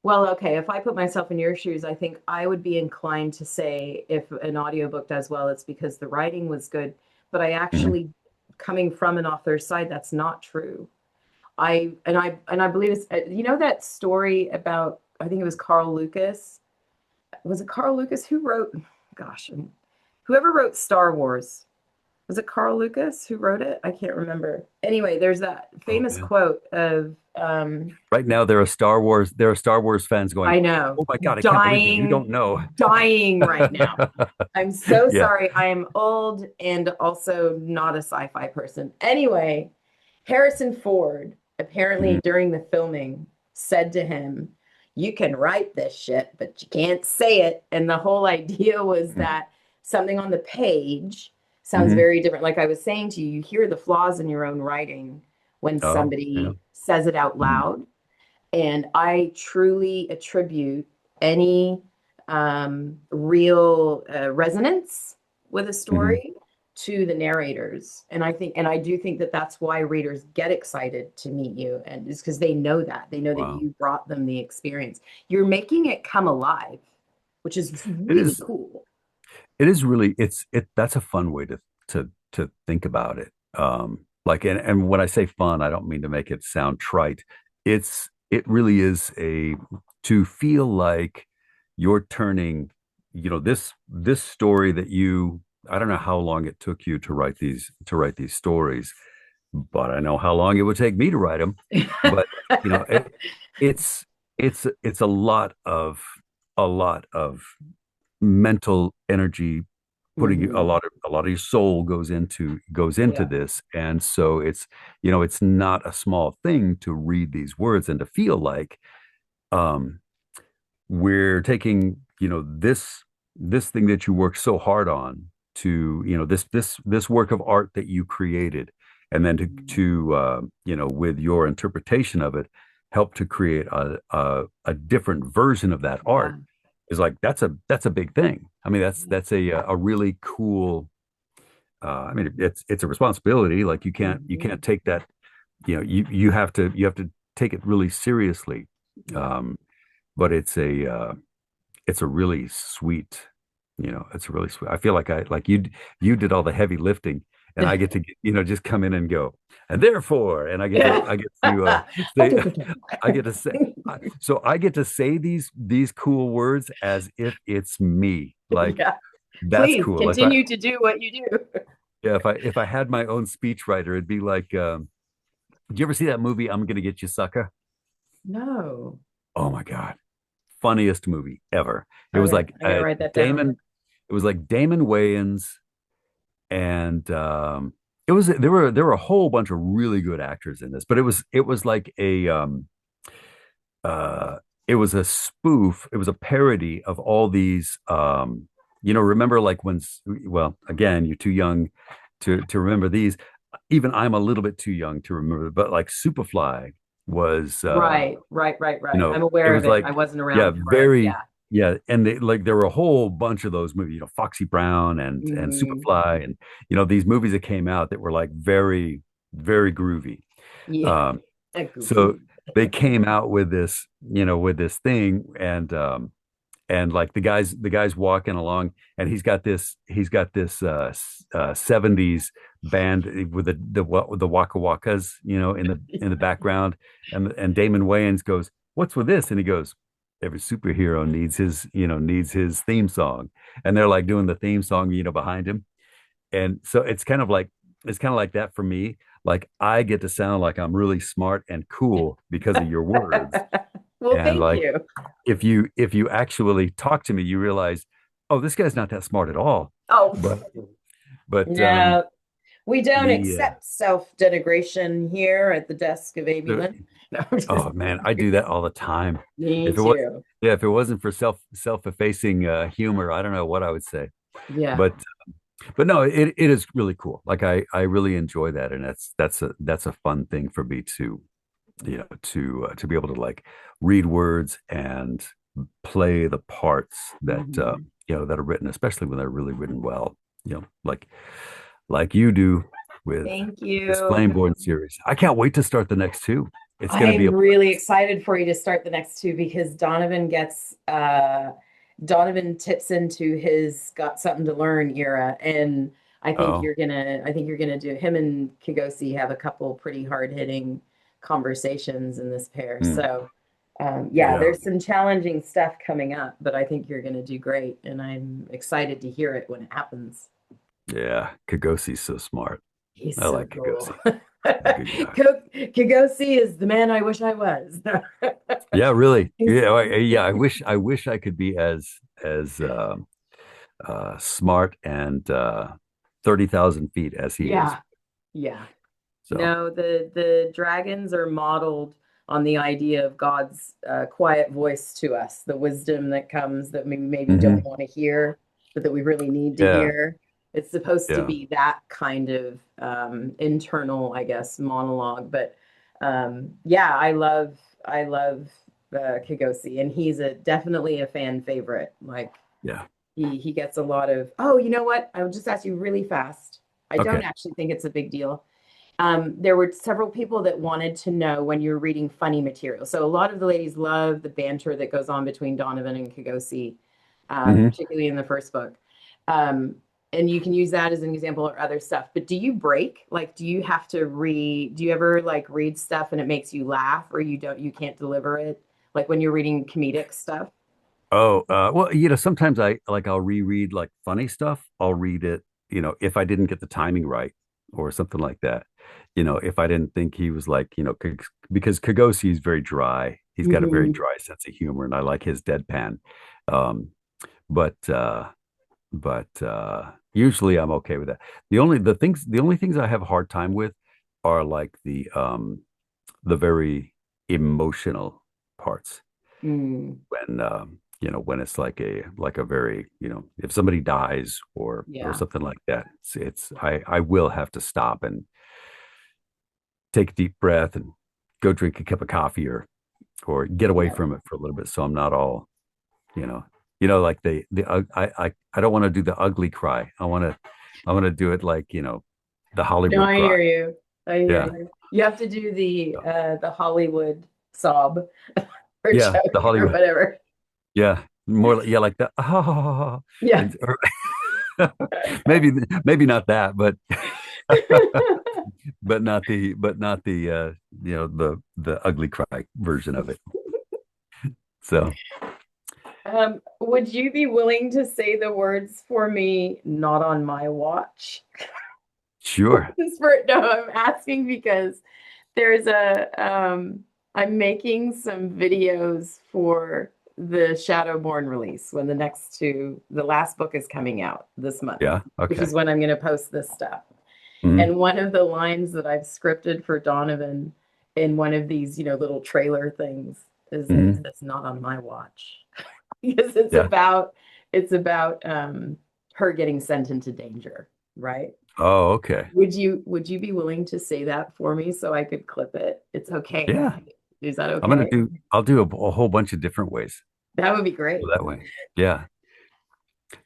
Speaker 2: Well, okay, if I put myself in your shoes, I think I would be inclined to say if an audiobook does well, it's because the writing was good. But I
Speaker 1: Mhm.
Speaker 2: actually, coming from an author's side, that's not true. I believe it's, that story about, I think it was Carl Lucas. Was it Carl Lucas who wrote, gosh, whoever wrote Star Wars? Was it Carl Lucas who wrote it? I can't remember. Anyway, there's that
Speaker 1: Oh
Speaker 2: famous
Speaker 1: man.
Speaker 2: quote of,
Speaker 1: Right now there are Star Wars fans going,
Speaker 2: I know,
Speaker 1: oh my God, I can't believe that you don't
Speaker 2: dying,
Speaker 1: know.
Speaker 2: dying right now. I'm so
Speaker 1: Yeah.
Speaker 2: sorry. I am old and also not a sci-fi person. Anyway, Harrison Ford apparently
Speaker 1: Mhm.
Speaker 2: during the filming said to him, "You can write this shit, but you can't say it." And the whole idea was
Speaker 1: Mhm.
Speaker 2: that something on the page sounds
Speaker 1: Mhm.
Speaker 2: very different. Like I was saying to you, you hear the flaws in your own writing when
Speaker 1: Oh, yeah.
Speaker 2: somebody says it out
Speaker 1: Mhm.
Speaker 2: loud. And I truly attribute any real resonance with a
Speaker 1: Mhm.
Speaker 2: story to the narrators. And I do think that that's why readers get excited to meet you. And it's because they know that
Speaker 1: Wow.
Speaker 2: you brought them the experience. You're making it come alive, which is
Speaker 1: It
Speaker 2: really
Speaker 1: is
Speaker 2: cool.
Speaker 1: it is really that's a fun way to think about it. Like and when I say fun, I don't mean to make it sound trite. It really is a to feel like you're turning, this story that I don't know how long it took you to write these stories, but I know how long it would take me to write them. But it's it's a lot of mental energy, putting a
Speaker 2: Mhm.
Speaker 1: lot of a lot of your soul goes into
Speaker 2: Yeah.
Speaker 1: this, and so it's not a small thing to read these words and to feel like um we're taking this thing that you worked so hard on, to this work of art that you created, and then to with your interpretation of it, help to create a different version of that art,
Speaker 2: Yeah.
Speaker 1: is like that's a big thing. I mean, that's a really cool. I mean, it's a responsibility. Like you can't
Speaker 2: Mhm.
Speaker 1: take that. You have to take it really seriously.
Speaker 2: Yeah.
Speaker 1: Um, but it's a really sweet. It's a really sweet. I feel like you did all the heavy lifting, and I get to just come in and go, and therefore, and I get to say I get to say so I get to say these cool words as if it's me. Like,
Speaker 2: Yeah.
Speaker 1: that's
Speaker 2: Please
Speaker 1: cool. If I
Speaker 2: continue to do what you do.
Speaker 1: Yeah, if I had my own speechwriter, it'd be like, did you ever see that movie, I'm Gonna Get You, Sucker?
Speaker 2: No.
Speaker 1: Oh my God. Funniest movie ever. It was
Speaker 2: Okay,
Speaker 1: like
Speaker 2: I gotta write that down.
Speaker 1: Damon Wayans, and there were a whole bunch of really good actors in this, but it was like uh it was a spoof, it was a parody of all these, remember, like, well, again, you're too young to remember these. Even I'm a little bit too young to remember, but like Superfly, was
Speaker 2: Right. I'm
Speaker 1: it
Speaker 2: aware of
Speaker 1: was
Speaker 2: it. I
Speaker 1: like,
Speaker 2: wasn't
Speaker 1: yeah,
Speaker 2: around for it.
Speaker 1: very,
Speaker 2: Yeah.
Speaker 1: yeah. And they, like there were a whole bunch of those movies, Foxy Brown and
Speaker 2: Hmm.
Speaker 1: Superfly, and these movies that came out that were like very, very groovy.
Speaker 2: Yeah.
Speaker 1: Um,
Speaker 2: Goofy.
Speaker 1: so they came out with this, with this thing, and like the guy's walking along, and he's got this 70s band with the Waka Wakas, in the background, and Damon Wayans goes, "What's with this?" And he goes, "Every superhero needs his theme song," and they're like doing the theme song, behind him. And so it's kind of like that for me. Like I get to sound like I'm really smart and cool because of your words.
Speaker 2: Well,
Speaker 1: And
Speaker 2: thank
Speaker 1: like
Speaker 2: you.
Speaker 1: if you actually talk to me, you realize, oh, this guy's not that smart at all.
Speaker 2: Oh,
Speaker 1: But
Speaker 2: no, we don't
Speaker 1: the
Speaker 2: accept self-denigration here at the desk of Amy
Speaker 1: the
Speaker 2: Lynn. No, I'm just
Speaker 1: oh man, I do that all the time.
Speaker 2: me
Speaker 1: If it was
Speaker 2: too.
Speaker 1: Yeah, if it wasn't for self-effacing humor, I don't know what I would say.
Speaker 2: Yeah.
Speaker 1: But no, it is really cool. Like I really enjoy that, and that's a fun thing for me to be able to like read words and play the parts
Speaker 2: Mhm.
Speaker 1: that are written, especially when they're really written well. Like you do with
Speaker 2: Thank
Speaker 1: this
Speaker 2: you.
Speaker 1: Flameborne series. I can't wait to start the next two. It's going to be
Speaker 2: I'm
Speaker 1: a
Speaker 2: really excited for you to start the next two because Donovan tips into his got something to learn era, and
Speaker 1: oh
Speaker 2: I think you're gonna do him and Kigosi have a couple pretty hard hitting conversations in this pair.
Speaker 1: hmm,
Speaker 2: So yeah,
Speaker 1: yeah,
Speaker 2: there's some challenging stuff coming up, but I think you're gonna do great, and I'm excited to hear it when it happens.
Speaker 1: yeah. Kagosi's so smart.
Speaker 2: He's
Speaker 1: I
Speaker 2: so
Speaker 1: like
Speaker 2: cool.
Speaker 1: Kagosi. He's a good guy.
Speaker 2: Kigosi is the man I wish I was.
Speaker 1: Yeah, really.
Speaker 2: He's
Speaker 1: Yeah, yeah. I wish I could be as smart and 30,000 feet as he is.
Speaker 2: yeah, yeah.
Speaker 1: So,
Speaker 2: No, the dragons are modeled on the idea of God's quiet voice to us, the wisdom that comes that we maybe don't
Speaker 1: mhm.
Speaker 2: want to hear, but that we really need to
Speaker 1: Yeah,
Speaker 2: hear. It's supposed to
Speaker 1: yeah,
Speaker 2: be that kind of internal, I guess, monologue. But yeah, I love Kigosi, and he's a definitely a fan favorite. Like
Speaker 1: yeah.
Speaker 2: he gets a lot of. Oh, you know what? I will just ask you really fast. I don't
Speaker 1: Okay.
Speaker 2: actually think it's a big deal. There were several people that wanted to know when you're reading funny material. So a lot of the ladies love the banter that goes on between Donovan and Kgosi,
Speaker 1: Hmm.
Speaker 2: particularly in the first book. Um, and you can use that as an example or other stuff. But do you break? Like, do you have to read? Do you ever like read stuff and it makes you laugh, or you can't deliver it? Like when you're reading comedic stuff?
Speaker 1: Oh, well, sometimes I'll reread like funny stuff. I'll read it, if I didn't get the timing right or something like that. If I didn't think he was like, because Kagosi is very dry. He's got a very
Speaker 2: Hmm.
Speaker 1: dry sense of humor, and I like his deadpan. Um, but usually I'm okay with that. The only things I have a hard time with are like the very emotional parts
Speaker 2: Mm,
Speaker 1: when it's like a very, if somebody dies or
Speaker 2: yeah.
Speaker 1: something like that, I will have to stop and take a deep breath and go drink a cup of coffee or get away
Speaker 2: Yeah.
Speaker 1: from it for a little bit, so I'm not all, you know like I don't want to do the ugly cry. I want to do it like, the
Speaker 2: No,
Speaker 1: Hollywood
Speaker 2: I
Speaker 1: cry.
Speaker 2: hear you. I hear
Speaker 1: Yeah,
Speaker 2: you. You have to do the Hollywood sob or
Speaker 1: yeah,
Speaker 2: choke
Speaker 1: the
Speaker 2: or
Speaker 1: Hollywood.
Speaker 2: whatever.
Speaker 1: Yeah, more like, yeah, like the
Speaker 2: Yeah.
Speaker 1: and maybe maybe not that, but not the the ugly cry version of it. So
Speaker 2: Would you be willing to say the words for me, not on my watch?
Speaker 1: sure.
Speaker 2: No, I'm asking because there's I'm making some videos for the Shadowborne release when the last book is coming out this month,
Speaker 1: Yeah.
Speaker 2: which
Speaker 1: Okay.
Speaker 2: is when I'm going to post this stuff.
Speaker 1: Hmm.
Speaker 2: And one of the lines that I've scripted for Donovan in one of these, little trailer things is that
Speaker 1: Hmm.
Speaker 2: it's not on my watch because
Speaker 1: Yeah.
Speaker 2: it's about her getting sent into danger, right?
Speaker 1: Oh, okay.
Speaker 2: Would you be willing to say that for me so I could clip it? It's okay.
Speaker 1: Yeah.
Speaker 2: Is that okay?
Speaker 1: I'll do a whole bunch of different ways.
Speaker 2: That would be
Speaker 1: Go
Speaker 2: great.
Speaker 1: that way. Yeah.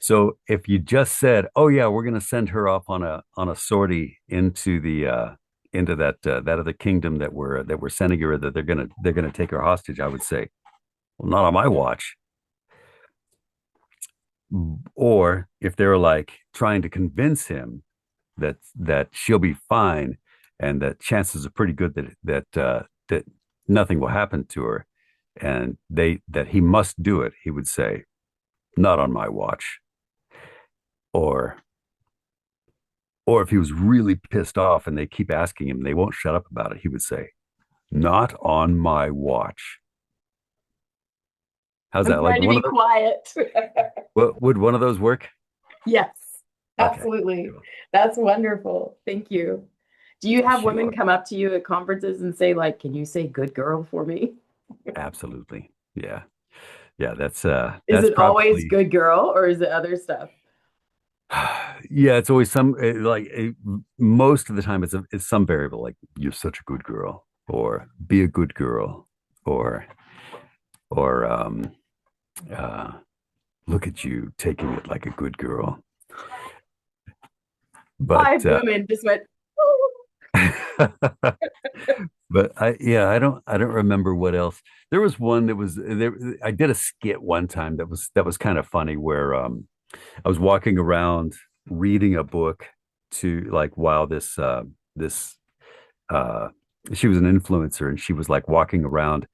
Speaker 1: So if you just said, "Oh yeah, we're going to send her off on a sortie into the into that other kingdom that we're sending her, that they're gonna take her hostage," I would say, "Well, not on my watch." Or if they're like trying to convince him that she'll be fine and that chances are pretty good that nothing will happen to her, and they that he must do it, he would say, "Not on my watch." Or or if he was really pissed off and they keep asking him, they won't shut up about it, he would say, "Not on my watch." How's
Speaker 2: I'm
Speaker 1: that? Like
Speaker 2: trying to
Speaker 1: one
Speaker 2: be
Speaker 1: of the
Speaker 2: quiet.
Speaker 1: would one of those work?
Speaker 2: Yes,
Speaker 1: Okay,
Speaker 2: absolutely.
Speaker 1: cool.
Speaker 2: That's wonderful. Thank you. Do you have women
Speaker 1: Sure,
Speaker 2: come up to you at conferences and say, like, can you say good girl for me?
Speaker 1: absolutely. Yeah. Yeah,
Speaker 2: Is
Speaker 1: that's
Speaker 2: it always
Speaker 1: probably
Speaker 2: good girl or is it other stuff?
Speaker 1: yeah, it's always most of the time it's some variable like you're such a good girl or be a good girl or or uh look at you taking it like a good girl. But
Speaker 2: 5 women just went, "Oh."
Speaker 1: but I don't remember what else. There was one that was there. I did a skit one time that was kind of funny where I was walking around reading a book to like while this uh she was an influencer and she was like walking around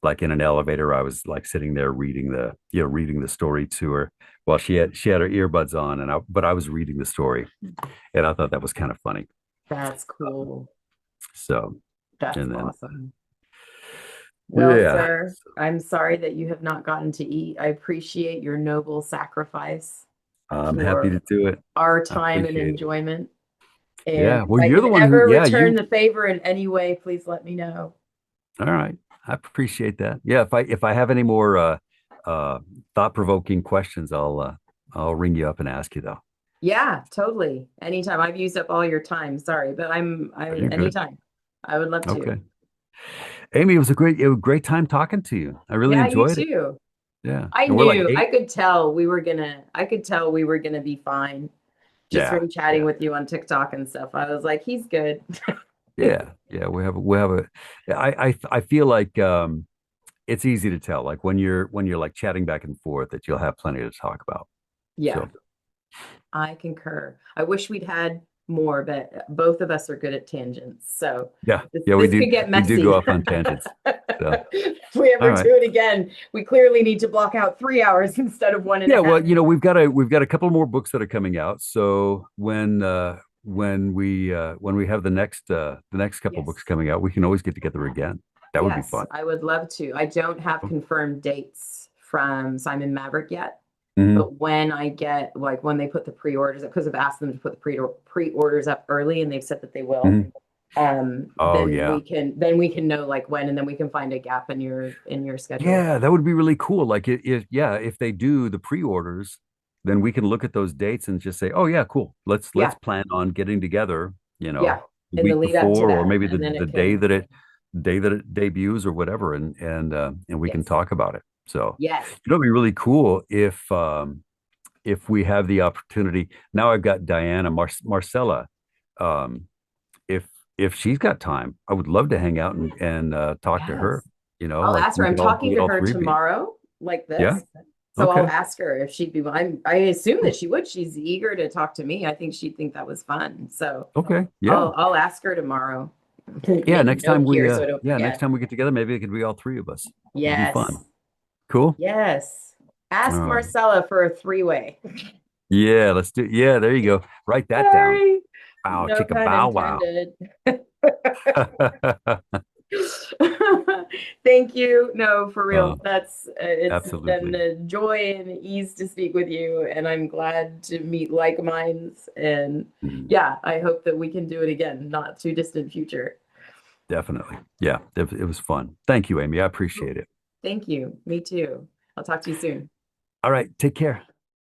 Speaker 1: like in an elevator. I was like sitting there reading reading the story to her while she had her earbuds on and I was reading the story and I thought that was kind of funny.
Speaker 2: That's cool.
Speaker 1: So
Speaker 2: That's
Speaker 1: and then
Speaker 2: awesome. Well,
Speaker 1: yeah,
Speaker 2: sir, I'm sorry that you have not gotten to eat. I appreciate your noble sacrifice
Speaker 1: I'm happy
Speaker 2: for
Speaker 1: to do it.
Speaker 2: our
Speaker 1: I
Speaker 2: time and
Speaker 1: appreciate it.
Speaker 2: enjoyment. And
Speaker 1: Yeah.
Speaker 2: if
Speaker 1: Well,
Speaker 2: I
Speaker 1: you're
Speaker 2: can
Speaker 1: the one who
Speaker 2: ever
Speaker 1: yeah,
Speaker 2: return
Speaker 1: you
Speaker 2: the favor in any way, please let me know.
Speaker 1: all right. I appreciate that. Yeah, if I have any more uh thought-provoking questions, I'll ring you up and ask you though.
Speaker 2: Yeah, totally. Anytime. I've used up all your time. Sorry, but
Speaker 1: Are you good?
Speaker 2: anytime. I would love to.
Speaker 1: Okay. Amy, it was a great time talking to you. I really
Speaker 2: Yeah, you
Speaker 1: enjoyed it.
Speaker 2: too.
Speaker 1: Yeah.
Speaker 2: I
Speaker 1: And we're like
Speaker 2: knew,
Speaker 1: eight.
Speaker 2: I could tell we were gonna be fine just
Speaker 1: Yeah.
Speaker 2: from chatting
Speaker 1: Yeah.
Speaker 2: with you on TikTok and stuff. I was like, he's good.
Speaker 1: Yeah. Yeah. We have a I feel like it's easy to tell like when you're like chatting back and forth that you'll have plenty to talk about.
Speaker 2: Yeah,
Speaker 1: So
Speaker 2: I concur. I wish we'd had more, but both of us are good at tangents. So
Speaker 1: yeah.
Speaker 2: this,
Speaker 1: Yeah,
Speaker 2: this could get
Speaker 1: we do go
Speaker 2: messy.
Speaker 1: off on tangents. So
Speaker 2: If we
Speaker 1: all
Speaker 2: ever
Speaker 1: right.
Speaker 2: do it again, we clearly need to block out 3 hours instead of one and a
Speaker 1: Yeah,
Speaker 2: half.
Speaker 1: well, we've got a couple more books that are coming out. So when we have the next couple books
Speaker 2: Yes.
Speaker 1: coming out, we can always get together again. That would be
Speaker 2: Yes,
Speaker 1: fun.
Speaker 2: I would love to. I don't have confirmed dates from Simon Maverick yet,
Speaker 1: Hmm.
Speaker 2: but when I get like when they put the pre-orders up, because I've asked them to put the pre-orders up early and they've said that they will,
Speaker 1: Hmm. Oh yeah.
Speaker 2: then we can know like when and then we can find a gap in your schedule.
Speaker 1: Yeah, that would be really cool. Like yeah, if they do the pre-orders, then we can look at those dates and just say, "Oh yeah, cool. Let's
Speaker 2: Yeah,
Speaker 1: plan on getting together,
Speaker 2: yeah.
Speaker 1: the
Speaker 2: In the
Speaker 1: week
Speaker 2: lead up to
Speaker 1: before or
Speaker 2: that.
Speaker 1: maybe
Speaker 2: And then
Speaker 1: the
Speaker 2: it can,
Speaker 1: day that it debuts or whatever and we can
Speaker 2: yes.
Speaker 1: talk about it." So,
Speaker 2: Yes.
Speaker 1: it'd be really cool if we have the opportunity. Now I've got Marcella. Um, if she's got time, I would love to hang out and talk to her.
Speaker 2: Yes. I'll
Speaker 1: Like
Speaker 2: ask her.
Speaker 1: we
Speaker 2: I'm
Speaker 1: could all
Speaker 2: talking
Speaker 1: meet
Speaker 2: to
Speaker 1: all
Speaker 2: her
Speaker 1: three of you.
Speaker 2: tomorrow, like
Speaker 1: Yeah.
Speaker 2: this. So I'll
Speaker 1: Okay.
Speaker 2: ask her if she'd be, I assume that she would. She's eager to talk to me. I think she'd think that was fun. So
Speaker 1: Okay. Yeah.
Speaker 2: I'll ask her tomorrow.
Speaker 1: Yeah.
Speaker 2: Make a note here so I don't
Speaker 1: Next
Speaker 2: forget.
Speaker 1: time we get together, maybe it could be all three of us. It'd be fun.
Speaker 2: Yes.
Speaker 1: Cool.
Speaker 2: Yes.
Speaker 1: All
Speaker 2: Ask
Speaker 1: right.
Speaker 2: Marcella for a three-way.
Speaker 1: Yeah. Let's do. Yeah. There you go. Write that down.
Speaker 2: Sorry.
Speaker 1: Wow.
Speaker 2: No
Speaker 1: Chicka
Speaker 2: pun
Speaker 1: bow wow.
Speaker 2: intended. Thank you. No, for real.
Speaker 1: Oh,
Speaker 2: It's been
Speaker 1: absolutely.
Speaker 2: a joy and ease to speak with you, and I'm glad to meet like minds. And
Speaker 1: Mhm.
Speaker 2: yeah, I hope that we can do it again, not too distant future.
Speaker 1: Definitely. Yeah. It was fun. Thank you, Amy. I appreciate it.
Speaker 2: Thank you. Me too. I'll talk to you soon.
Speaker 1: All right. Take care.